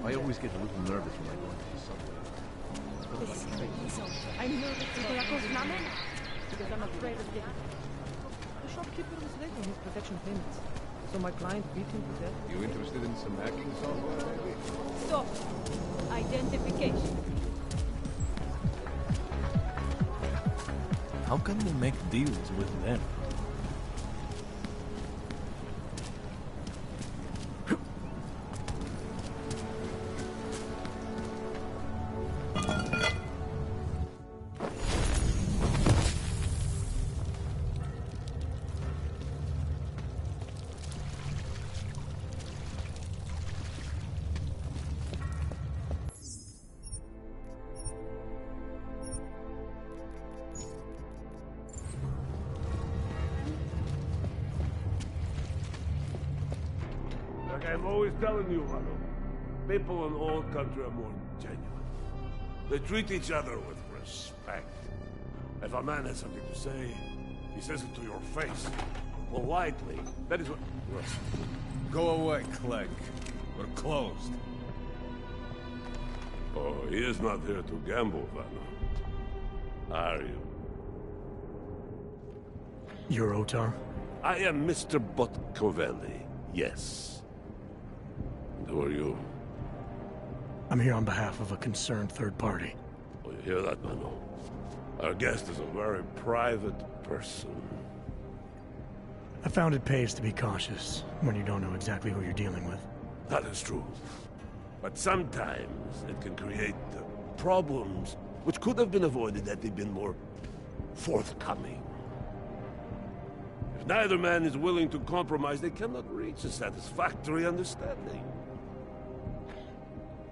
W: I always get a little nervous when I go into the subway.
I: I'm nervous because I'm afraid of getting. The shopkeeper was late on his protection payments, so my client beat him to death.
C: You interested in some hacking software, maybe?
U: Stop. Identification.
G: How can they make deals with them?
N: Like I'm always telling you, Mano, people in all country are more genuine. They treat each other with respect. If a man has something to say, he says it to your face. Politely. That is what...
D: Go away, Clegg. We're closed.
N: Oh, he is not here to gamble, Vanna. Are you?
A: You're Otar?
N: I am Mr. Botkovelli, yes. And who are you?
A: I'm here on behalf of a concerned third party.
N: Oh, you hear that, Mano? Our guest is a very private person.
A: I found it pays to be cautious when you don't know exactly who you're dealing with.
N: That is true. But sometimes it can create problems which could have been avoided had they been more forthcoming. If neither man is willing to compromise, they cannot reach a satisfactory understanding.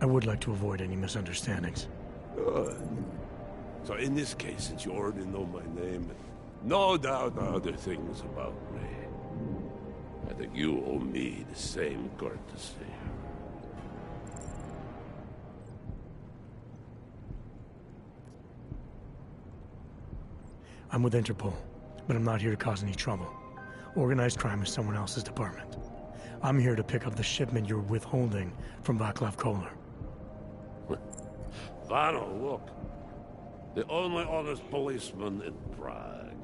A: I would like to avoid any misunderstandings.
N: Good. So in this case, since you already know my name, and no doubt other things about me, I think you owe me the same courtesy.
A: I'm with Interpol, but I'm not here to cause any trouble. Organized crime is someone else's department. I'm here to pick up the shipment you're withholding from Václav Kohler.
N: Vano, look. The only honest policeman in Prague.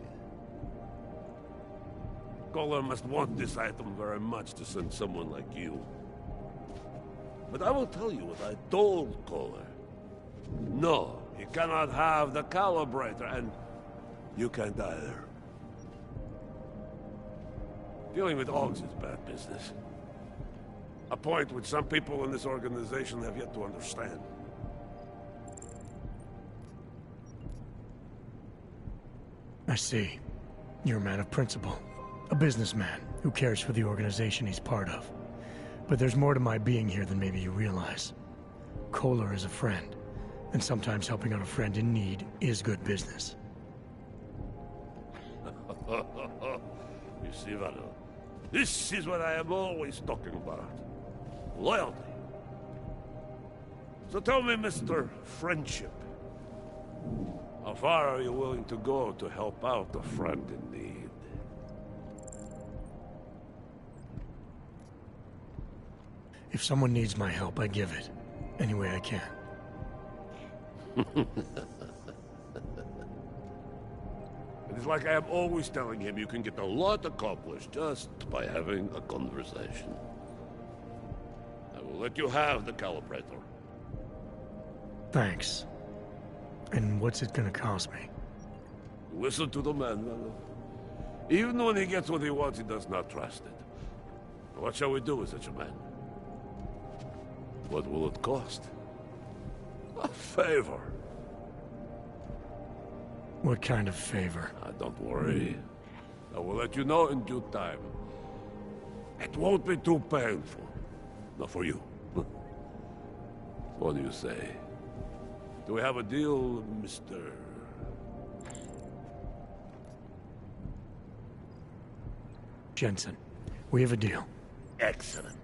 N: Kohler must want this item very much to send someone like you. But I will tell you what I told Kohler. No, he cannot have the calibrator, and you can't either. Dealing with Augs is bad business. A point which some people in this organization have yet to understand.
A: I see. You're a man of principle. A businessman who cares for the organization he's part of. But there's more to my being here than maybe you realize. Kohler is a friend, and sometimes helping out a friend in need is good business.
N: You see, Vano, this is what I am always talking about. Loyalty. So tell me, Mr. Friendship, how far are you willing to go to help out a friend in need?
A: If someone needs my help, I give it. Any way I can.
N: It is like I am always telling him, you can get a lot accomplished just by having a conversation. I will let you have the calibrator.
A: Thanks. And what's it gonna cost me?
N: Listen to the man, Vano. Even when he gets what he wants, he does not trust it. What shall we do with such a man? What will it cost? A favor.
A: What kind of favor?
N: Don't worry. I will let you know in due time. It won't be too painful. Not for you. What do you say? Do we have a deal, Mr.
A: Jensen? We have a deal.
N: Excellent.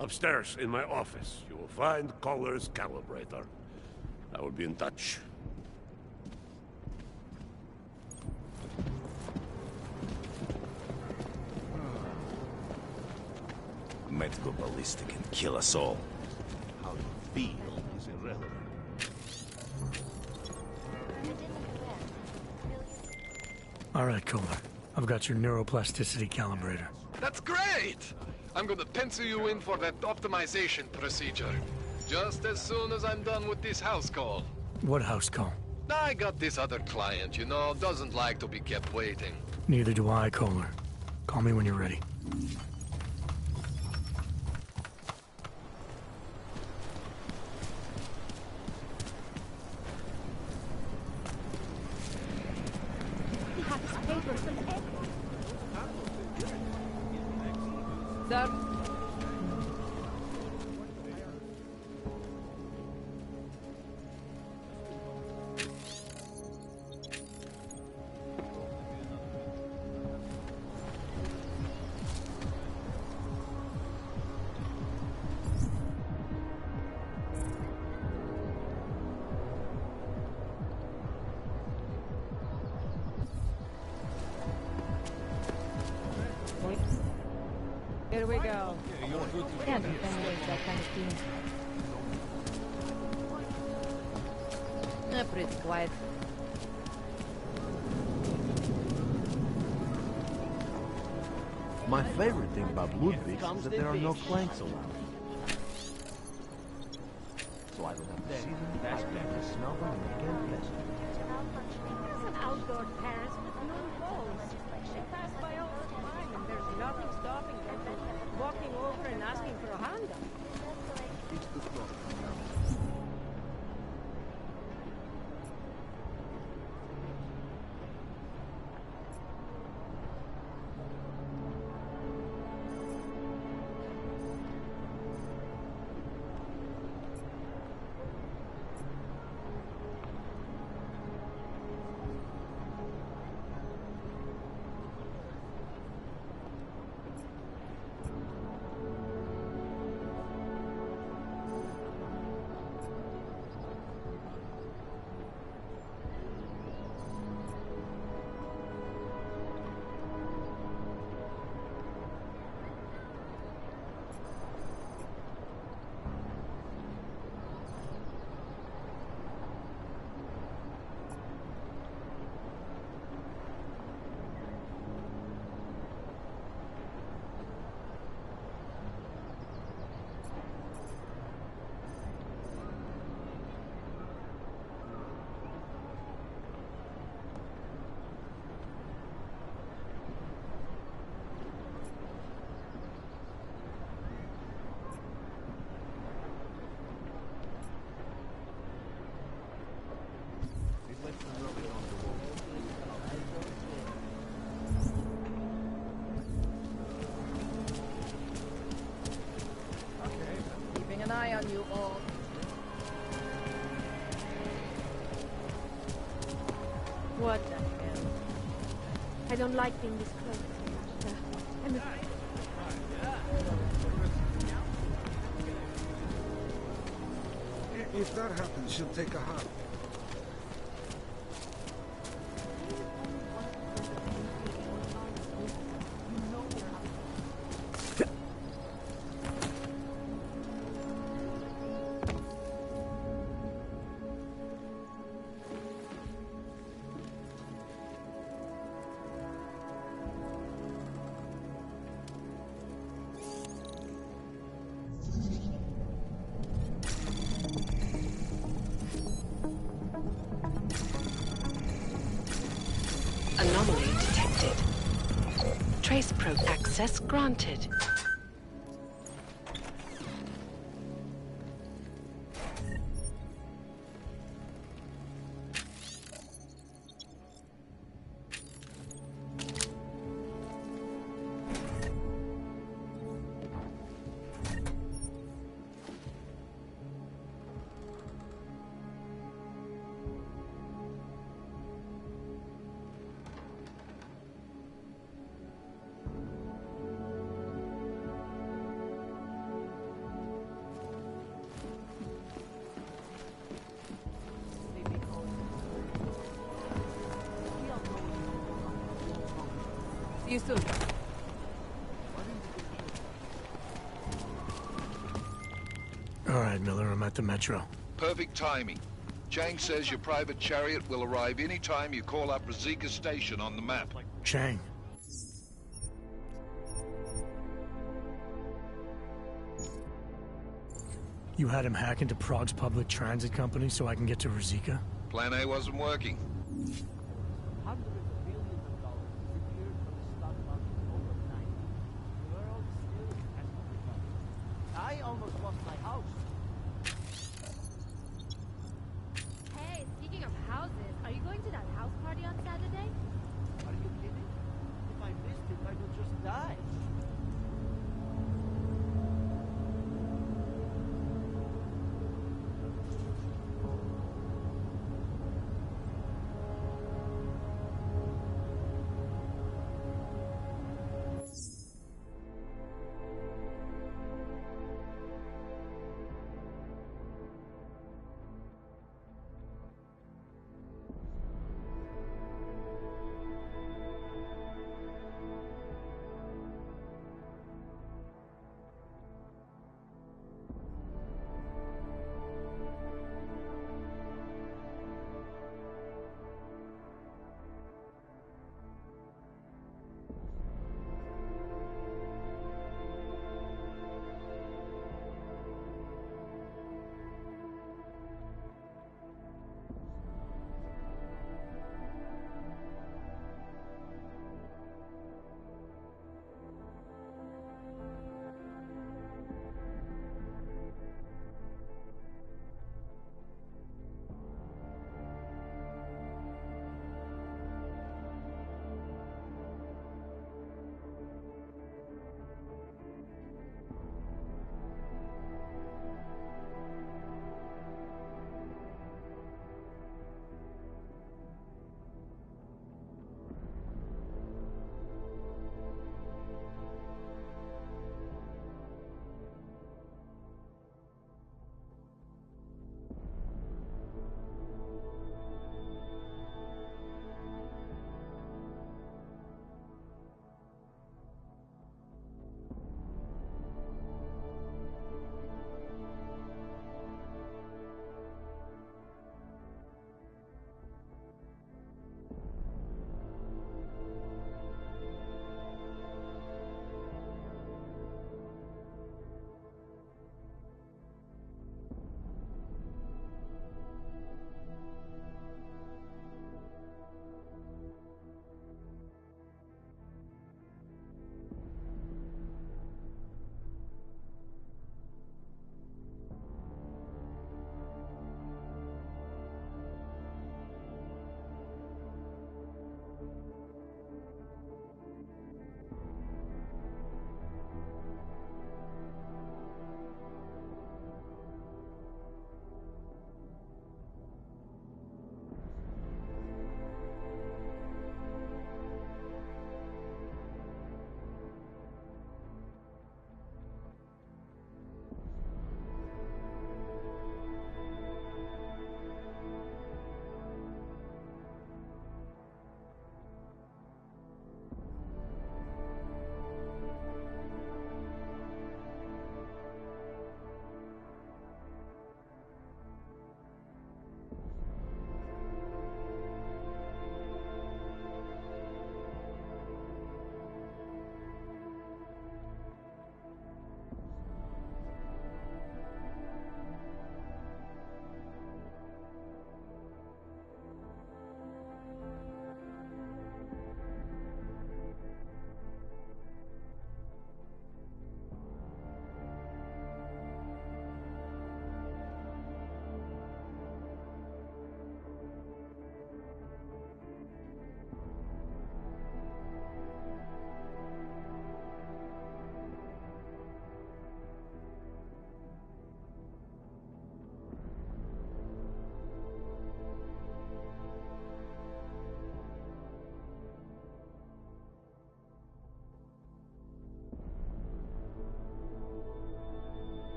N: Upstairs in my office, you will find Kohler's calibrator. I will be in touch.
B: Might go ballistic and kill us all.
C: How you feel is irrelevant.
A: All right, Kohler. I've got your neuroplasticity calibrator.
J: That's great! I'm gonna pencil you in for that optimization procedure. Just as soon as I'm done with this house call.
A: What house call?
J: I got this other client, you know, doesn't like to be kept waiting.
A: Neither do I, Kohler. Call me when you're ready.
I: Sir? Here we go.
U: Can't defend against that kind of team.
S: Pretty quiet.
W: My favorite thing about Ludwig is that there are no clanks allowed. So I don't have to see them, I don't have to smell them, and they can't mess with me.
X: It's an outdoor terrace with no walls. They pass by all the time, and there's nothing stopping them from walking over and asking for a handout.
W: It's the thought.
S: an eye on you all.
X: What the hell? I don't like being this close. I'm afraid.
F: If that happens, she'll take a hug.
M: Anomaly detected. Trace probe access granted.
S: See you soon.
A: All right, Miller, I'm at the metro.
D: Perfect timing. Chang says your private chariot will arrive any time you call up Rizika Station on the map.
A: Chang. You had him hack into Prague's public transit company so I can get to Rizika?
D: Plan A wasn't working.
T: Hundreds of billions of dollars disappeared from the stock market overnight. The world still has not recovered. I almost lost my house.
U: Hey, speaking of houses, are you going to that house party on Saturday?
T: Are you kidding? If I missed it, I would just die.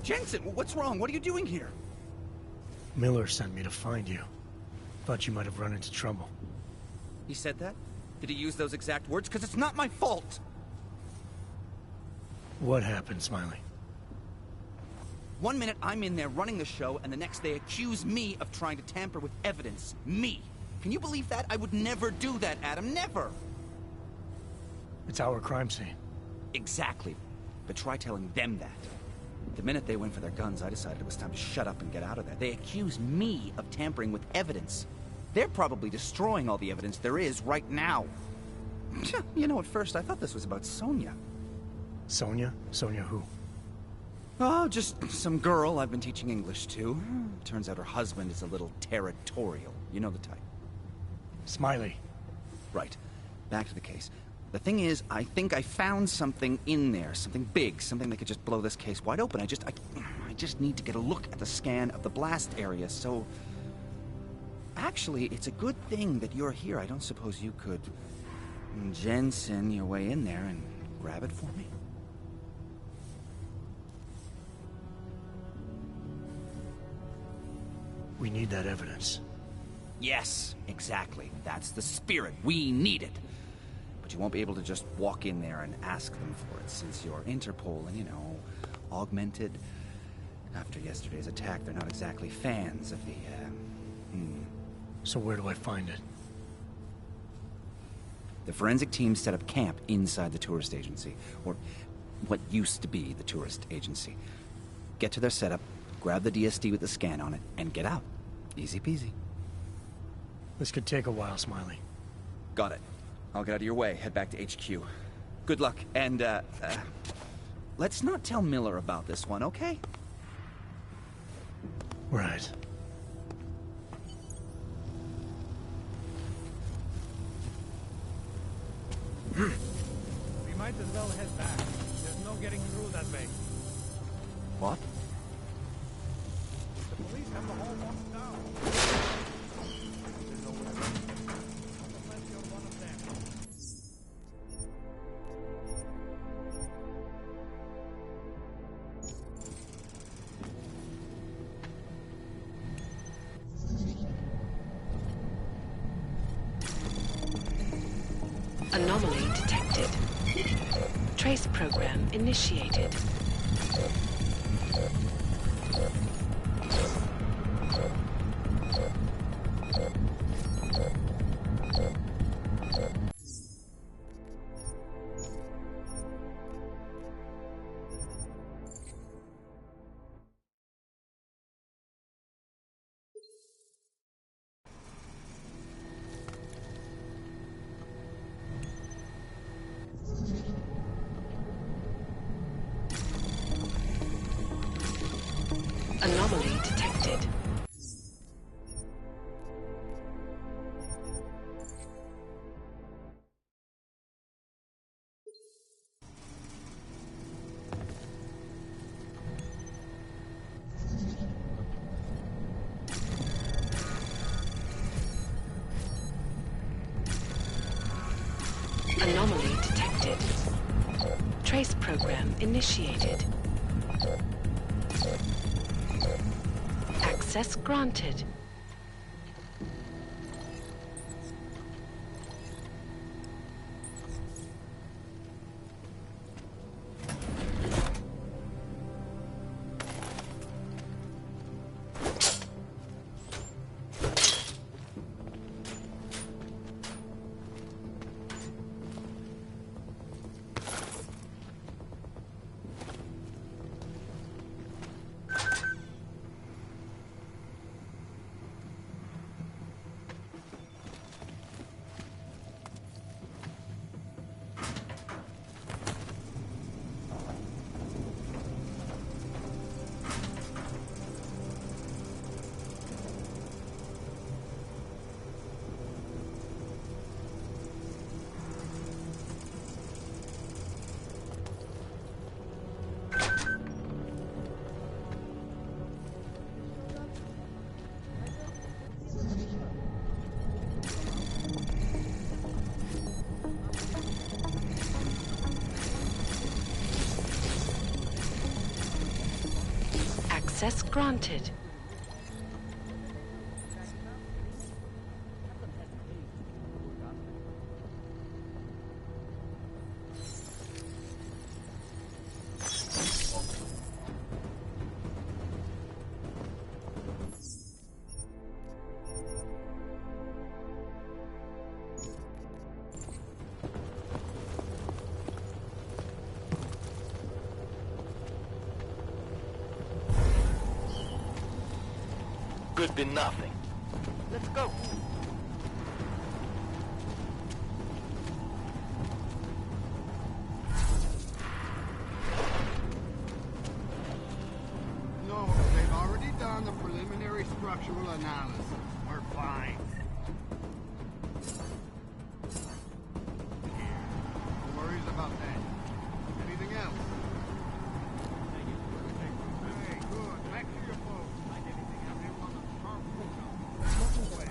F: Jensen, what's wrong? What are you doing here?
A: Miller sent me to find you. Thought you might have run into trouble.
F: He said that? Did he use those exact words? Because it's not my fault!
A: What happened, Smiley?
F: One minute I'm in there running the show, and the next they accuse me of trying to tamper with evidence. Me! Can you believe that? I would never do that, Adam. Never!
A: It's our crime scene.
F: Exactly. But try telling them that. The minute they went for their guns, I decided it was time to shut up and get out of there. They accuse me of tampering with evidence. They're probably destroying all the evidence there is right now. You know, at first I thought this was about Sonia.
A: Sonia? Sonia who?
F: Oh, just some girl I've been teaching English to. Turns out her husband is a little territorial. You know the type.
A: Smiley.
F: Right. Back to the case. The thing is, I think I found something in there. Something big. Something that could just blow this case wide open. I just need to get a look at the scan of the blast area, so... Actually, it's a good thing that you're here. I don't suppose you could... Jensen your way in there and grab it for me?
A: We need that evidence.
F: Yes, exactly. That's the spirit. We need it. But you won't be able to just walk in there and ask them for it, since you're Interpol and, you know, augmented. After yesterday's attack, they're not exactly fans of the,
A: So where do I find it?
F: The forensic team set up camp inside the tourist agency, or what used to be the tourist agency. Get to their setup, grab the DSD with the scan on it, and get out. Easy peasy.
A: This could take a while, Smiley.
F: Got it. I'll get out of your way, head back to HQ. Good luck, and, let's not tell Miller about this one, okay?
A: Right.
P: We might as well head back. There's no getting through that way.
F: What?
P: The police have the whole locked down. There's no way around it. Unless you're one of them.
M: Anomaly detected. Trace program initiated. Anomaly detected. Anomaly detected. Trace program initiated. Access granted.
R: Access granted.
J: Could be nothing.
T: Let's go.
H: No, they've already done the preliminary structural analysis. We're fine. No worries about that. Anything else? Hey, good. Back to your folks. Find anything out there on the sharp lookout. Away.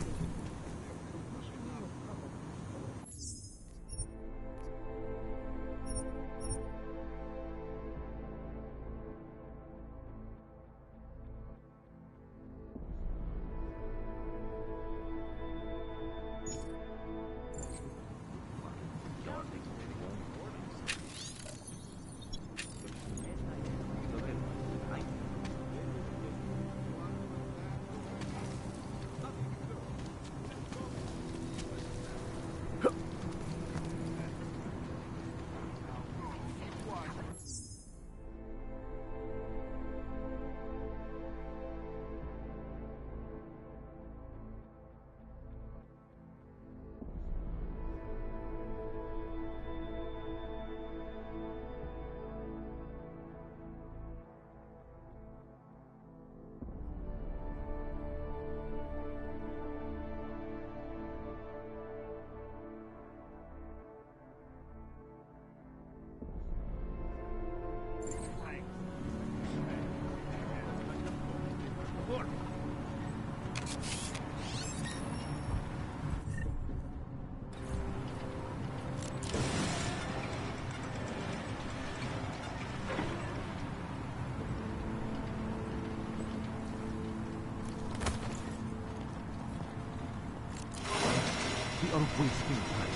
W: We are wasting time.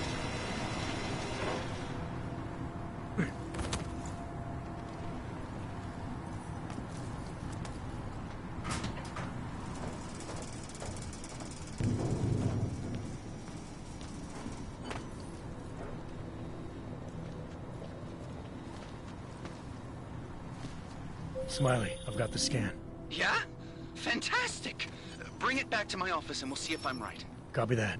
A: Smiley, I've got the scan.
F: Yeah? Fantastic! Bring it back to my office and we'll see if I'm right.
A: Copy that.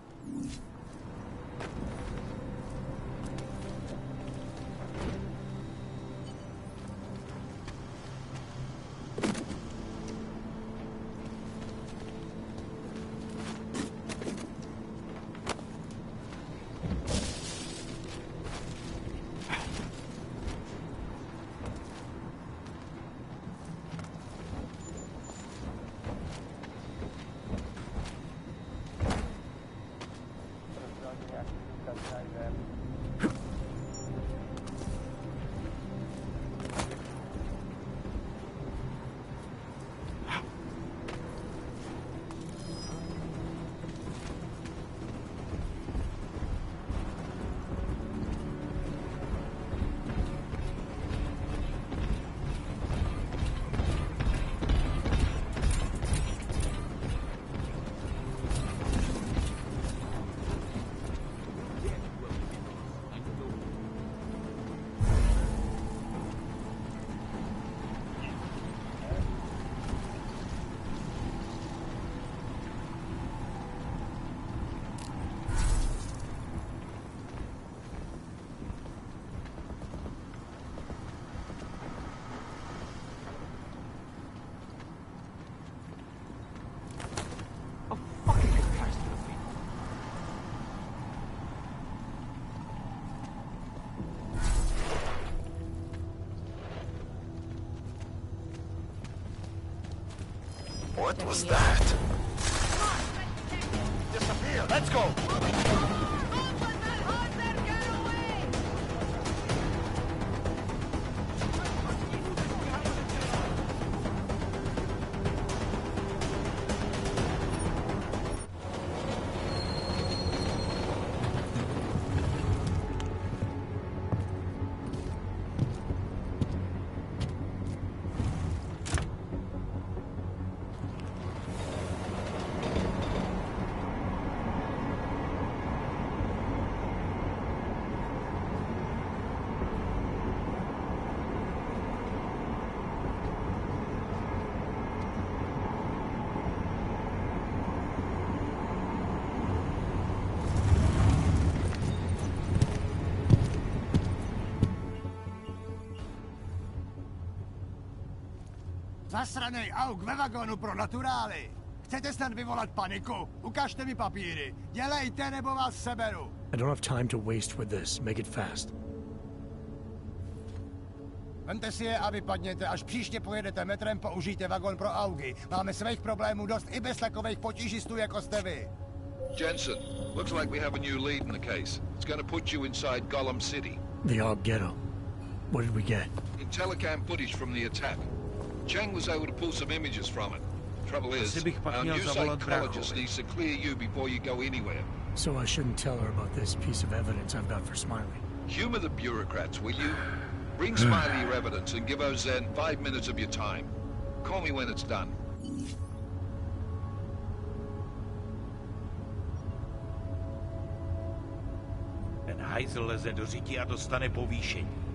J: What was that? Disappear! Let's go!
H: Zasranej auk ve vagonu pro naturály. Chcete snad vyvolat paniku? Ukažte mi papíry. Dělejte, nebo vás seberu.
A: I don't have time to waste with this. Make it fast.
H: Vemte si je a vypadněte. Až příště pojedete metrem, použijte vagon pro augy. Máme svých problémů dost i bez takových potížistů, jako jste vy.
D: Jensen, looks like we have a new lead in the case. It's going to put you inside Gollum City.
A: The Og Ghetto. What did we get?
D: Telecam footage from the attack. Cheng was able to pull some images from it. Trouble is, our new psychologist needs to clear you before you go anywhere.
A: So I shouldn't tell her about this piece of evidence I've got for Smiley.
D: Humor the bureaucrats, will you? Bring Smiley your evidence and give Ozen 5 minutes of your time. Call me when it's done.
W: Ten hajzl leze do řití a dostane povýšení.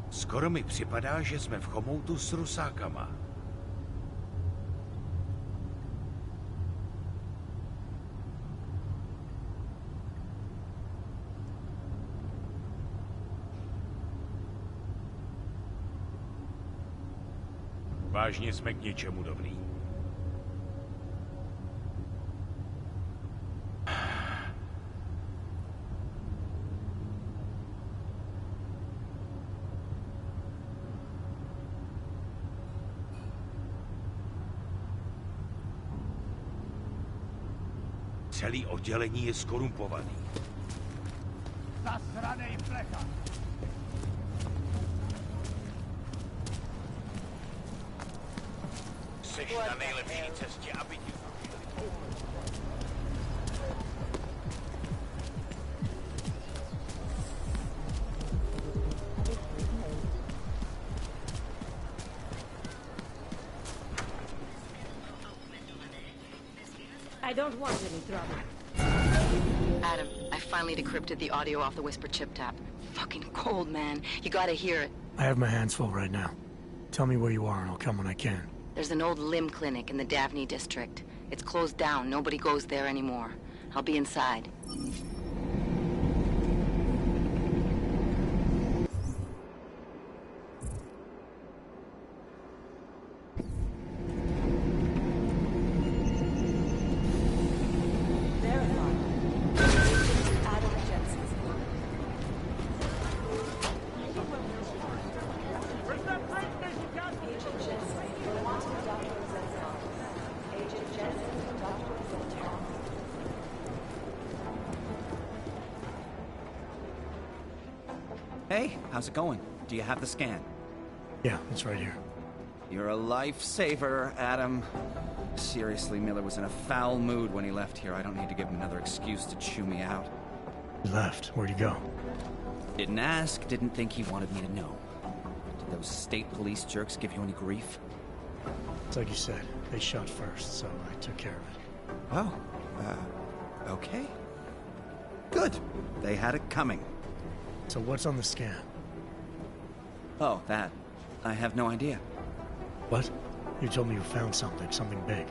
W: Skoro mi připadá, že jsme v chomoutu s Rusákama. Vážně jsme k něčemu dobrý. Celý oddělení je skorumpovaný.
H: Zasranej plecha!
W: Seš na nejlepší cestě, aby ti...
X: I don't want any trouble.
M: Adam, I finally decrypted the audio off the Whisper chip tap. Fucking cold, man. You gotta hear it.
A: I have my hands full right now. Tell me where you are and I'll come when I can.
M: There's an old limb clinic in the Daphne district. It's closed down. Nobody goes there anymore. I'll be inside.
F: Hey, how's it going? Do you have the scan?
A: Yeah, it's right here.
F: You're a lifesaver, Adam. Seriously, Miller was in a foul mood when he left here. I don't need to give him another excuse to chew me out.
A: He left. Where'd he go?
F: Didn't ask, didn't think he wanted me to know. Did those state police jerks give you any grief?
A: It's like you said. They shot first, so I took care of it.
F: Oh, okay. Good. They had it coming.
A: So what's on the scan?
F: Oh, that. I have no idea.
A: What? You told me you found something big.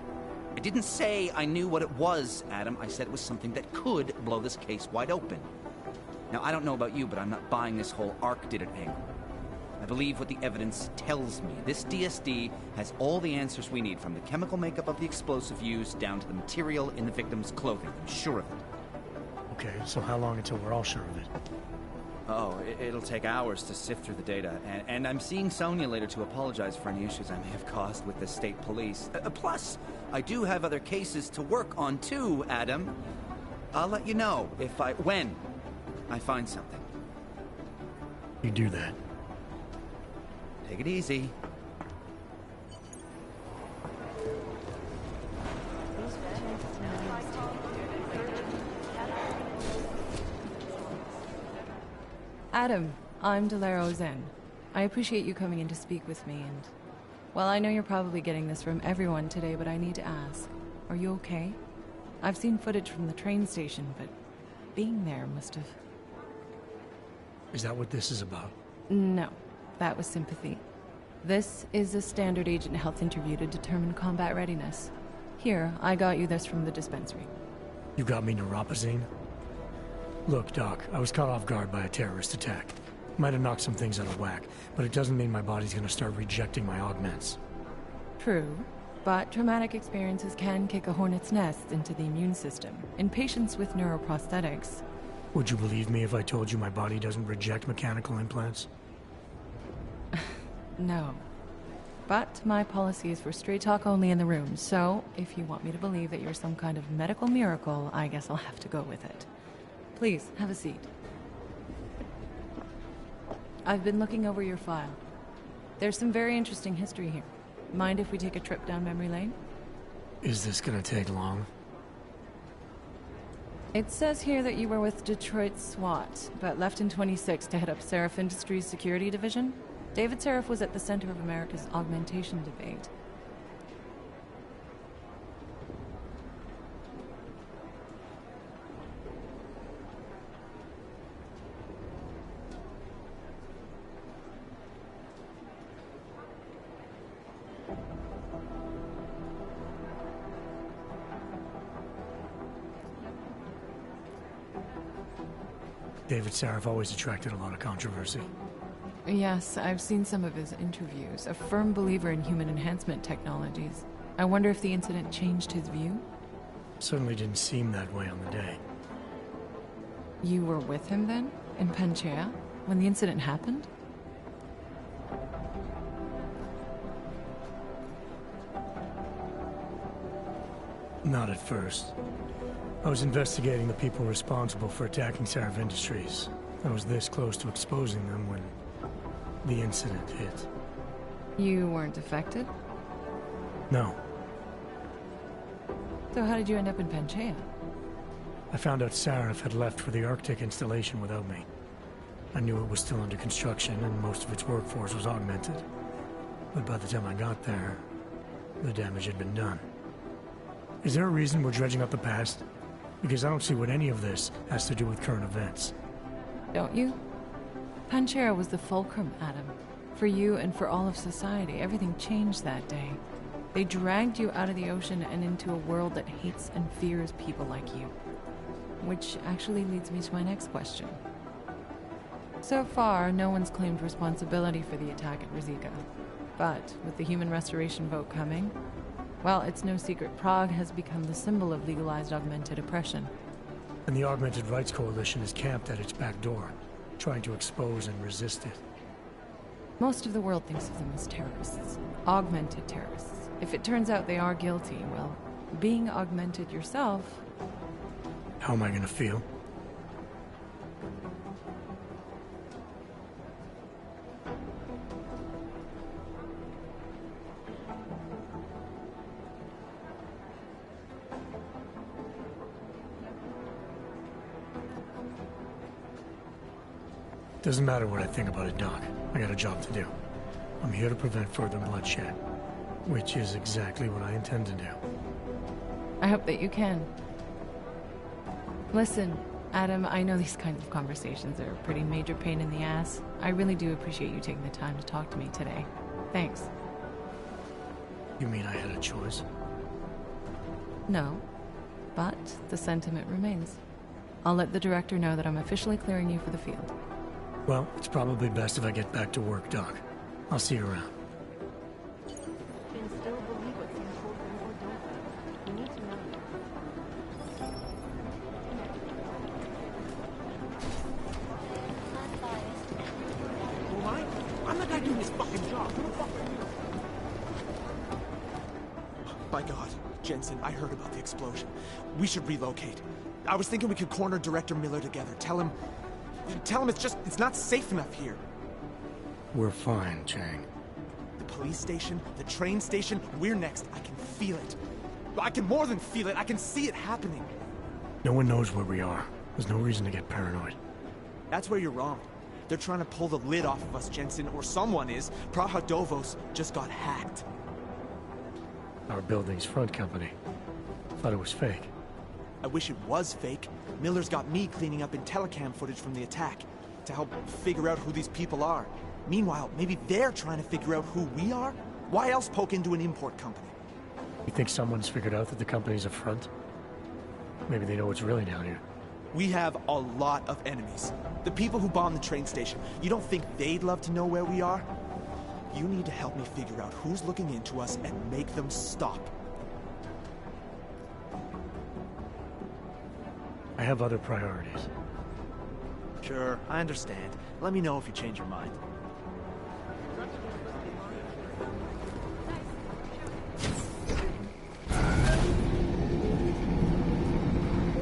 F: I didn't say I knew what it was, Adam. I said it was something that could blow this case wide open. Now, I don't know about you, but I'm not buying this whole Ark did it angle. I believe what the evidence tells me. This DSD has all the answers we need, from the chemical makeup of the explosive used down to the material in the victim's clothing. I'm sure of it.
A: Okay, so how long until we're all sure of it?
F: Oh, it'll take hours to sift through the data, and I'm seeing Sonia later to apologize for any issues I may have caused with the state police. Plus, I do have other cases to work on too, Adam. I'll let you know when I find something.
A: You do that.
F: Take it easy.
K: Adam, I'm Delaro Zen. I appreciate you coming in to speak with me, and... well, I know you're probably getting this from everyone today, but I need to ask. Are you okay? I've seen footage from the train station, but being there must have...
A: Is that what this is about?
K: No, that was sympathy. This is a standard agent health interview to determine combat readiness. Here, I got you this from the dispensary.
A: You got me neuropazine? Look, Doc, I was caught off guard by a terrorist attack. Might have knocked some things out of whack, but it doesn't mean my body's gonna start rejecting my augments.
K: True, but traumatic experiences can kick a hornet's nest into the immune system. In patients with neuroprosthetics...
A: Would you believe me if I told you my body doesn't reject mechanical implants?
K: No. But my policy is for straight talk only in the room, so if you want me to believe that you're some kind of medical miracle, I guess I'll have to go with it. Please, have a seat. I've been looking over your file. There's some very interesting history here. Mind if we take a trip down memory lane?
A: Is this gonna take long?
K: It says here that you were with Detroit SWAT, but left in 26 to head up Seraph Industries' security division. David Seraph was at the center of America's augmentation debate.
A: David Seraph always attracted a lot of controversy.
K: Yes, I've seen some of his interviews. A firm believer in human enhancement technologies. I wonder if the incident changed his view?
A: Certainly didn't seem that way on the day.
K: You were with him then? In Panchea? When the incident happened?
A: Not at first. I was investigating the people responsible for attacking Seraph Industries. I was this close to exposing them when the incident hit.
K: You weren't affected?
A: No.
K: So how did you end up in Panchea?
A: I found out Seraph had left for the Arctic installation without me. I knew it was still under construction and most of its workforce was augmented. But by the time I got there, the damage had been done. Is there a reason we're dredging up the past? Because I don't see what any of this has to do with current events.
K: Don't you? Panchea was the fulcrum, Adam. For you and for all of society, everything changed that day. They dragged you out of the ocean and into a world that hates and fears people like you. Which actually leads me to my next question. So far, no one's claimed responsibility for the attack at Rizika. But with the human restoration vote coming, well, it's no secret Prague has become the symbol of legalized augmented oppression.
A: And the Augmented Rights Coalition is camped at its back door, trying to expose and resist it.
K: Most of the world thinks of them as terrorists. Augmented terrorists. If it turns out they are guilty, well, being augmented yourself...
A: How am I gonna feel? Doesn't matter what I think about it, Doc. I got a job to do. I'm here to prevent further bloodshed, which is exactly what I intend to do.
K: I hope that you can. Listen, Adam, I know these kinds of conversations are a pretty major pain in the ass. I really do appreciate you taking the time to talk to me today. Thanks.
A: You mean I had a choice?
K: No, but the sentiment remains. I'll let the director know that I'm officially clearing you for the field.
A: Well, it's probably best if I get back to work, Doc. I'll see you around.
X: Can still believe what's being told them or don't. We need to know.
P: Who am I? I'm the guy doing this fucking job. Who the fuck are you?
L: By God, Jensen, I heard about the explosion. We should relocate. I was thinking we could corner Director Miller together. Tell him it's not safe enough here.
A: We're fine, Chang.
L: The police station, the train station, we're next. I can feel it. I can more than feel it. I can see it happening.
A: No one knows where we are. There's no reason to get paranoid.
L: That's where you're wrong. They're trying to pull the lid off of us, Jensen, or someone is. Praha Dovos just got hacked.
A: Our building's front company. Thought it was fake.
L: I wish it was fake. Miller's got me cleaning up telecam footage from the attack to help figure out who these people are. Meanwhile, maybe they're trying to figure out who we are? Why else poke into an import company?
A: You think someone's figured out that the company's a front? Maybe they know what's really down here.
L: We have a lot of enemies. The people who bombed the train station. You don't think they'd love to know where we are? You need to help me figure out who's looking into us and make them stop.
A: I have other priorities.
L: Sure, I understand. Let me know if you change your mind.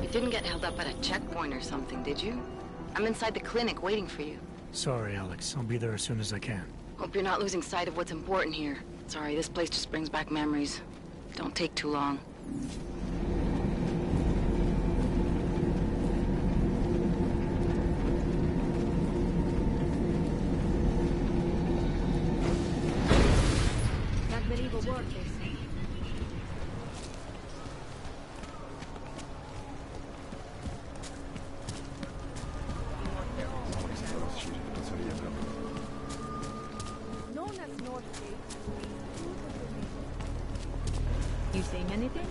M: You didn't get held up at a checkpoint or something, did you? I'm inside the clinic waiting for you.
A: Sorry, Alex. I'll be there as soon as I can.
M: Hope you're not losing sight of what's important here. Sorry, this place just brings back memories. Don't take too long.
U: That medieval word, they say. Known as North Gate. You saying anything?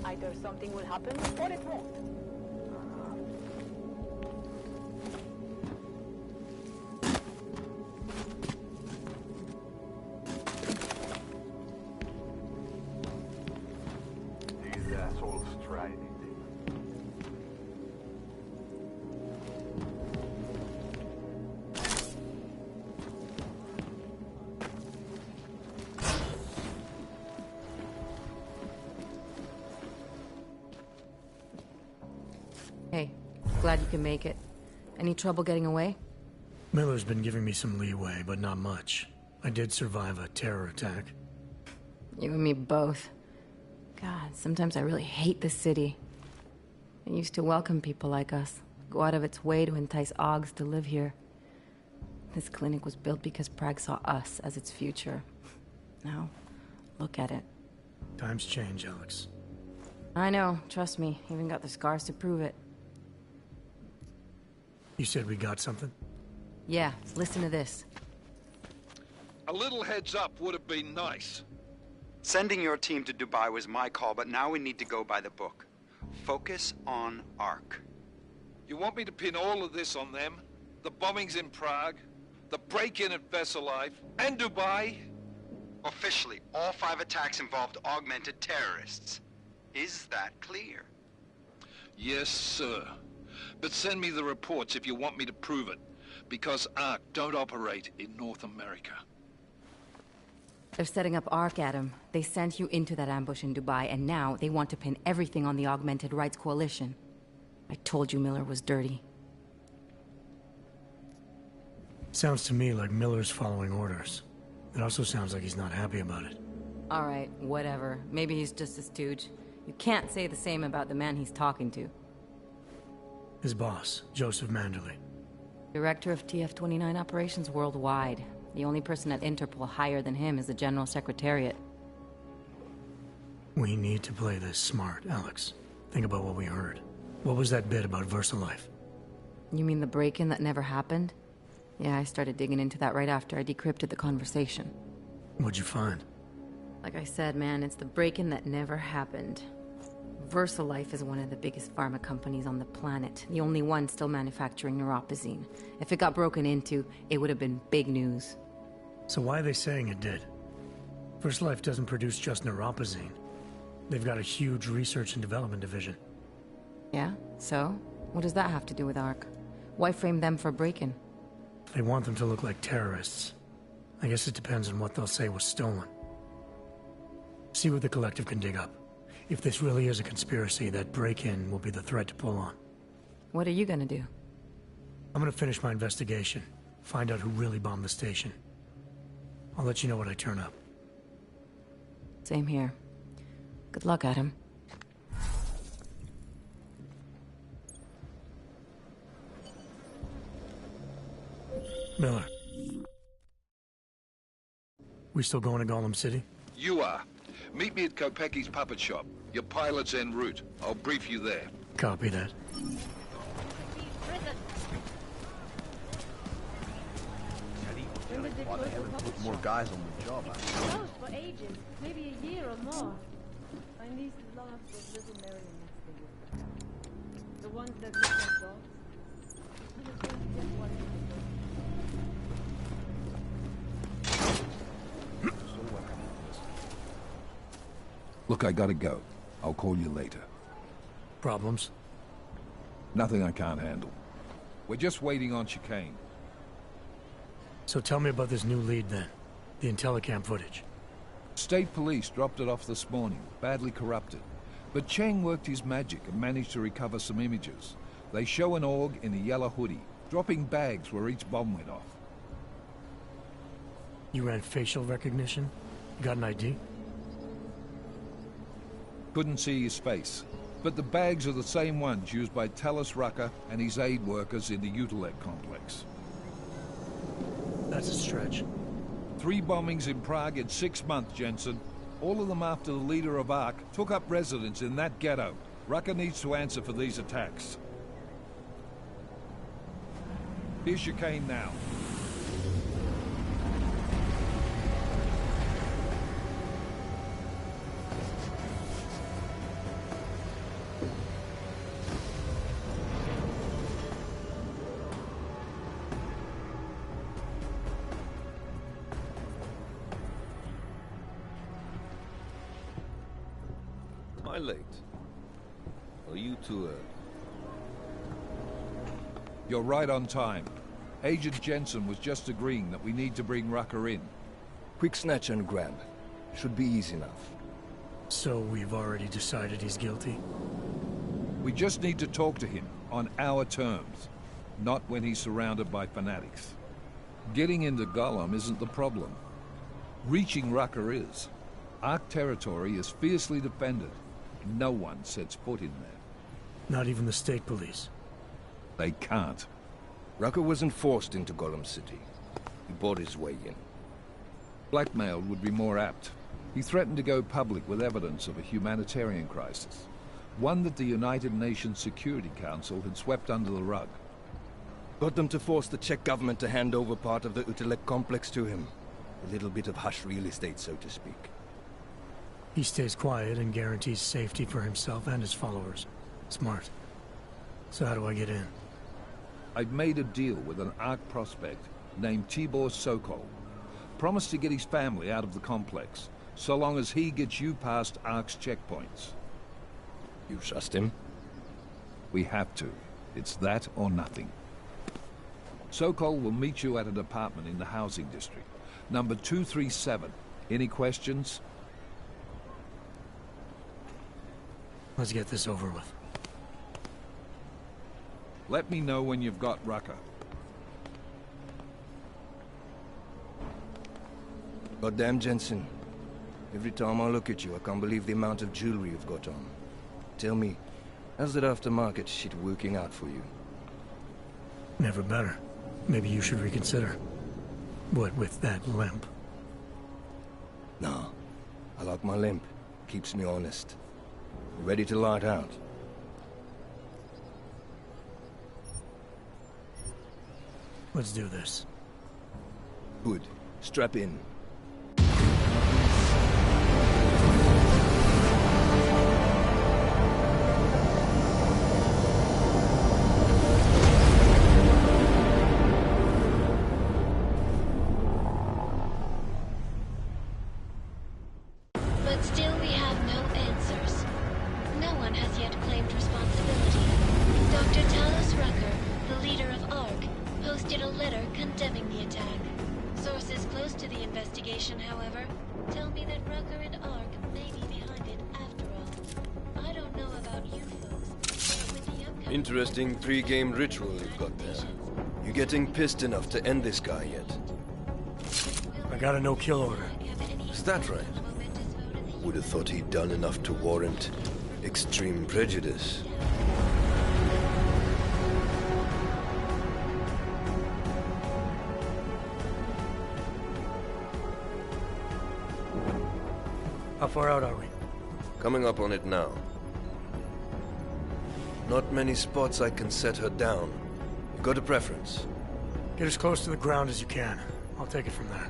U: Either something will happen or it won't.
C: These assholes try anything.
M: Hey, glad you can make it. Any trouble getting away?
A: Miller's been giving me some leeway, but not much. I did survive a terror attack.
M: You and me both. God, sometimes I really hate this city. It used to welcome people like us, go out of its way to entice Augs to live here. This clinic was built because Prague saw us as its future. Now, look at it.
A: Times change, Alex.
M: I know, trust me. Even got the scars to prove it.
A: You said we got something?
M: Yeah, listen to this.
D: A little heads up would have been nice.
F: Sending your team to Dubai was my call, but now we need to go by the book. Focus on Ark.
D: You want me to pin all of this on them? The bombings in Prague, the break-in at Veselaiv, and Dubai?
F: Officially, all 5 attacks involved augmented terrorists. Is that clear?
D: Yes, sir. But send me the reports if you want me to prove it, because Ark don't operate in North America.
M: They're setting up Ark, Adam. They sent you into that ambush in Dubai, and now they want to pin everything on the Augmented Rights Coalition. I told you Miller was dirty.
A: Sounds to me like Miller's following orders. It also sounds like he's not happy about it.
M: All right, whatever. Maybe he's just a stooge. You can't say the same about the man he's talking to.
A: His boss, Joseph Manderley.
M: Director of TF-29 operations worldwide. The only person at Interpol higher than him is the General Secretariat.
A: We need to play this smart, Alex. Think about what we heard. What was that bit about Versalife?
M: You mean the break-in that never happened? Yeah, I started digging into that right after I decrypted the conversation.
A: What'd you find?
M: Like I said, man, it's the break-in that never happened. Versalife is one of the biggest pharma companies on the planet. The only one still manufacturing neuropozyne. If it got broken into, it would have been big news.
A: So why are they saying it did? Versalife doesn't produce just neuropozyne. They've got a huge research and development division.
M: Yeah? So? What does that have to do with Ark? Why frame them for break-in?
A: They want them to look like terrorists. I guess it depends on what they'll say was stolen. See what the Collective can dig up. If this really is a conspiracy, that break-in will be the thread to pull on.
M: What are you gonna do?
A: I'm gonna finish my investigation. Find out who really bombed the station. I'll let you know when I turn up.
M: Same here. Good luck, Adam.
A: Miller. We still going to Golem City?
D: You are. Meet me at Kopecki's puppet shop. Your pilot's en route. I'll brief you there.
A: Copy that.
W: Why they haven't put more guys on the job?
S: Closed for ages, maybe a year or more. My niece loves those little marionettes they use. The ones that look like dogs. I was going to get one.
D: Look, I gotta go. I'll call you later.
A: Problems?
D: Nothing I can't handle. We're just waiting on chicane.
A: So tell me about this new lead then. The Intellicam footage.
D: State police dropped it off this morning, badly corrupted. But Cheng worked his magic and managed to recover some images. They show an org in a yellow hoodie, dropping bags where each bomb went off.
A: You ran facial recognition? You got an ID?
D: Couldn't see his face. But the bags are the same ones used by Talos Rucker and his aid workers in the Utilec complex.
A: That's a stretch.
D: 3 bombings in Prague in 6 months, Jensen. All of them after the leader of ARC took up residence in that ghetto. Rucker needs to answer for these attacks. Here's your cane now.
W: Am I late? Are you too early?
D: You're right on time. Agent Jensen was just agreeing that we need to bring Rucker in.
W: Quick snatch and grab. Should be easy enough.
A: So we've already decided he's guilty?
D: We just need to talk to him on our terms, not when he's surrounded by fanatics. Getting into Golem isn't the problem. Reaching Rucker is. ARC territory is fiercely defended. No one sets foot in there.
A: Not even the state police?
D: They can't.
W: Rucker wasn't forced into Golem City. He bought his way in.
D: Blackmailed would be more apt. He threatened to go public with evidence of a humanitarian crisis. One that the United Nations Security Council had swept under the rug.
W: Got them to force the Czech government to hand over part of the Utilec complex to him. A little bit of hush real estate, so to speak.
A: He stays quiet and guarantees safety for himself and his followers. Smart. So how do I get in?
D: I've made a deal with an ARC prospect named Tibor Sokol. Promised to get his family out of the complex, so long as he gets you past ARC's checkpoints.
W: You trust him?
D: We have to. It's that or nothing. Sokol will meet you at an apartment in the housing district. Number 237. Any questions?
A: Let's get this over with.
D: Let me know when you've got Rucker.
W: Goddamn, Jensen. Every time I look at you, I can't believe the amount of jewelry you've got on. Tell me, how's that aftermarket shit working out for you?
A: Never better. Maybe you should reconsider. What with that limp?
W: Nah. I like my limp. Keeps me honest. Ready to light out.
A: Let's do this.
W: Good. Strap in.
E: But still we have no answers. No one has yet claimed responsibility. Dr. Talos Rucker, the leader of ARC, posted a letter condemning the attack. Sources close to the investigation, however, tell me that Rucker and ARC may be behind it after all. I don't know about you folks, but with the upcoming...
O: Interesting pre-game ritual you've got there.
W: You getting pissed enough to end this guy yet?
A: I got a no-kill order.
W: Is that right? Would have thought he'd done enough to warrant extreme prejudice.
A: How far out are we?
W: Coming up on it now. Not many spots I can set her down. You got a preference?
A: Get as close to the ground as you can. I'll take it from there.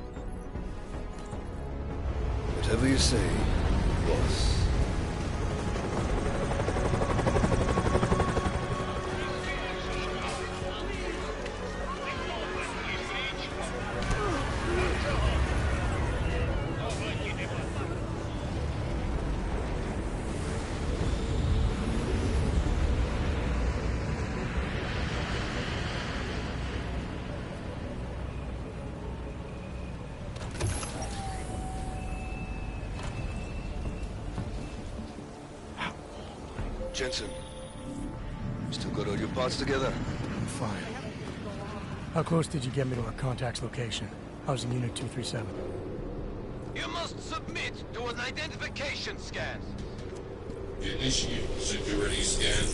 W: Whatever you say, boss. Jensen, still got all your parts together?
A: I'm fine. How close did you get me to our contact's location? I was in Unit 237.
G: You must submit to an identification scan.
O: Initiate security scan.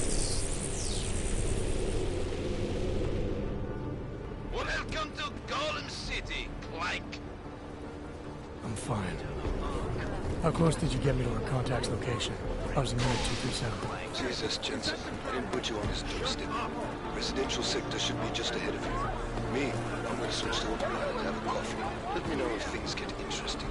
G: Welcome to Golem City, like.
A: I'm fine. How close did you get me to our contact's location? I was in Unit 237.
W: Jesus, Jensen, I didn't put you on his doorstep. Residential sector should be just ahead of you. Me, I'm gonna switch to open and have a coffee. Let me know if things get interesting.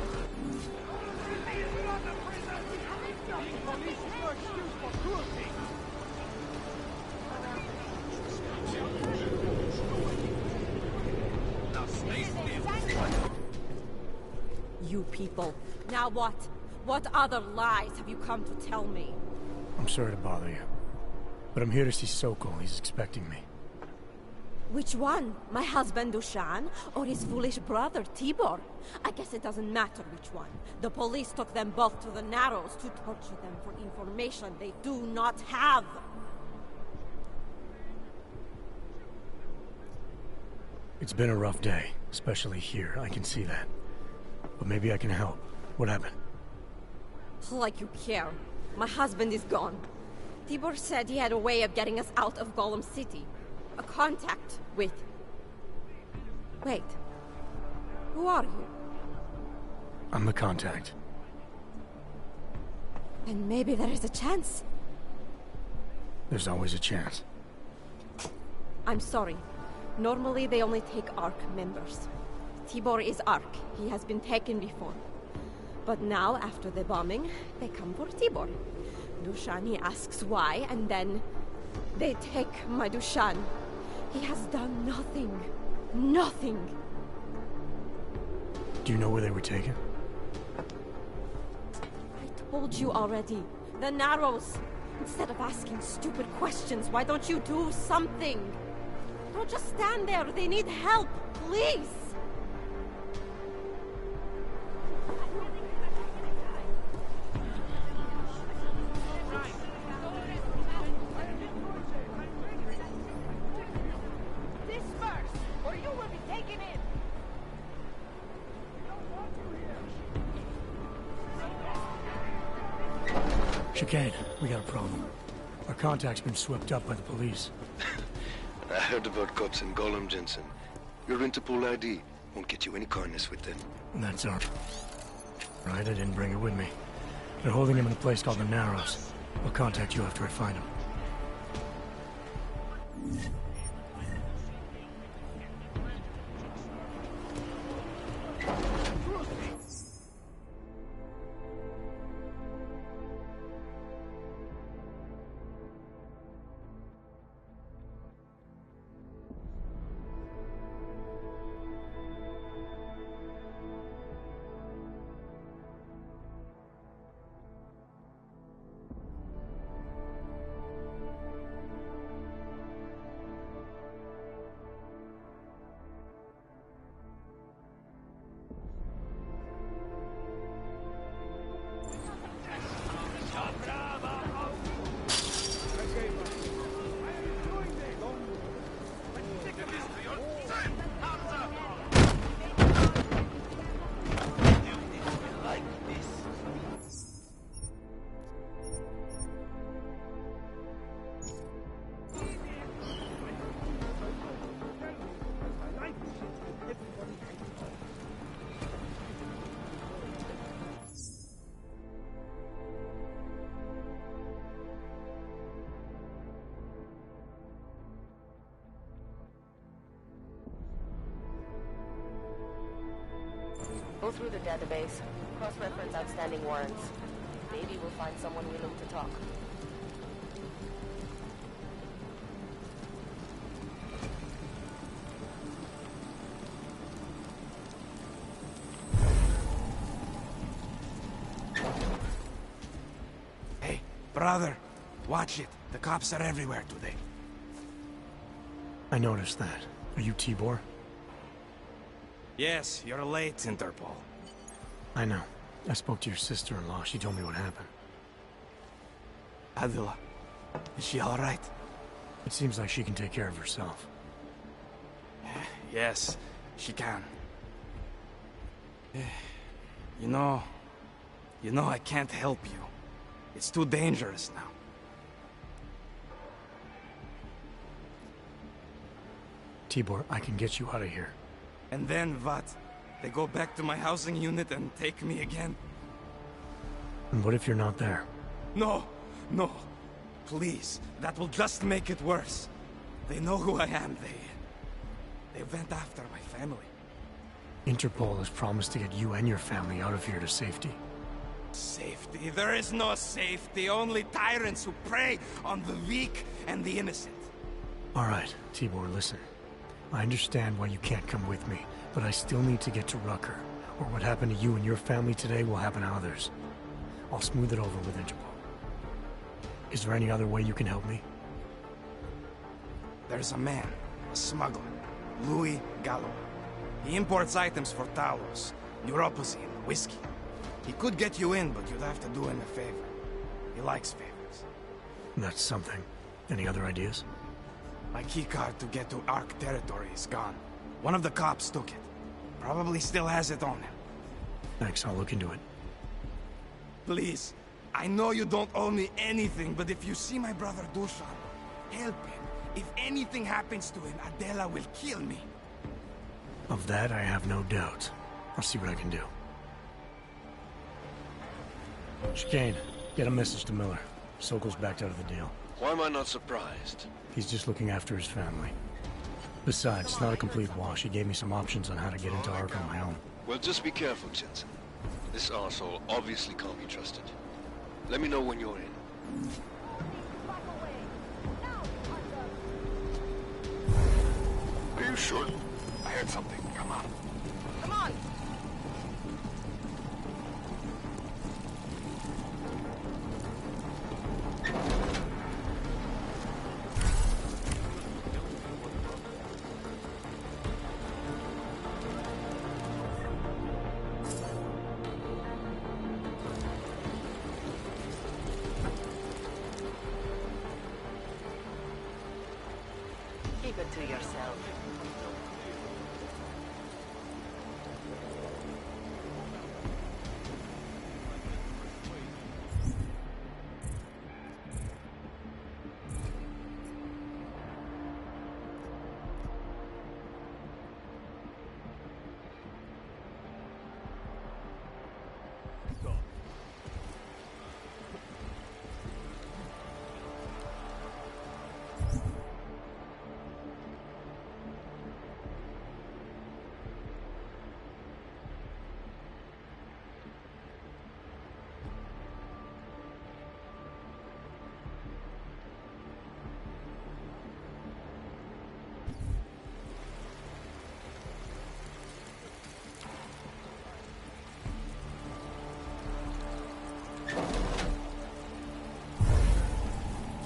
X: You people. Now what? What other lies have you come to tell me?
A: I'm sorry to bother you. But I'm here to see Sokol. He's expecting me.
X: Which one? My husband Dushan, or his foolish brother Tibor? I guess it doesn't matter which one. The police took them both to the Narrows to torture them for information they do not have.
A: It's been a rough day, especially here. I can see that. But maybe I can help. What happened?
X: Like you care. My husband is gone. Tibor said he had a way of getting us out of Golem City. A contact with... Wait. Who are you?
A: I'm the contact.
X: And maybe there is a chance.
A: There's always a chance.
X: I'm sorry. Normally they only take ARC members. Tibor is ARC. He has been taken before. But now, after the bombing, they come for Tibor. Dushan, asks why, and then they take my Dushan. He has done nothing. Nothing.
A: Do you know where they were taken?
X: I told you already. The Narrows. Instead of asking stupid questions, why don't you do something? Don't just stand there. They need help. Please.
A: Chicane, we got a problem. Our contact's been swept up by the police.
W: I heard about cops in Golem, Jensen. Your Interpol ID won't get you any kindness with them.
A: That's all right. I didn't bring it with me. They're holding him in a place called the Narrows. I'll contact you after I find him.
B: Go through the database. Cross-reference outstanding warrants. Maybe we'll find someone willing to talk.
L: Hey, brother, watch it. The cops are everywhere today.
A: I noticed that. Are you Tibor?
L: Yes, you're late, Interpol.
A: I know. I spoke to your sister-in-law. She told me what happened.
L: Adila, is she all right?
A: It seems like she can take care of herself.
L: Yes, she can. You know, I can't help you. It's too dangerous now.
A: Tibor, I can get you out of here.
L: And then what? They go back to my housing unit and take me again?
A: And what if you're not there?
L: No, no. Please, that will just make it worse. They know who I am. They went after my family.
A: Interpol has promised to get you and your family out of here to safety.
L: Safety? There is no safety. Only tyrants who prey on the weak and the innocent.
A: All right, Tibor, listen. I understand why you can't come with me, but I still need to get to Rucker, or what happened to you and your family today will happen to others. I'll smooth it over with Interpol. Is there any other way you can help me?
L: There's a man, a smuggler, Louis Gallo. He imports items for Talos, neuropazine, whiskey. He could get you in, but you'd have to do him a favor. He likes favors.
A: That's something. Any other ideas?
L: My keycard to get to Ark territory is gone. One of the cops took it. Probably still has it on him.
A: Thanks, I'll look into it.
L: Please, I know you don't owe me anything, but if you see my brother Dusan, help him. If anything happens to him, Adela will kill me.
A: Of that, I have no doubt. I'll see what I can do. Chicane, get a message to Miller. Sokol's backed out of the deal.
J: Why am I not surprised?
A: He's just looking after his family. Besides, it's not a complete wash. He gave me some options on how to get into Ark on my own.
J: Well, just be careful, Jensen. This arsehole obviously can't be trusted. Let me know when you're in.
G: Are you sure? I heard something. Come on.
B: Come on! Keep it to yourself.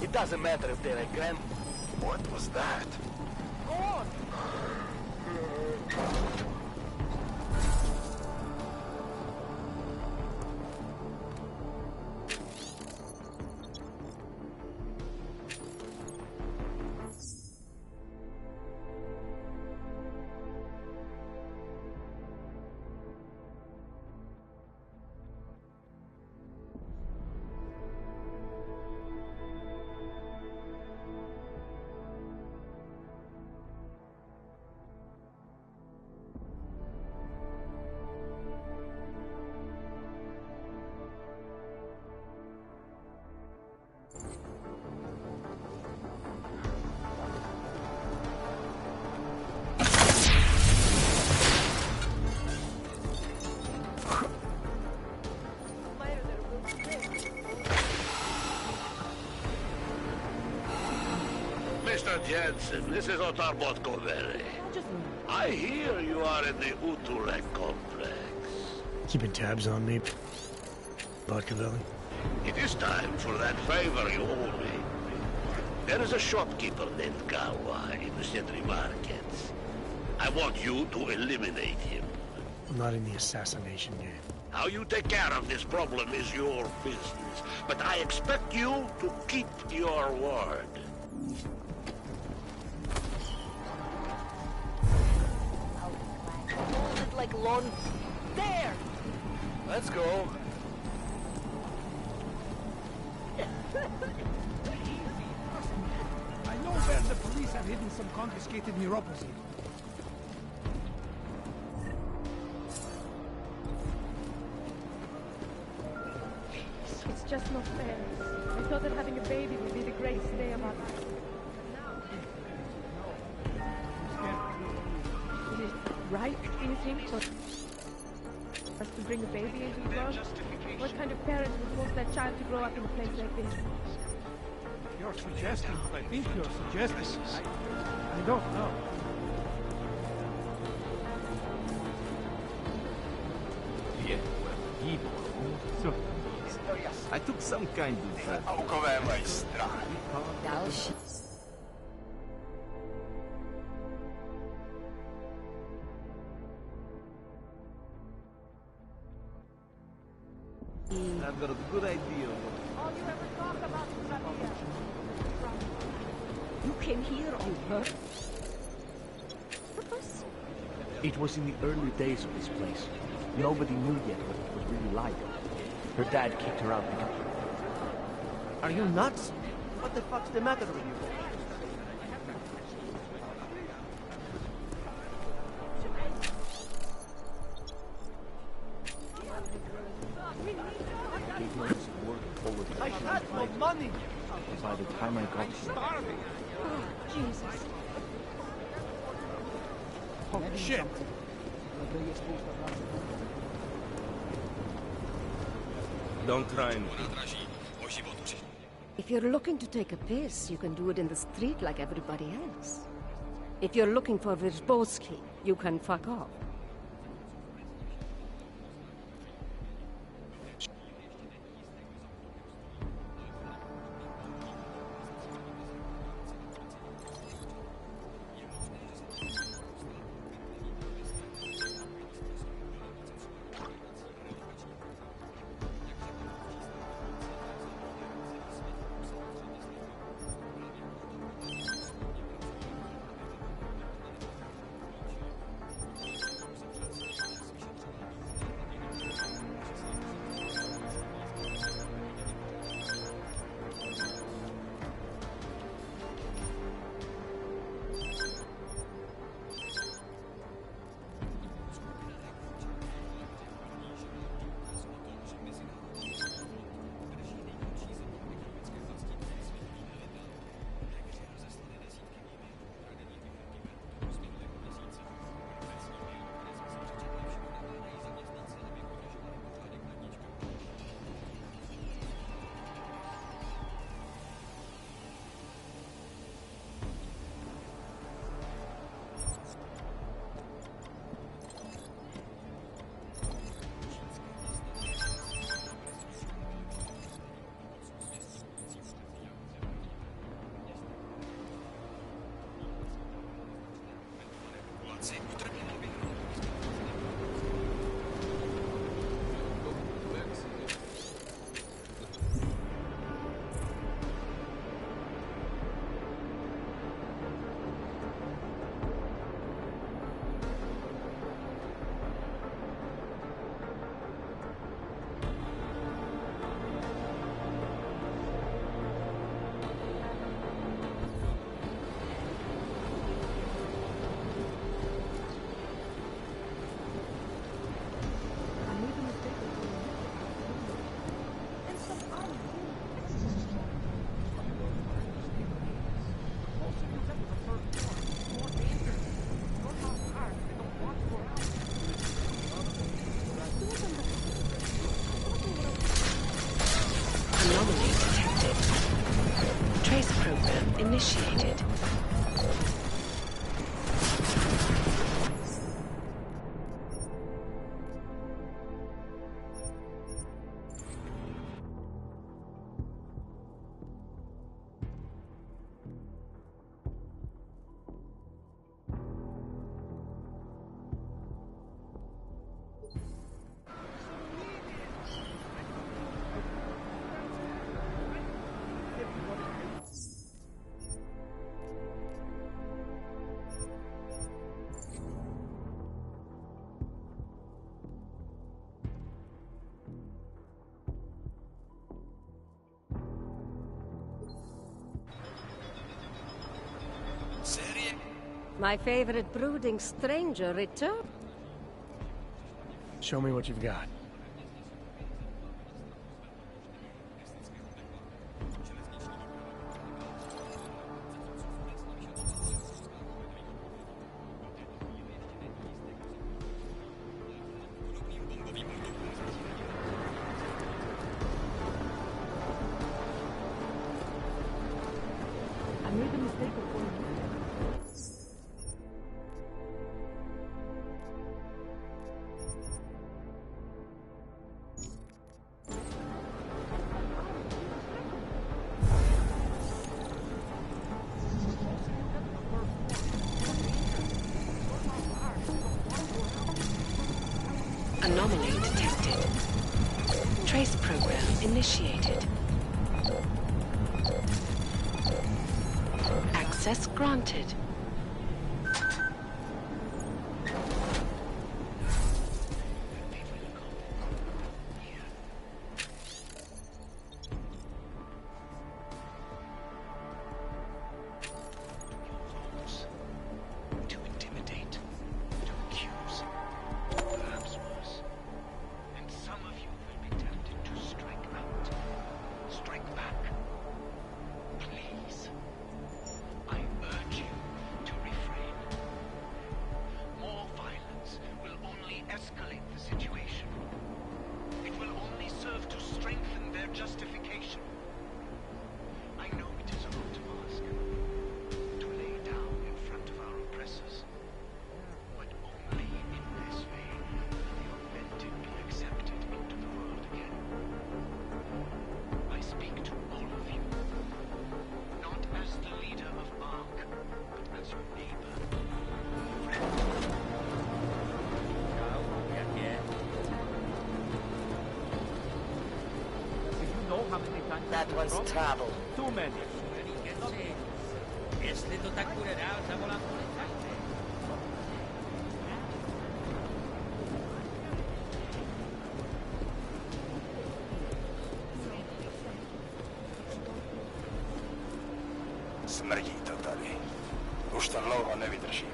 G: It doesn't matter if they're a grand... What was that?
B: Go on!
I: Dr. Jensen, this is Otar Botkovere. I hear you are in the Utulek complex.
A: Keeping tabs on me, Botkovelli?
I: It is time for that favor you owe me. There is a shopkeeper named Gawa in the Sentry markets. I want you to eliminate him.
A: I'm not in the assassination game.
I: How you take care of this problem is your business, but I expect you to keep your word.
B: Hold it like lawn. There!
J: Let's go.
P: I know where the police have hidden some confiscated neuropathy.
S: It's just not fair. I thought that having a baby would be the greatest day of our lives. Is it right, do you think, for us to bring a baby into the world? What kind of parent would force their child to grow up in a place like this?
P: You're suggesting what I think you're suggesting. I don't know.
N: So, I took some kind of...
U: Další.
N: I've got a good idea.
S: All you ever talk about is Rabia.
T: You came here on purpose?
N: It was in the early days of this place. Nobody knew yet what it was really like. Her dad kicked her out because... Are you nuts? What the fuck's the matter with you? I had no money! By the time I got here...
S: Oh, Jesus.
P: Oh, shit!
W: Don't try me.
X: If you're looking to take a piss, you can do it in the street like everybody else. If you're looking for Vyrzbowski, you can fuck off.
H: My favorite brooding stranger returned.
A: Show me what you've got.
S: I made a mistake before you.
Q: Anomaly detected. Trace program initiated. Access granted.
A: To intimidate, to accuse, perhaps worse. And some of you will be tempted to strike out, strike back. Please, I urge you to refrain. More violence will only escalate the situation. It will only serve to strengthen their justification. I know it is a lot to ask, to lay down in front of our oppressors. But only in this way will the augmented be accepted into the world again. I speak to all of you, not as the leader of Ark, but as your neighbor, friend.
T: That was trouble.
N: Too many.
R: Smrdí to tady. Už to dlouho nevydržím.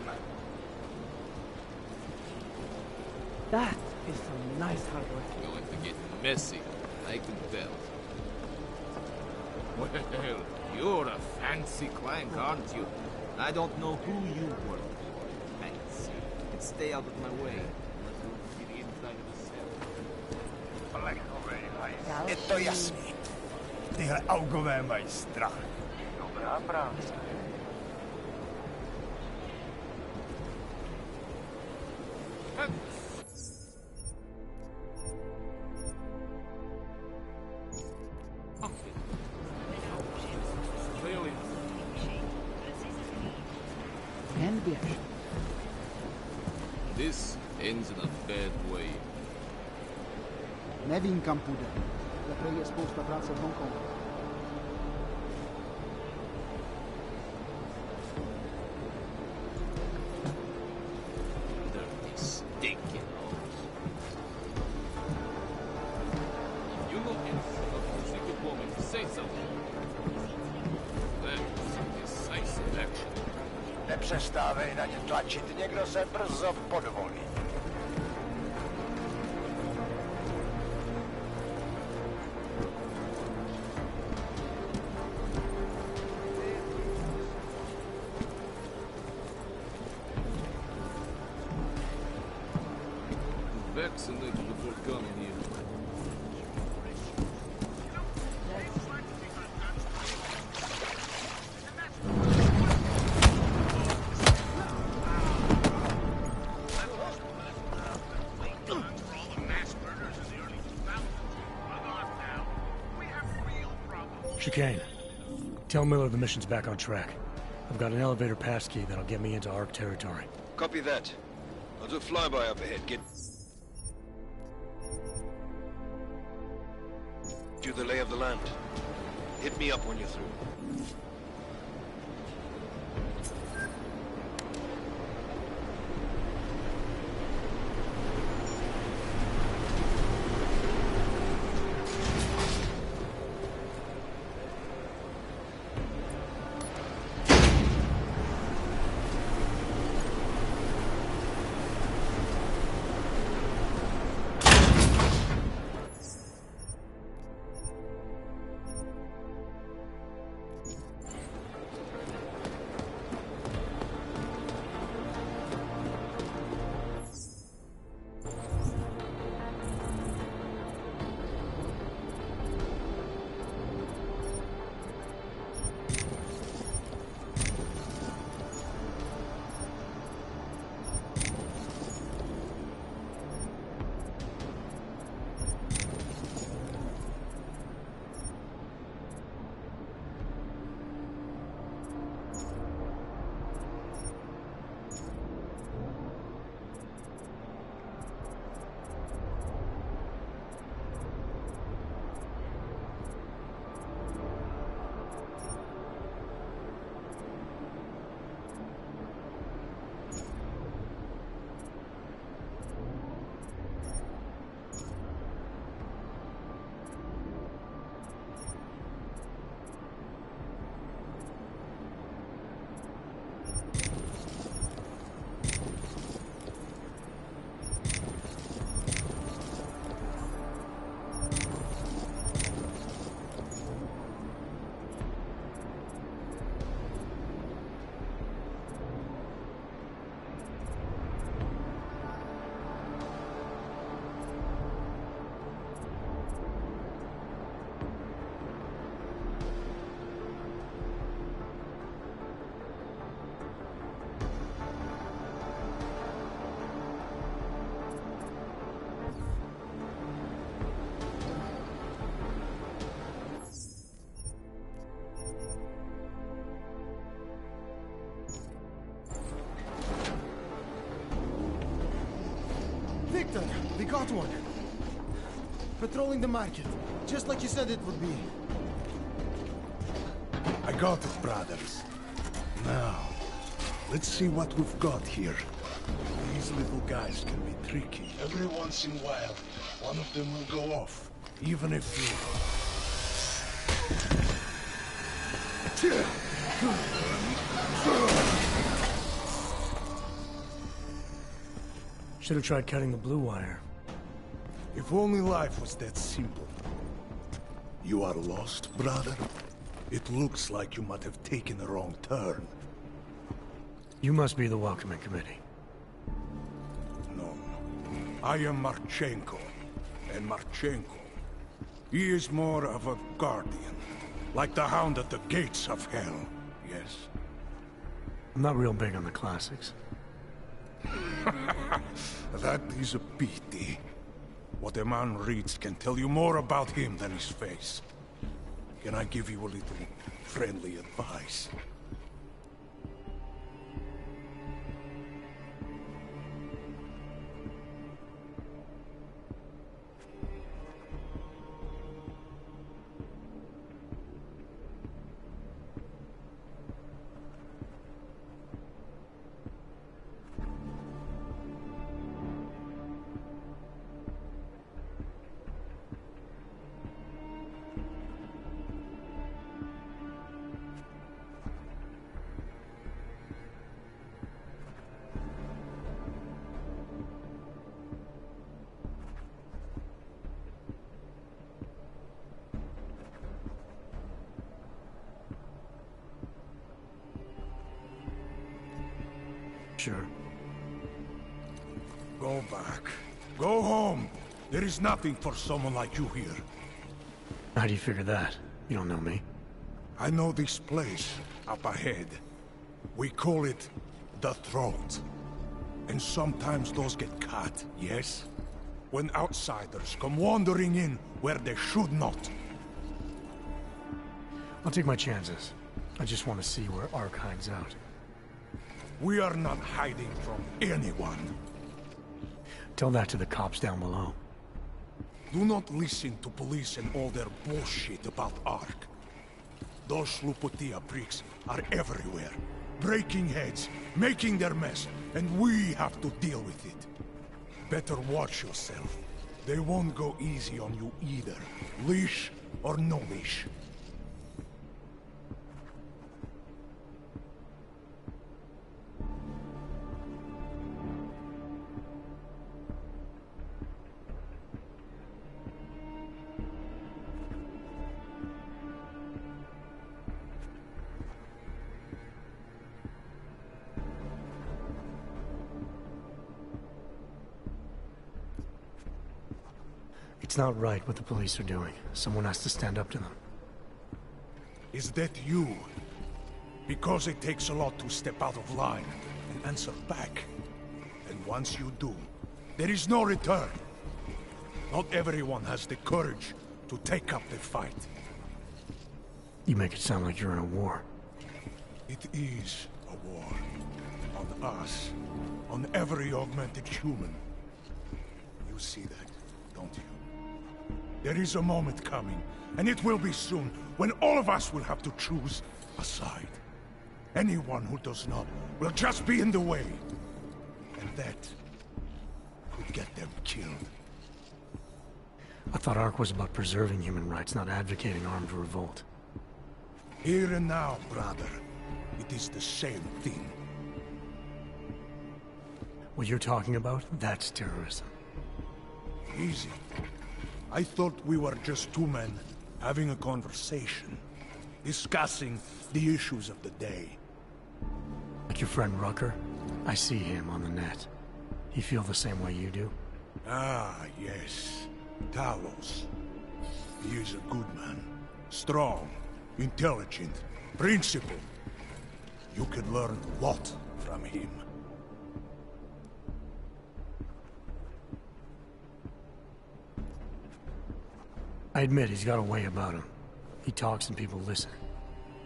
N: That is some nice hardware.
J: Going to get messy, I can tell.
V: Well, you're a fancy clank, aren't you? I don't know who you were. Fancy. Stay out of my way. See the inside of the cell.
R: Je to jasný. Tyhle augové mají strach. Dobrá práce.
N: And běž.
J: This ends in a bad way.
Y: Nevím, kam půjde. Za je spousta práce v Hongkongu.
J: Dirty, stinking holes. You know anything about the secret woman, say something. That's decisive action.
R: Nepřestávej na ně tlačit, někdo se brzo podvolí.
J: Vaccinated before coming here.
A: Chicane, tell Miller the mission's back on track. I've got an elevator passkey that'll get me into Ark territory.
G: Copy that. I'll do a flyby up ahead. Get you the lay of the land. Hit me up when you're through.
C: Victor, we got one. Patrolling the market, just like you said it would be.
R: I got it, brothers. Now, let's see what we've got here. These little guys can be tricky. Every once in a while, one of them will go off, even if
A: Should have tried cutting the blue wire.
R: If only life was that simple. You are lost, brother? It looks like you might have taken a wrong turn.
A: You must be the welcoming committee.
R: No. I am Marchenko. And Marchenko, he is more of a guardian. Like the hound at the gates of hell, yes?
A: I'm not real big on the classics.
R: That is a pity. What a man reads can tell you more about him than his face. Can I give you a little friendly advice?
A: Sure.
R: Go back. Go home. There is nothing for someone like you here.
A: How do you figure that? You don't know me.
R: I know this place, up ahead. We call it the Throat. And sometimes those get cut, yes? When outsiders come wandering in where they should not.
A: I'll take my chances. I just want to see where Ark hides out.
R: We are not hiding from anyone.
A: Tell that to the cops down below.
R: Do not listen to police and all their bullshit about Ark. Those Slupotia pricks are everywhere. Breaking heads, making their mess, and we have to deal with it. Better watch yourself. They won't go easy on you either. Leash or no leash.
A: It's not right what the police are doing. Someone has to stand up to them.
R: Is that you? Because it takes a lot to step out of line and answer back. And once you do, there is no return. Not everyone has the courage to take up the fight.
A: You make it sound like you're in a war.
R: It is a war. On us. On every augmented human. You see that, don't you? There is a moment coming, and it will be soon, when all of us will have to choose a side. Anyone who does not will just be in the way. And that could get them killed.
A: I thought Ark was about preserving human rights, not advocating armed revolt.
R: Here and now, brother, it is the same thing.
A: What you're talking about, that's terrorism.
R: Easy. I thought we were just two men having a conversation, discussing the issues of the day.
A: Like your friend Rucker? I see him on the net. He feel the same way you do?
R: Ah, yes. Talos. He is a good man. Strong, intelligent, principled. You could learn a lot from him.
A: I admit he's got a way about him. He talks and people listen.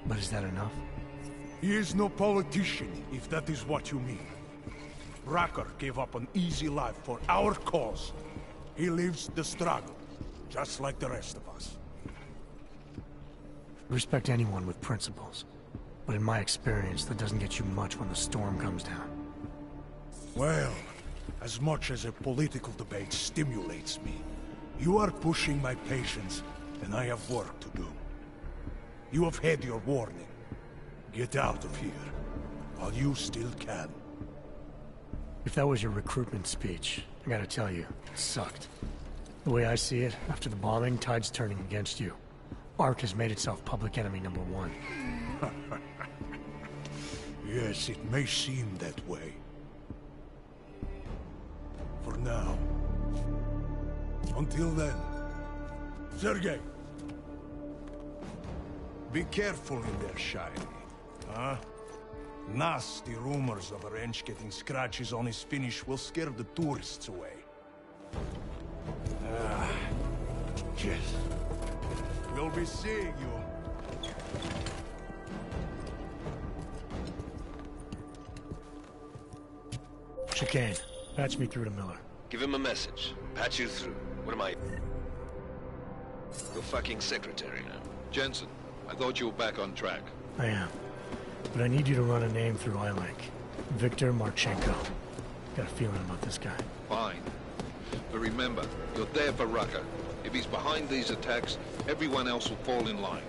A: But is that enough?
R: He is no politician, if that is what you mean. Rucker gave up an easy life for our cause. He lives the struggle, just like the rest of us.
A: Respect anyone with principles. But in my experience, that doesn't get you much when the storm comes down.
R: Well, as much as a political debate stimulates me, you are pushing my patience, and I have work to do. You have had your warning. Get out of here, while you still can.
A: If that was your recruitment speech, I gotta tell you, it sucked. The way I see it, after the bombing, tide's turning against you. ARC has made itself public enemy #1.
R: Yes, it may seem that way. For now. Until then. Sergei! Be careful in there, Shiny. Huh? Nasty rumors of a wrench getting scratches on his finish will scare the tourists away. Yes. We'll be seeing you.
A: Chicane, patch me through to Miller.
G: Give him a message. Patch you through. What am I? Your fucking secretary now.
J: Jensen, I thought you were back on track.
A: I am. But I need you to run a name through iLink. Victor Marchenko. Got a feeling about this guy.
J: Fine. But remember, you're there for Rucker. If he's behind these attacks, everyone else will fall in line.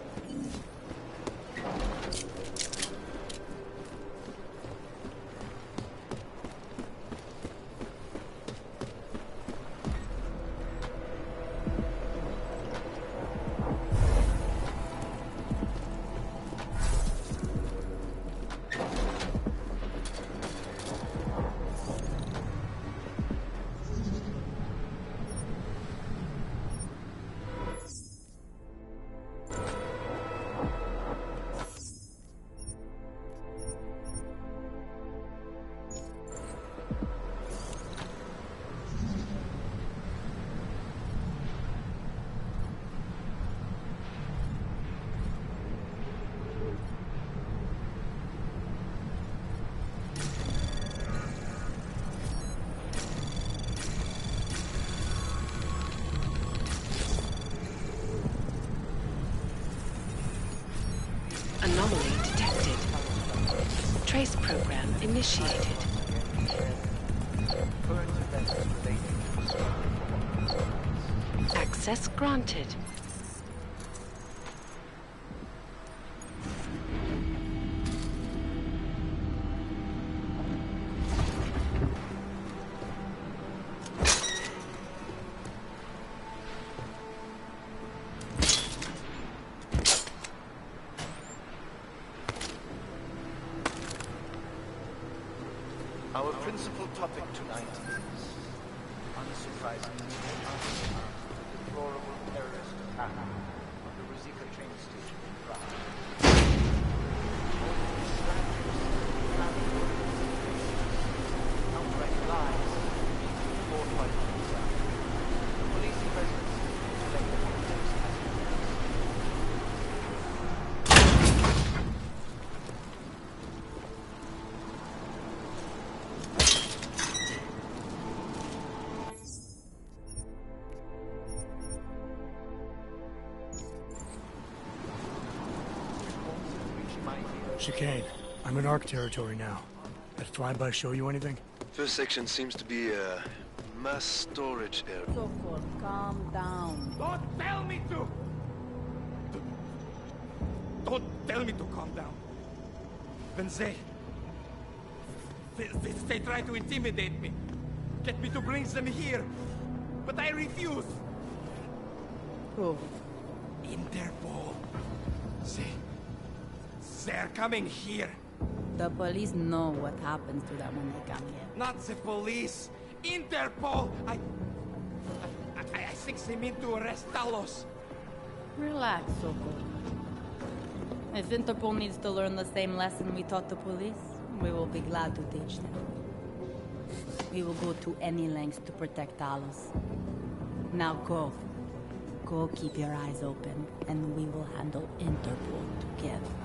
Q: Anomaly detected. Trace program initiated. Access granted.
V: Our principal topic tonight is, unsurprisingly, the deplorable terrorist attack on the Ruzicka train station in Prague. Outright lies, fortified themselves. The police presence to let the context as it is.
A: Chicane, I'm in ARC territory now. That flyby show you anything?
G: First section seems to be a mass storage area.
U: Sokol, calm down.
P: Don't tell me to! Don't tell me to calm down. When they try to intimidate me, get me to bring them here, but I refuse.
U: Who?
P: Interpol. They're coming here.
U: The police know what happens to them when they come here.
P: Not the police. Interpol. I think they mean to arrest Talos.
U: Relax, Sokol. If Interpol needs to learn the same lesson we taught the police, we will be glad to teach them. We will go to any lengths to protect Talos. Now go. Go keep your eyes open, and we will handle Interpol together.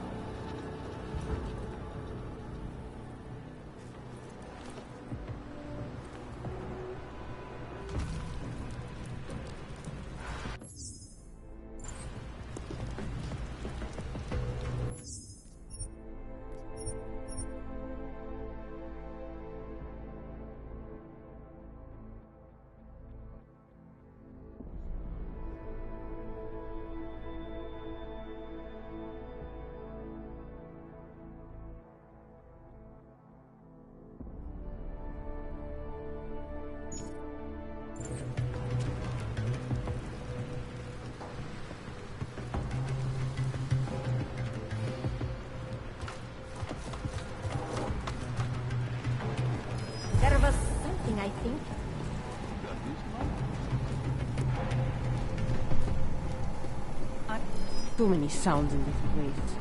S: Too many sounds in this place.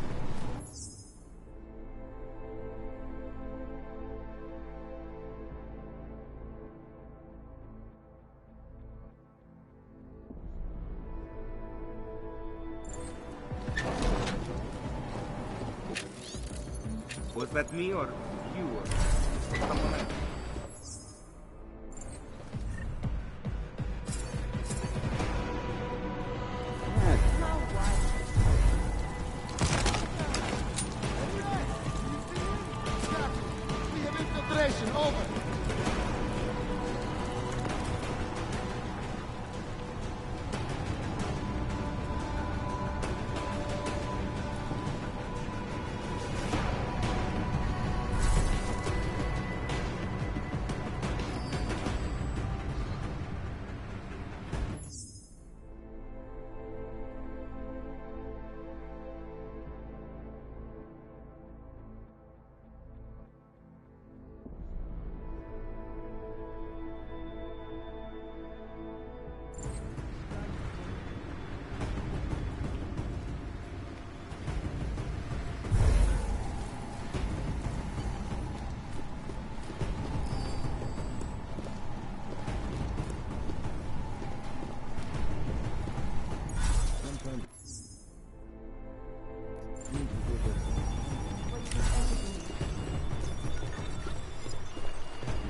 D: Was that me or you or someone else?
C: We have infiltration, over.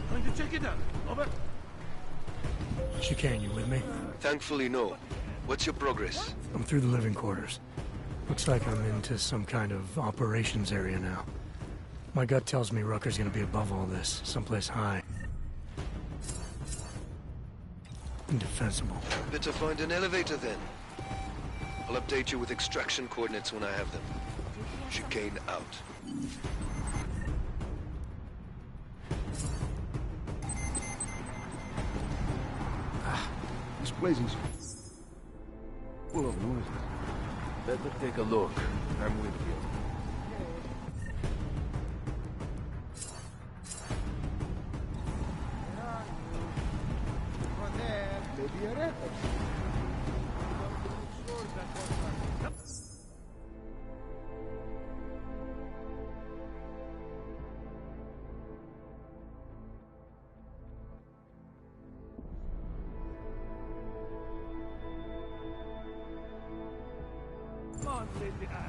G: Going to check it out. Over.
A: Chicane, you with me?
G: Thankfully, no. What's your progress?
A: I'm through the living quarters. Looks like I'm into some kind of operations area now. My gut tells me Rucker's gonna be above all this, someplace high. Indefensible.
G: Better find an elevator then. I'll update you with extraction coordinates when I have them. Chicane out.
N: This place is full of noises. Better take a look. I'm with you.
C: Maybe a record.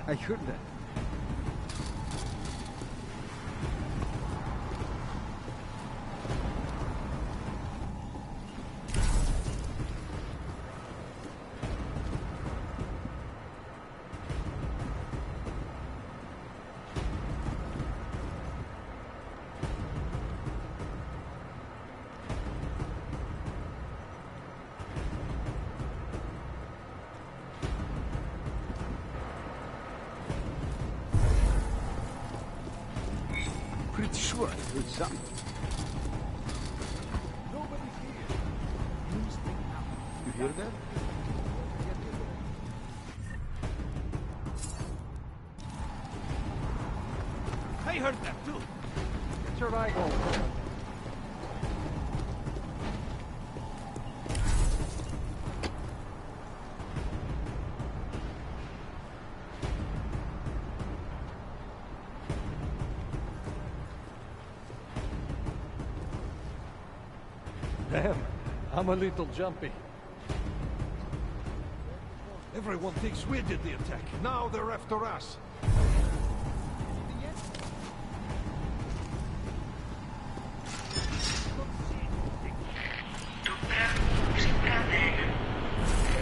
N: I heard that. Pretty sure I heard something.
C: Nobody's here.
N: You hear that?
P: I heard that too.
C: Get your rifle.
E: Damn, I'm a little jumpy.
R: Everyone thinks we did the attack. Now they're after us.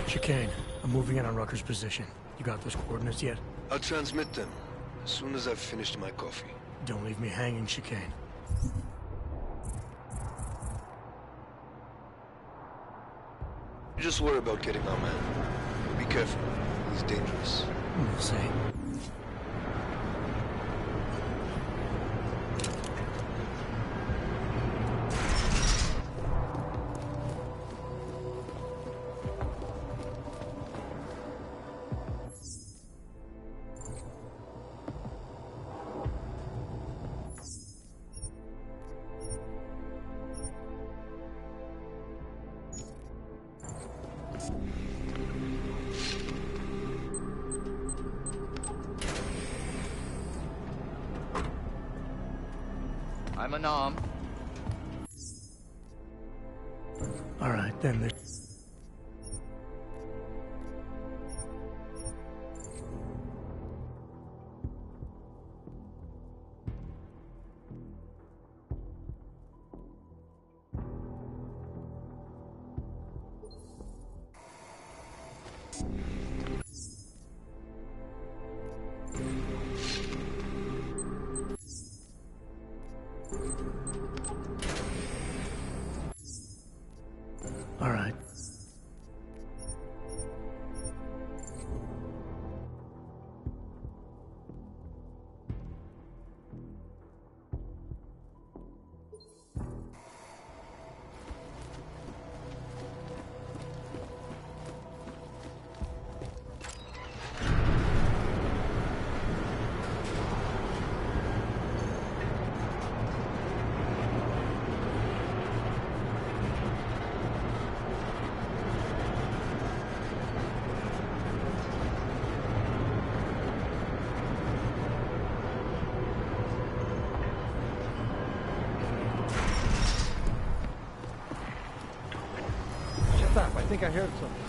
A: Chicane, I'm moving in on Rucker's position. You got those coordinates yet?
G: I'll transmit them as soon as I've finished my coffee.
A: Don't leave me hanging, Chicane.
G: You just worry about getting our man. Be careful. He's dangerous.
A: We'll see.
F: I'm an arm.
A: All right, then the... All right.
E: Shut up, I think I heard something.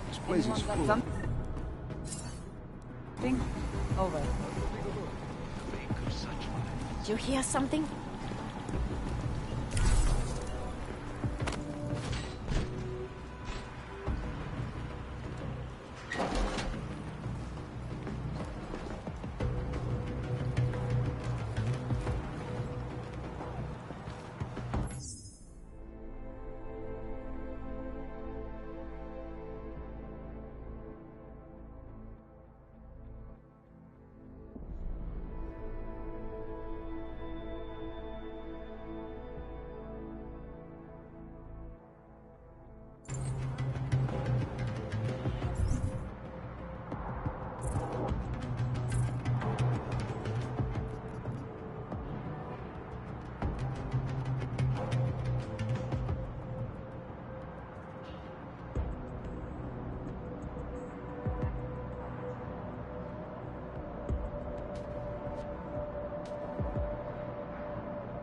W: This place is full.
K: Something? Over.
X: Did you hear something?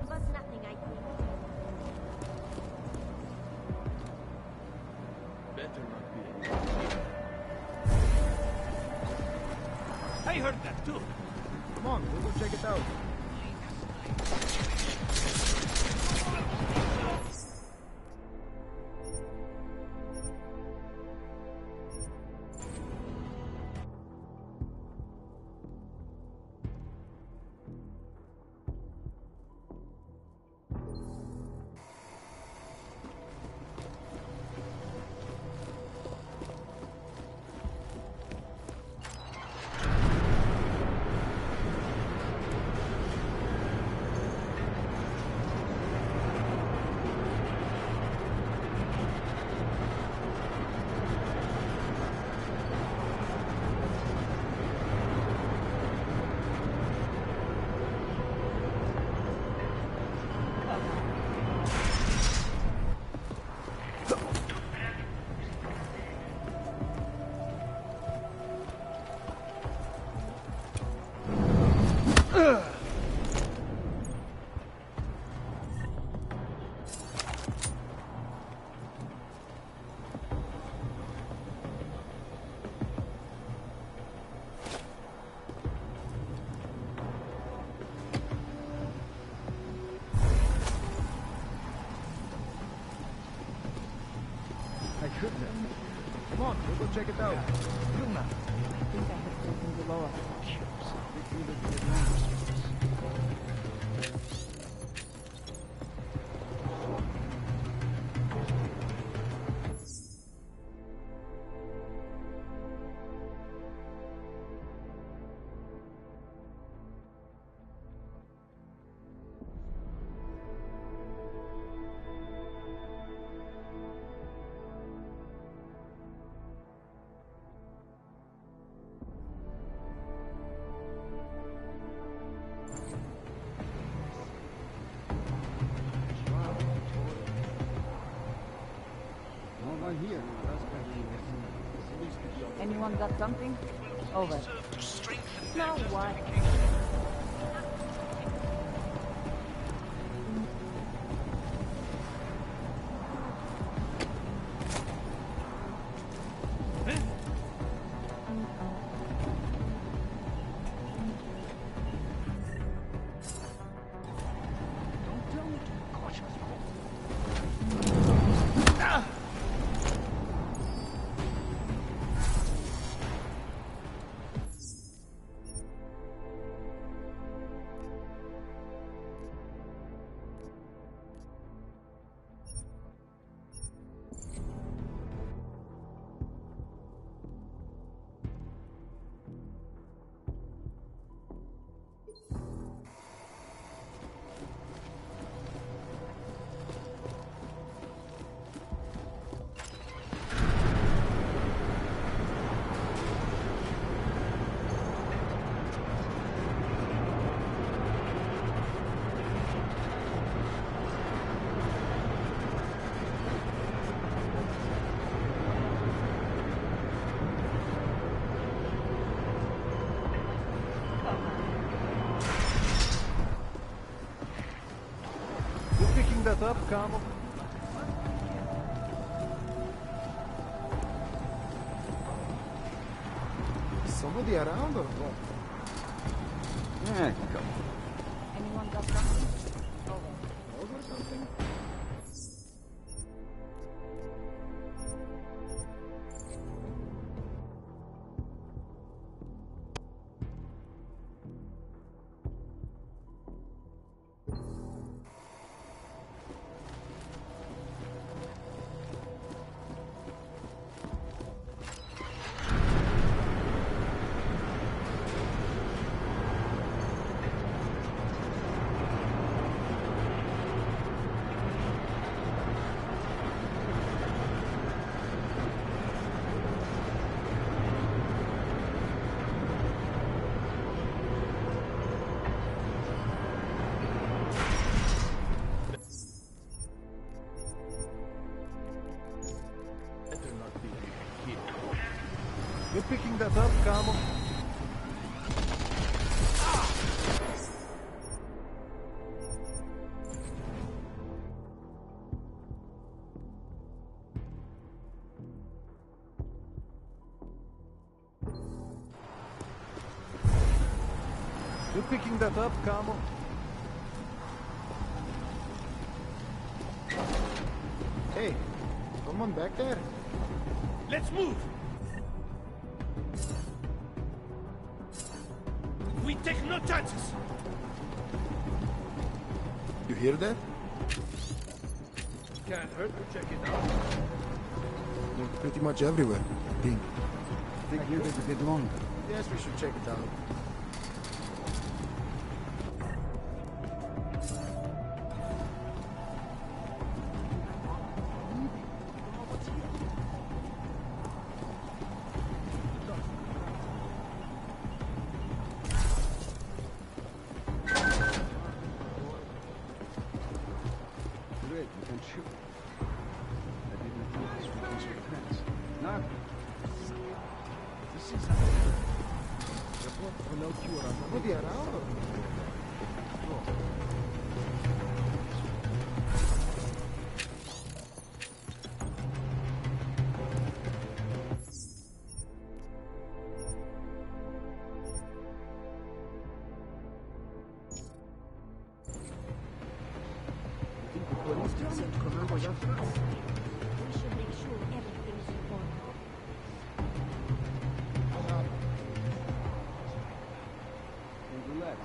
X: Was nothing, I think.
N: Better not be.
P: I heard that too.
N: Come on, we'll go check it out. I couldn't have. Come on, we'll go check it out. Vilna.
K: I think I have taken the lower. Anyone got something? Over. Now what?
E: That up, Carmel.
C: Somebody around or what?
E: Yeah, come on.
K: Anyone got something? Over.
C: Over something?
E: You picking that up, Carmel? You picking that up, Carmel?
C: Hey, someone back there?
P: Let's move! We take no chances!
C: You hear that?
E: Can't hurt to check it out.
C: They're pretty much everywhere, I think.
E: Think here is a bit longer.
C: Yes, we should check it out.
E: Great, we can shoot. I didn't know this would be so intense. Not. This is
C: Somebody around or
H: We should make sure everything is in order.
E: relax.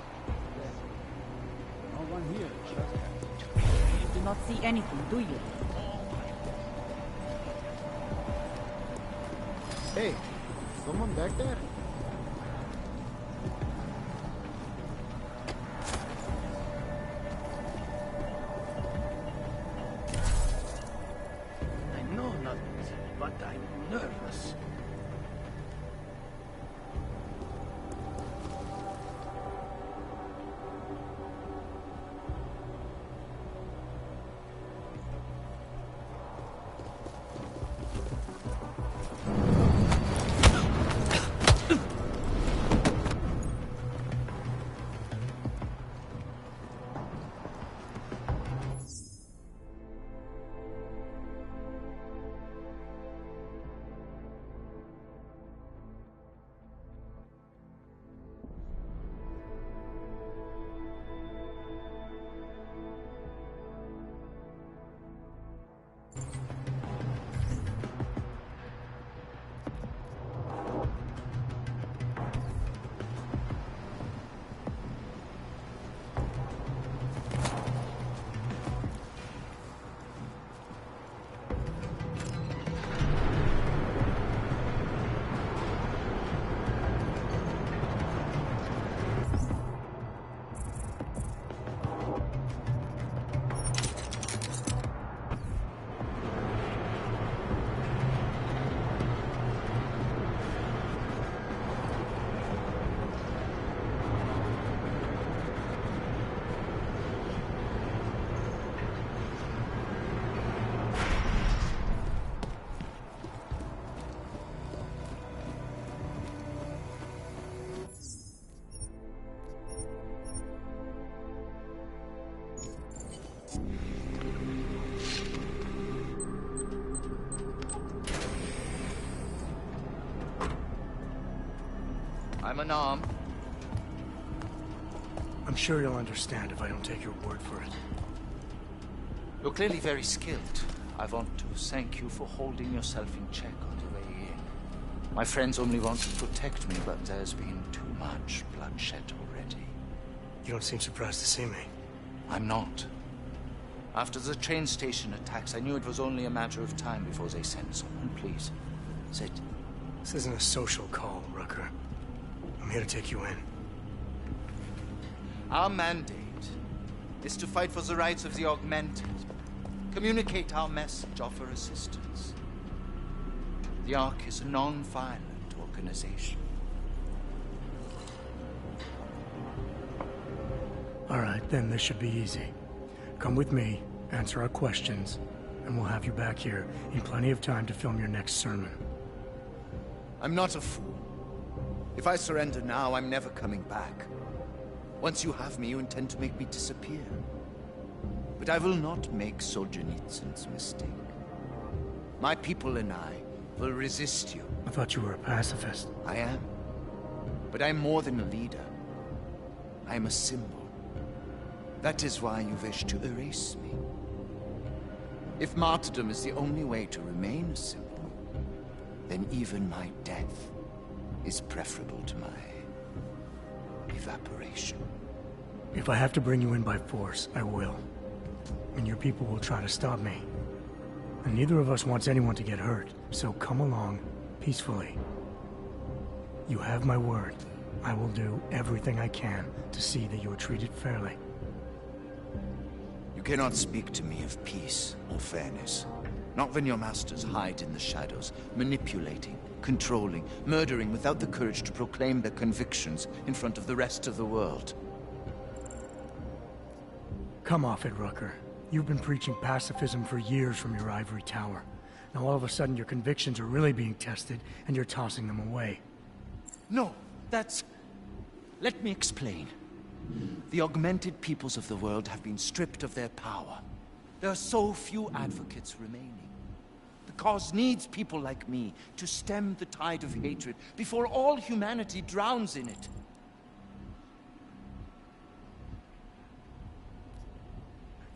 E: No one here.
K: You do not see anything, do you?
C: Hey, someone back there?
N: I know nothing, but I'm nervous.
V: I'm unarmed.
A: I'm sure you'll understand if I don't take your word for it.
V: You're clearly very skilled. I want to thank you for holding yourself in check on the way in. My friends only want to protect me, but there's been too much bloodshed already.
A: You don't seem surprised to see me.
V: I'm not. After the train station attacks, I knew it was only a matter of time before they sent someone. Please, sit.
A: This isn't a social call, Rucker. I'm here to take you in.
V: Our mandate is to fight for the rights of the augmented. Communicate our message, offer assistance. The Ark is a non-violent organization.
A: All right, then this should be easy. Come with me, answer our questions, and we'll have you back here in plenty of time to film your next sermon.
V: I'm not a fool. If I surrender now, I'm never coming back. Once you have me, you intend to make me disappear. But I will not make Solzhenitsyn's mistake. My people and I will resist you.
A: I thought you were a pacifist.
V: I am. But I'm more than a leader. I am a symbol. That is why you wish to erase me. If martyrdom is the only way to remain a symbol, then even my death is preferable to my evaporation.
A: If I have to bring you in by force, I will. And your people will try to stop me. And neither of us wants anyone to get hurt, so come along peacefully. You have my word. I will do everything I can to see that you are treated fairly.
V: You cannot speak to me of peace or fairness. Not when your masters hide in the shadows, manipulating, controlling, murdering without the courage to proclaim their convictions in front of the rest of the world.
A: Come off it, Rucker. You've been preaching pacifism for years from your ivory tower. Now all of a sudden your convictions are really being tested, and you're tossing them away.
V: No, that's... Let me explain. The augmented peoples of the world have been stripped of their power. There are so few advocates remaining. The cause needs people like me to stem the tide of hatred before all humanity drowns in it.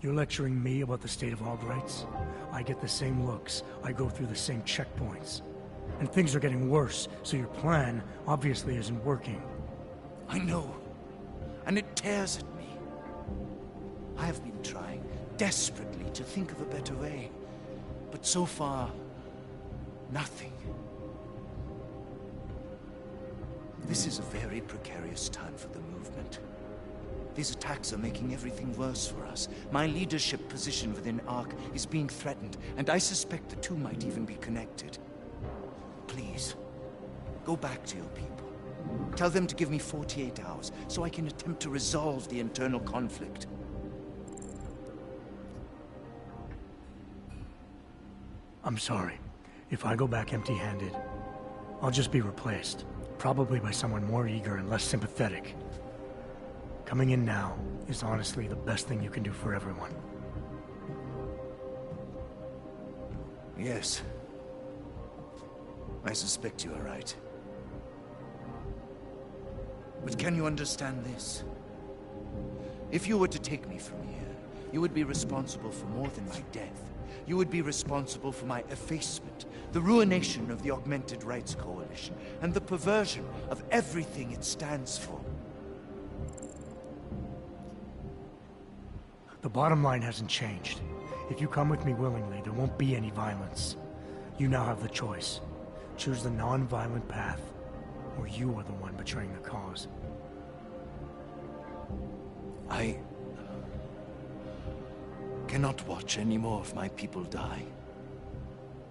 A: You're lecturing me about the state of Aug rights? I get the same looks. I go through the same checkpoints. And things are getting worse, so your plan obviously isn't working.
V: I know. And it tears at me. I have been trying desperately to think of a better way. But so far, nothing. This is a very precarious time for the movement. These attacks are making everything worse for us. My leadership position within Ark is being threatened, and I suspect the two might even be connected. Please, go back to your people. Tell them to give me 48 hours, so I can attempt to resolve the internal conflict.
A: I'm sorry. If I go back empty-handed, I'll just be replaced. Probably by someone more eager and less sympathetic. Coming in now is honestly the best thing you can do for everyone.
V: Yes. I suspect you are right. But can you understand this? If you were to take me from here, you would be responsible for more than my death. You would be responsible for my effacement, the ruination of the Augmented Rights Coalition, and the perversion of everything it stands for.
A: The bottom line hasn't changed. If you come with me willingly, there won't be any violence. You now have the choice. Choose the non-violent path, or you are the one betraying the cause.
V: I cannot watch any more of my people die.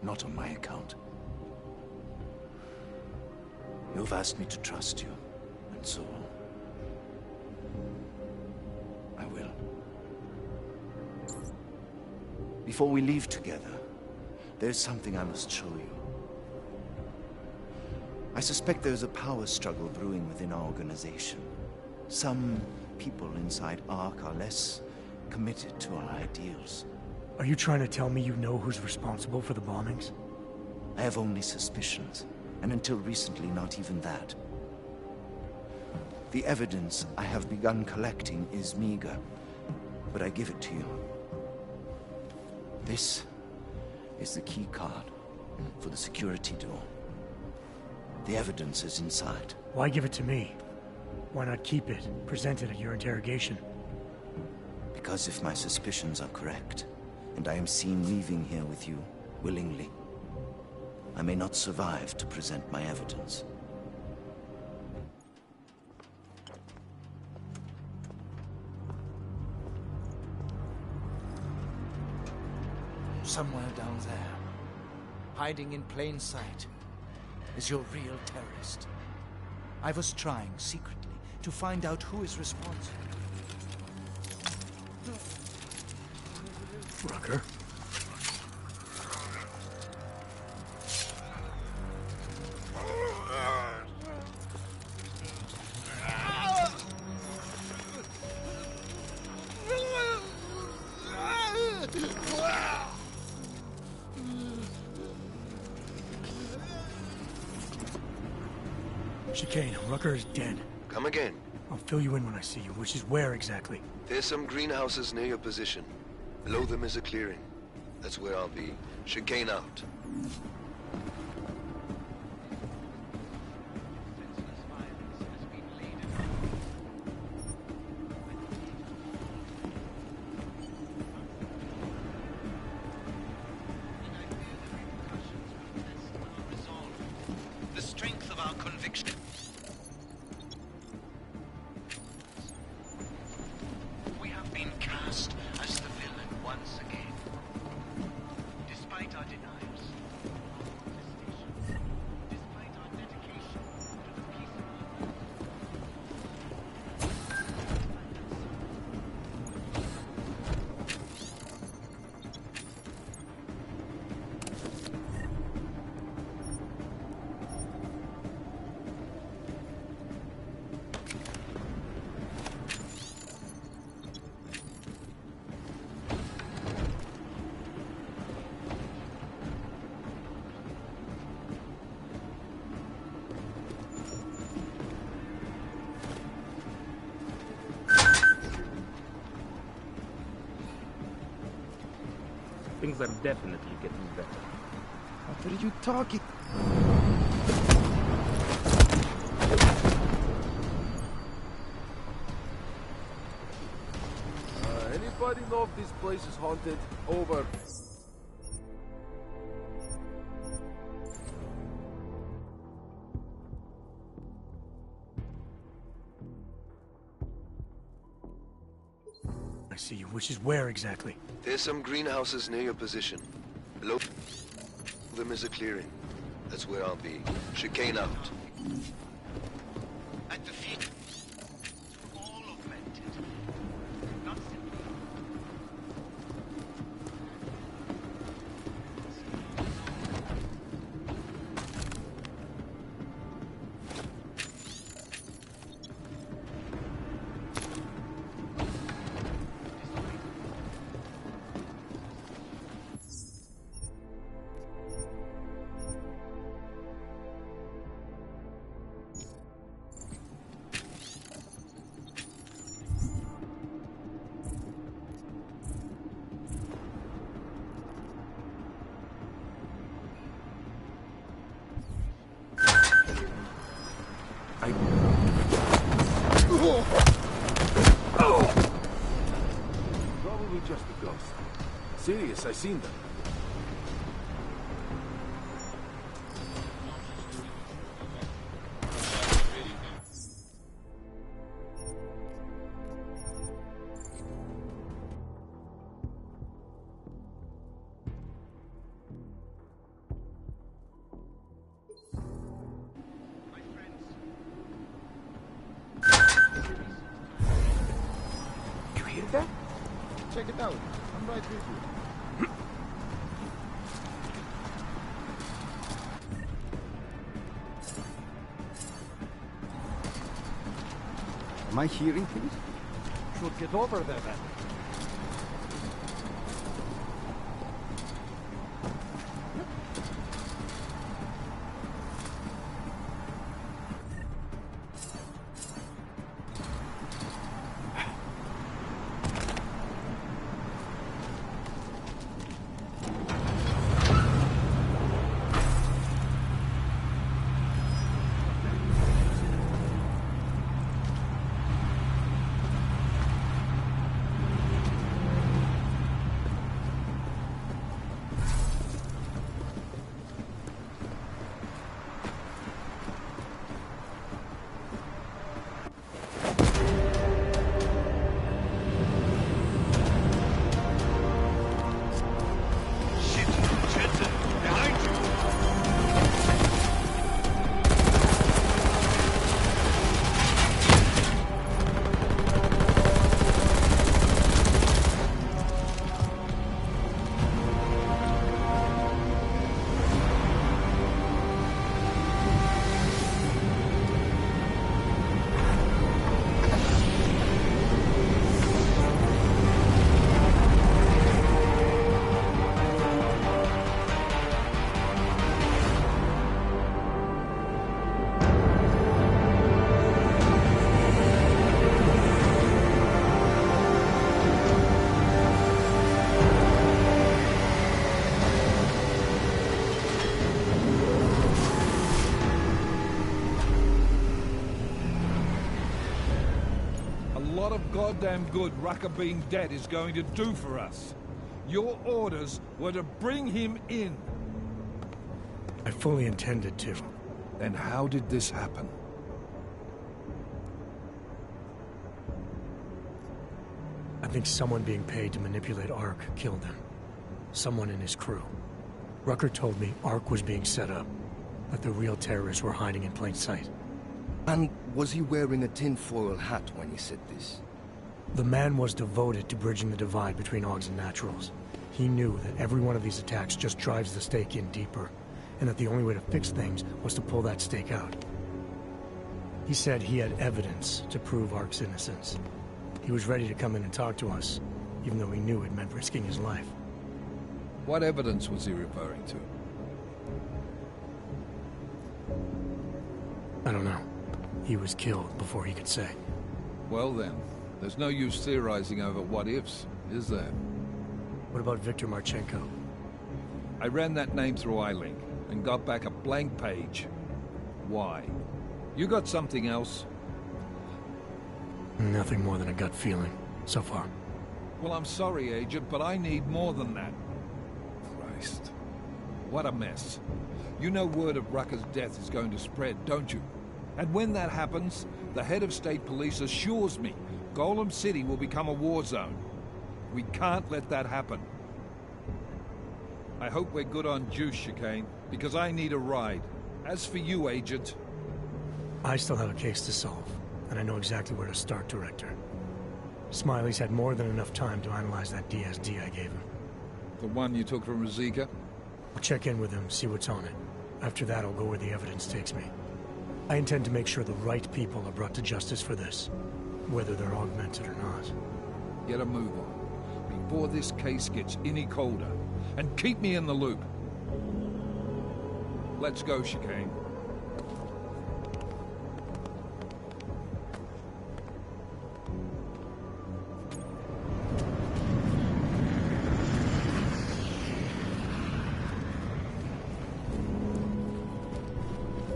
V: Not on my account. You've asked me to trust you, and so I will. Before we leave together, there's something I must show you. I suspect there's a power struggle brewing within our organization. Some people inside Ark are less committed to our ideals.
A: Are you trying to tell me you know who's responsible for the bombings?
V: I have only suspicions, and until recently, not even that. The evidence I have begun collecting is meager, but I give it to you. This is the key card for the security door. The evidence is inside.
A: Why give it to me? Why not keep it, present it at your interrogation?
V: Because if my suspicions are correct, and I am seen leaving here with you willingly, I may not survive to present my evidence. Somewhere down there, hiding in plain sight, is your real terrorist. I was trying secretly to find out who is responsible.
A: Rucker? Chicane, Rucker is dead.
G: Come again.
A: I'll fill you in when I see you, which is where exactly?
G: There's some greenhouses near your position. Below them is a clearing. That's where I'll be. Chicane out.
V: The strength of our conviction. We have been cast as the villain once again. Despite our denials, despite our dedication to the peace of our
D: Things are definitely getting better.
E: What are you talking?
F: Anybody know if this place is haunted? Over.
A: I see you, which is where exactly?
G: There's some greenhouses near your position. Below them is a clearing. That's where I'll be. Chicane out.
V: At the feet. All augmented. Not simply.
F: Probably just a ghost. Serious, I seen them.
E: You hear that? Check it out. I'm right with you. Am I hearing things?
P: Should get over there then.
B: lot of goddamn good Rucker being dead is going to do for us. Your orders were to bring him in.
A: I fully intended to.
B: Then how did this happen?
A: I think someone being paid to manipulate Ark killed him. Someone in his crew. Rucker told me Ark was being set up, that the real terrorists were hiding in plain sight.
W: And was he wearing a tinfoil hat when he said this?
A: The man was devoted to bridging the divide between Augs and Naturals. He knew that every one of these attacks just drives the stake in deeper, and that the only way to fix things was to pull that stake out. He said he had evidence to prove Ark's innocence. He was ready to come in and talk to us, even though he knew it meant risking his life.
B: What evidence was he referring to?
A: I don't know. He was killed before he could say.
B: Well then, there's no use theorizing over what-ifs, is there?
A: What about Viktor Marchenko?
B: I ran that name through iLink, and got back a blank page. Why? You got something else?
A: Nothing more than a gut feeling, so far.
B: Well, I'm sorry, Agent, but I need more than that. Christ. What a mess. You know word of Rucker's death is going to spread, don't you? And when that happens, the head of state police assures me Golem City will become a war zone. We can't let that happen. I hope we're good on juice, Chicane, because I need a ride. As for you, Agent...
A: I still have a case to solve, and I know exactly where to start, Director. Smiley's had more than enough time to analyze that DSD I gave him.
B: The one you took from Ruzicka?
A: I'll check in with him, see what's on it. After that, I'll go where the evidence takes me. I intend to make sure the right people are brought to justice for this, whether they're augmented or not.
B: Get a move on, before this case gets any colder. And keep me in the loop. Let's go, Chicane.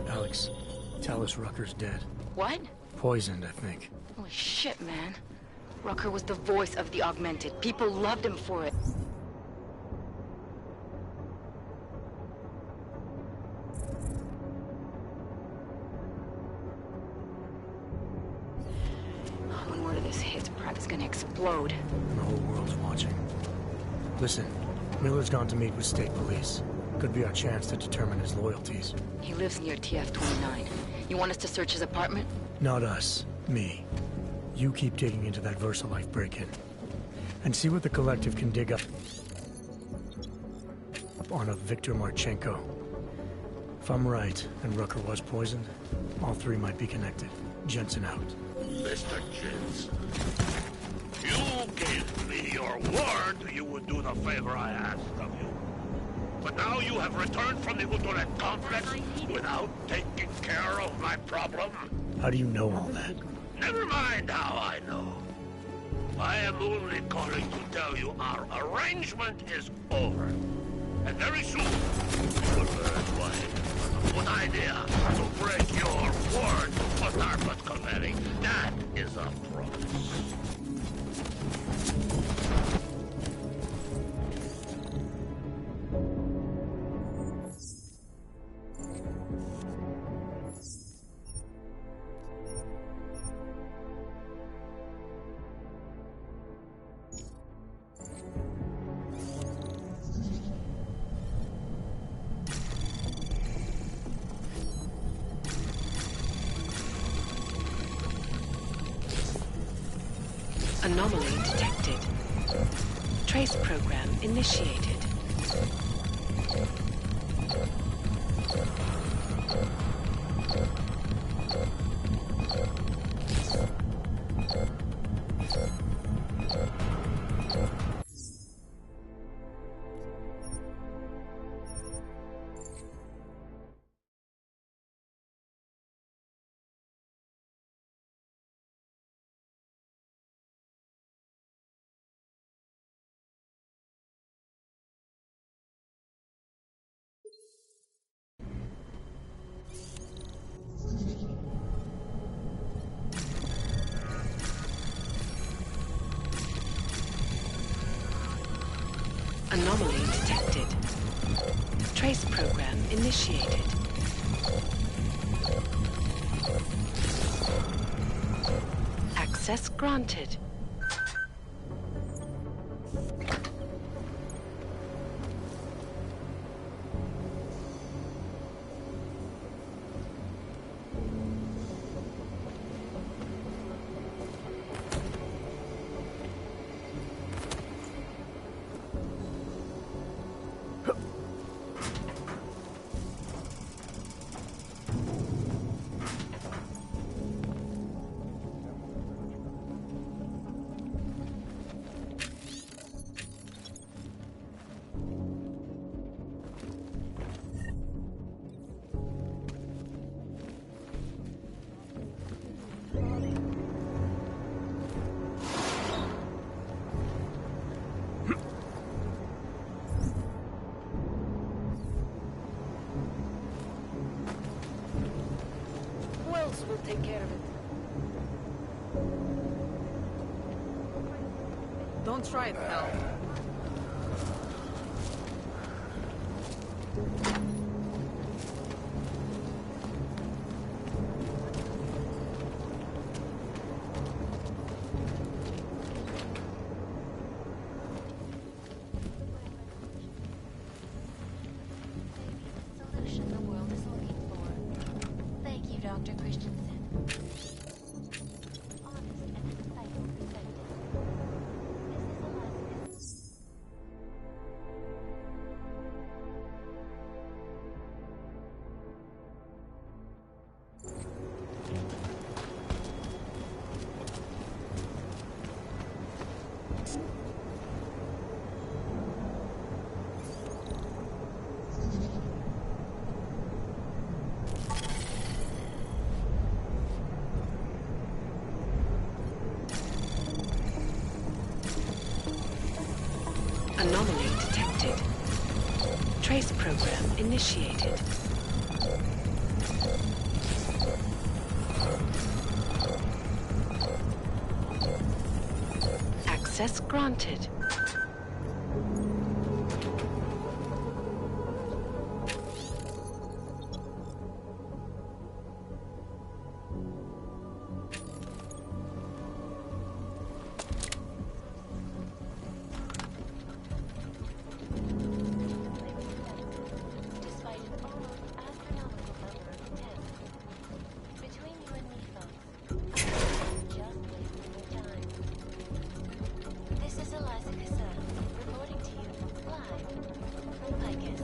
A: Alex, tell us Rucker's dead.
Q: What?
A: Poisoned, I think.
Q: Holy shit, man. Rucker was the voice of the augmented. People loved him for it. When word of this hits, Pratt is gonna explode.
A: And the whole world's watching. Listen, Miller's gone to meet with state police. Could be our chance to determine his loyalties.
Q: He lives near TF-29. You want us to search his apartment?
A: Not us. Me. You keep digging into that VersaLife break-in. And see what the Collective can dig up on a Viktor Marchenko. If I'm right, and Rucker was poisoned, all three might be connected. Jensen out.
I: Mr. Jensen, you gave me your word you would do the favor I asked of you. But now you have returned from the Utoret complex without taking care of my problem.
A: How do you know all that?
I: Never mind how I know. I am only calling to tell you our arrangement is over. And very soon, you will learn why it was a good idea to break your word to Potarpet Committee. That is a promise.
Q: Anomaly detected. Trace program initiated.
L: Anomaly detected. Trace program initiated. Access granted.
M: We'll take care of it. Don't try it, pal.
O: Solution the world is looking for. Thank you, Dr. Christensen.
L: Anomaly detected. Trace program initiated. Access granted.
O: Despite an almost astronomical number of attempts. Between you and me, folks, just wasting your time. This is Eliza Cassell, reporting to you live from Picus.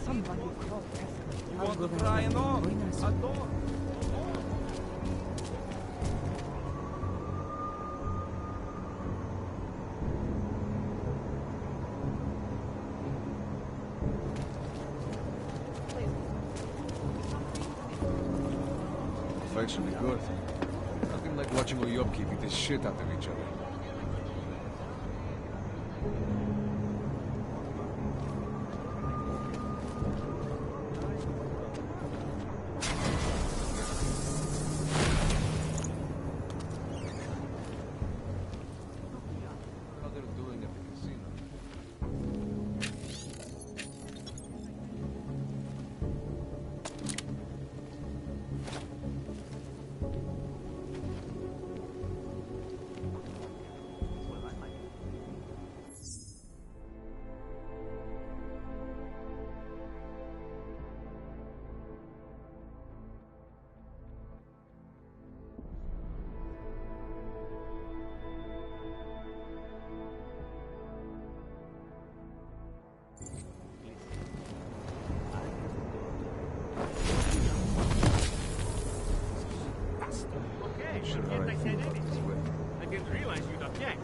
M: Somebody call Tessa.
P: You want to try and on? Adore.
B: The fight should be good. Nothing like watching Oyopki beat the shit out of each other. How they're doing at the casino.
J: didn't realize you'd object.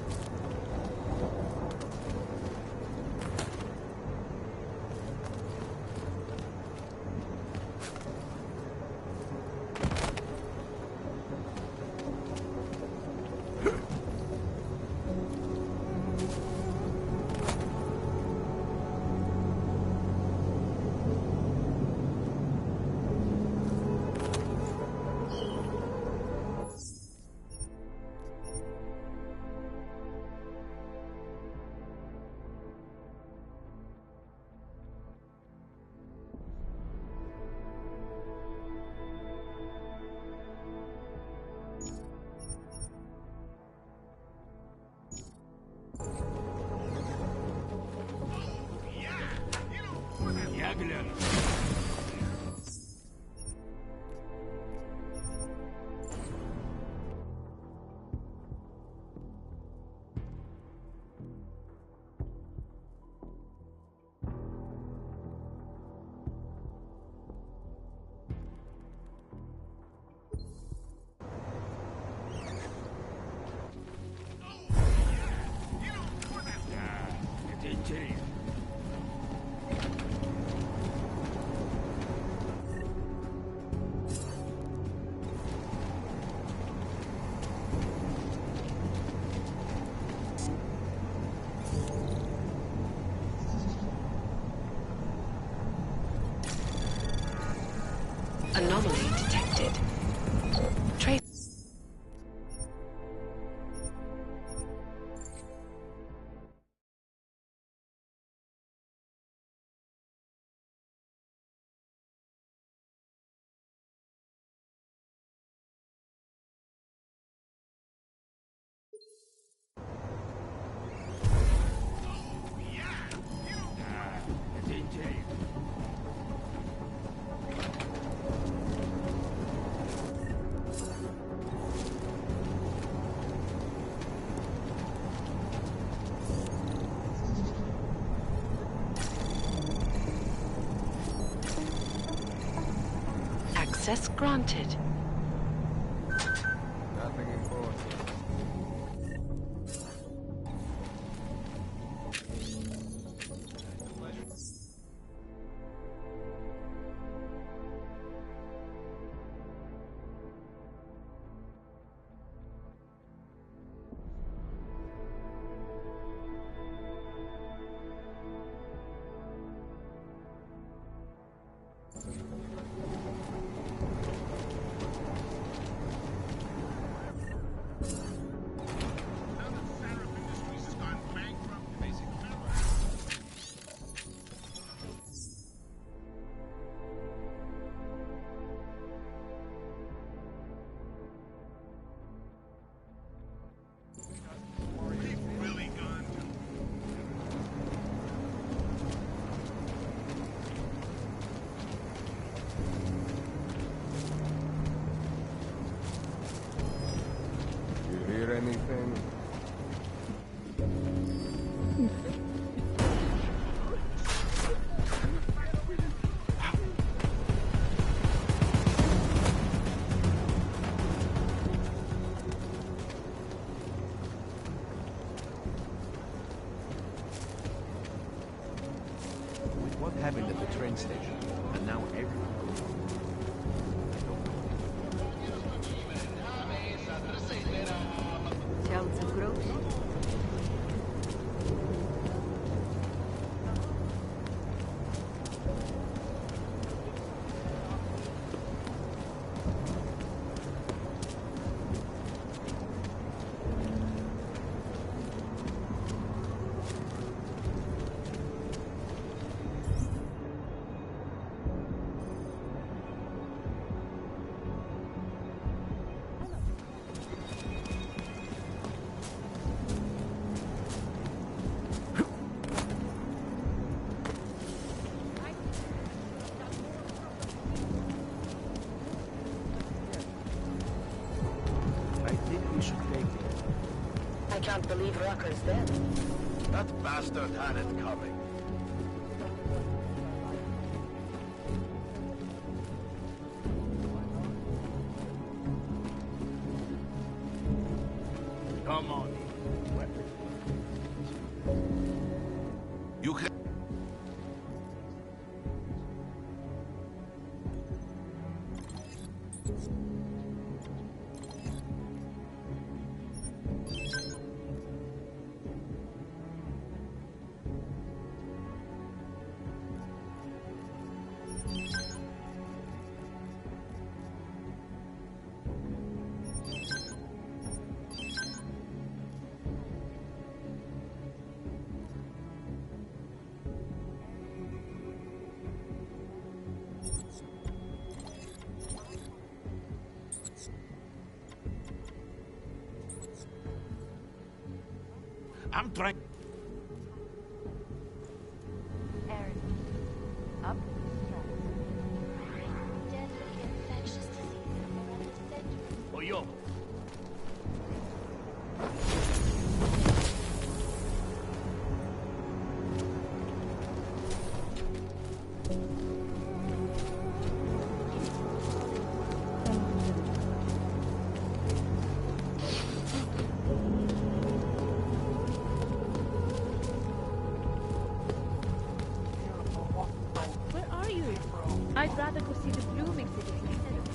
L: Anomaly detected. Trace. Access granted.
W: Nothing important. Anything?
N: With what happened at the train station, and now everyone goes on.
M: Sounds gross.
I: I can't believe Rucker's dead. That bastard had it coming. Come on. You can... I'm trying...
O: Aaron, up with the deadly infectious disease around the century.
I: Oh, yo.
H: Where are you? I'd rather go see the blooming city instead of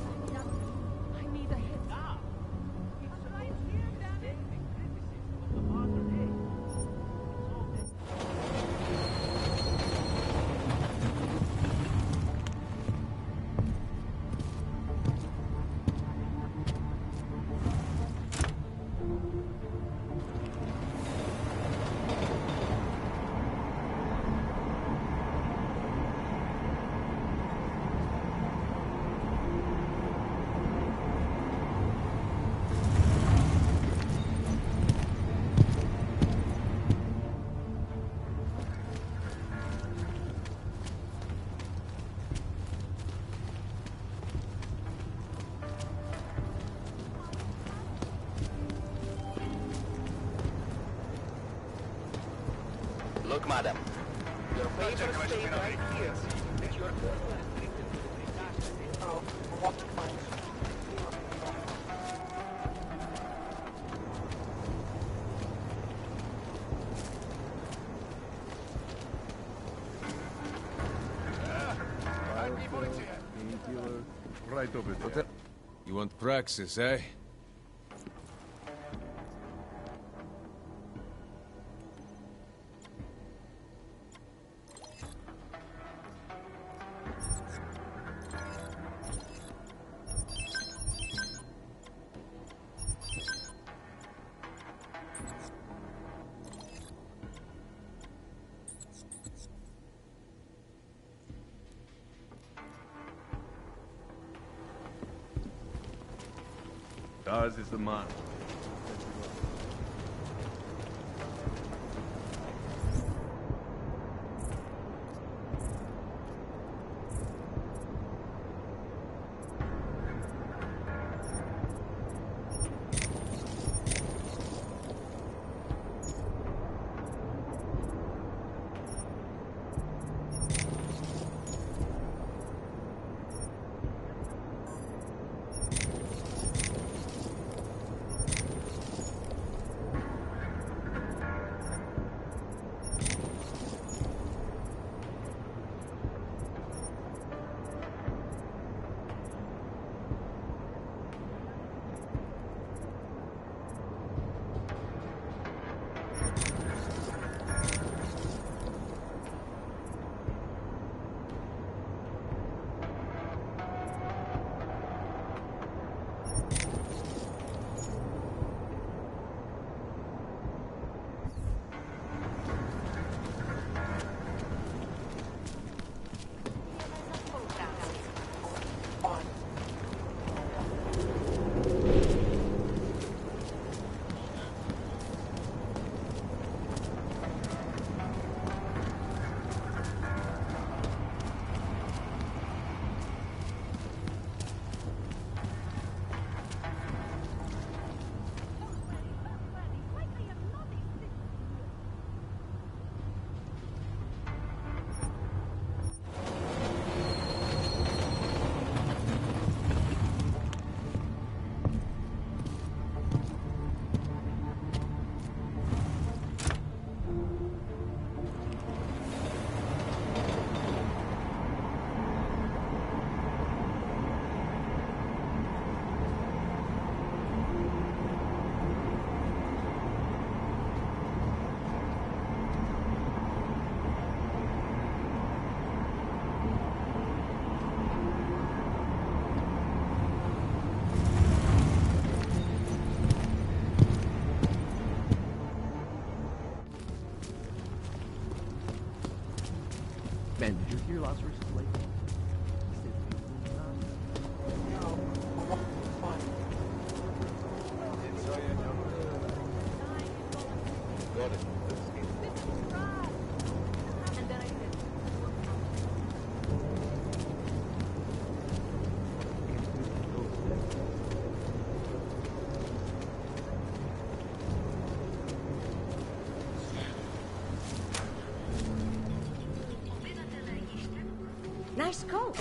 H: I need a hit.
V: Look, madam. Your favor stay right here. That your
J: Right over there. You want praxis, eh? Ours is the man.
N: lost recently.
J: Got it.
X: Nice coat.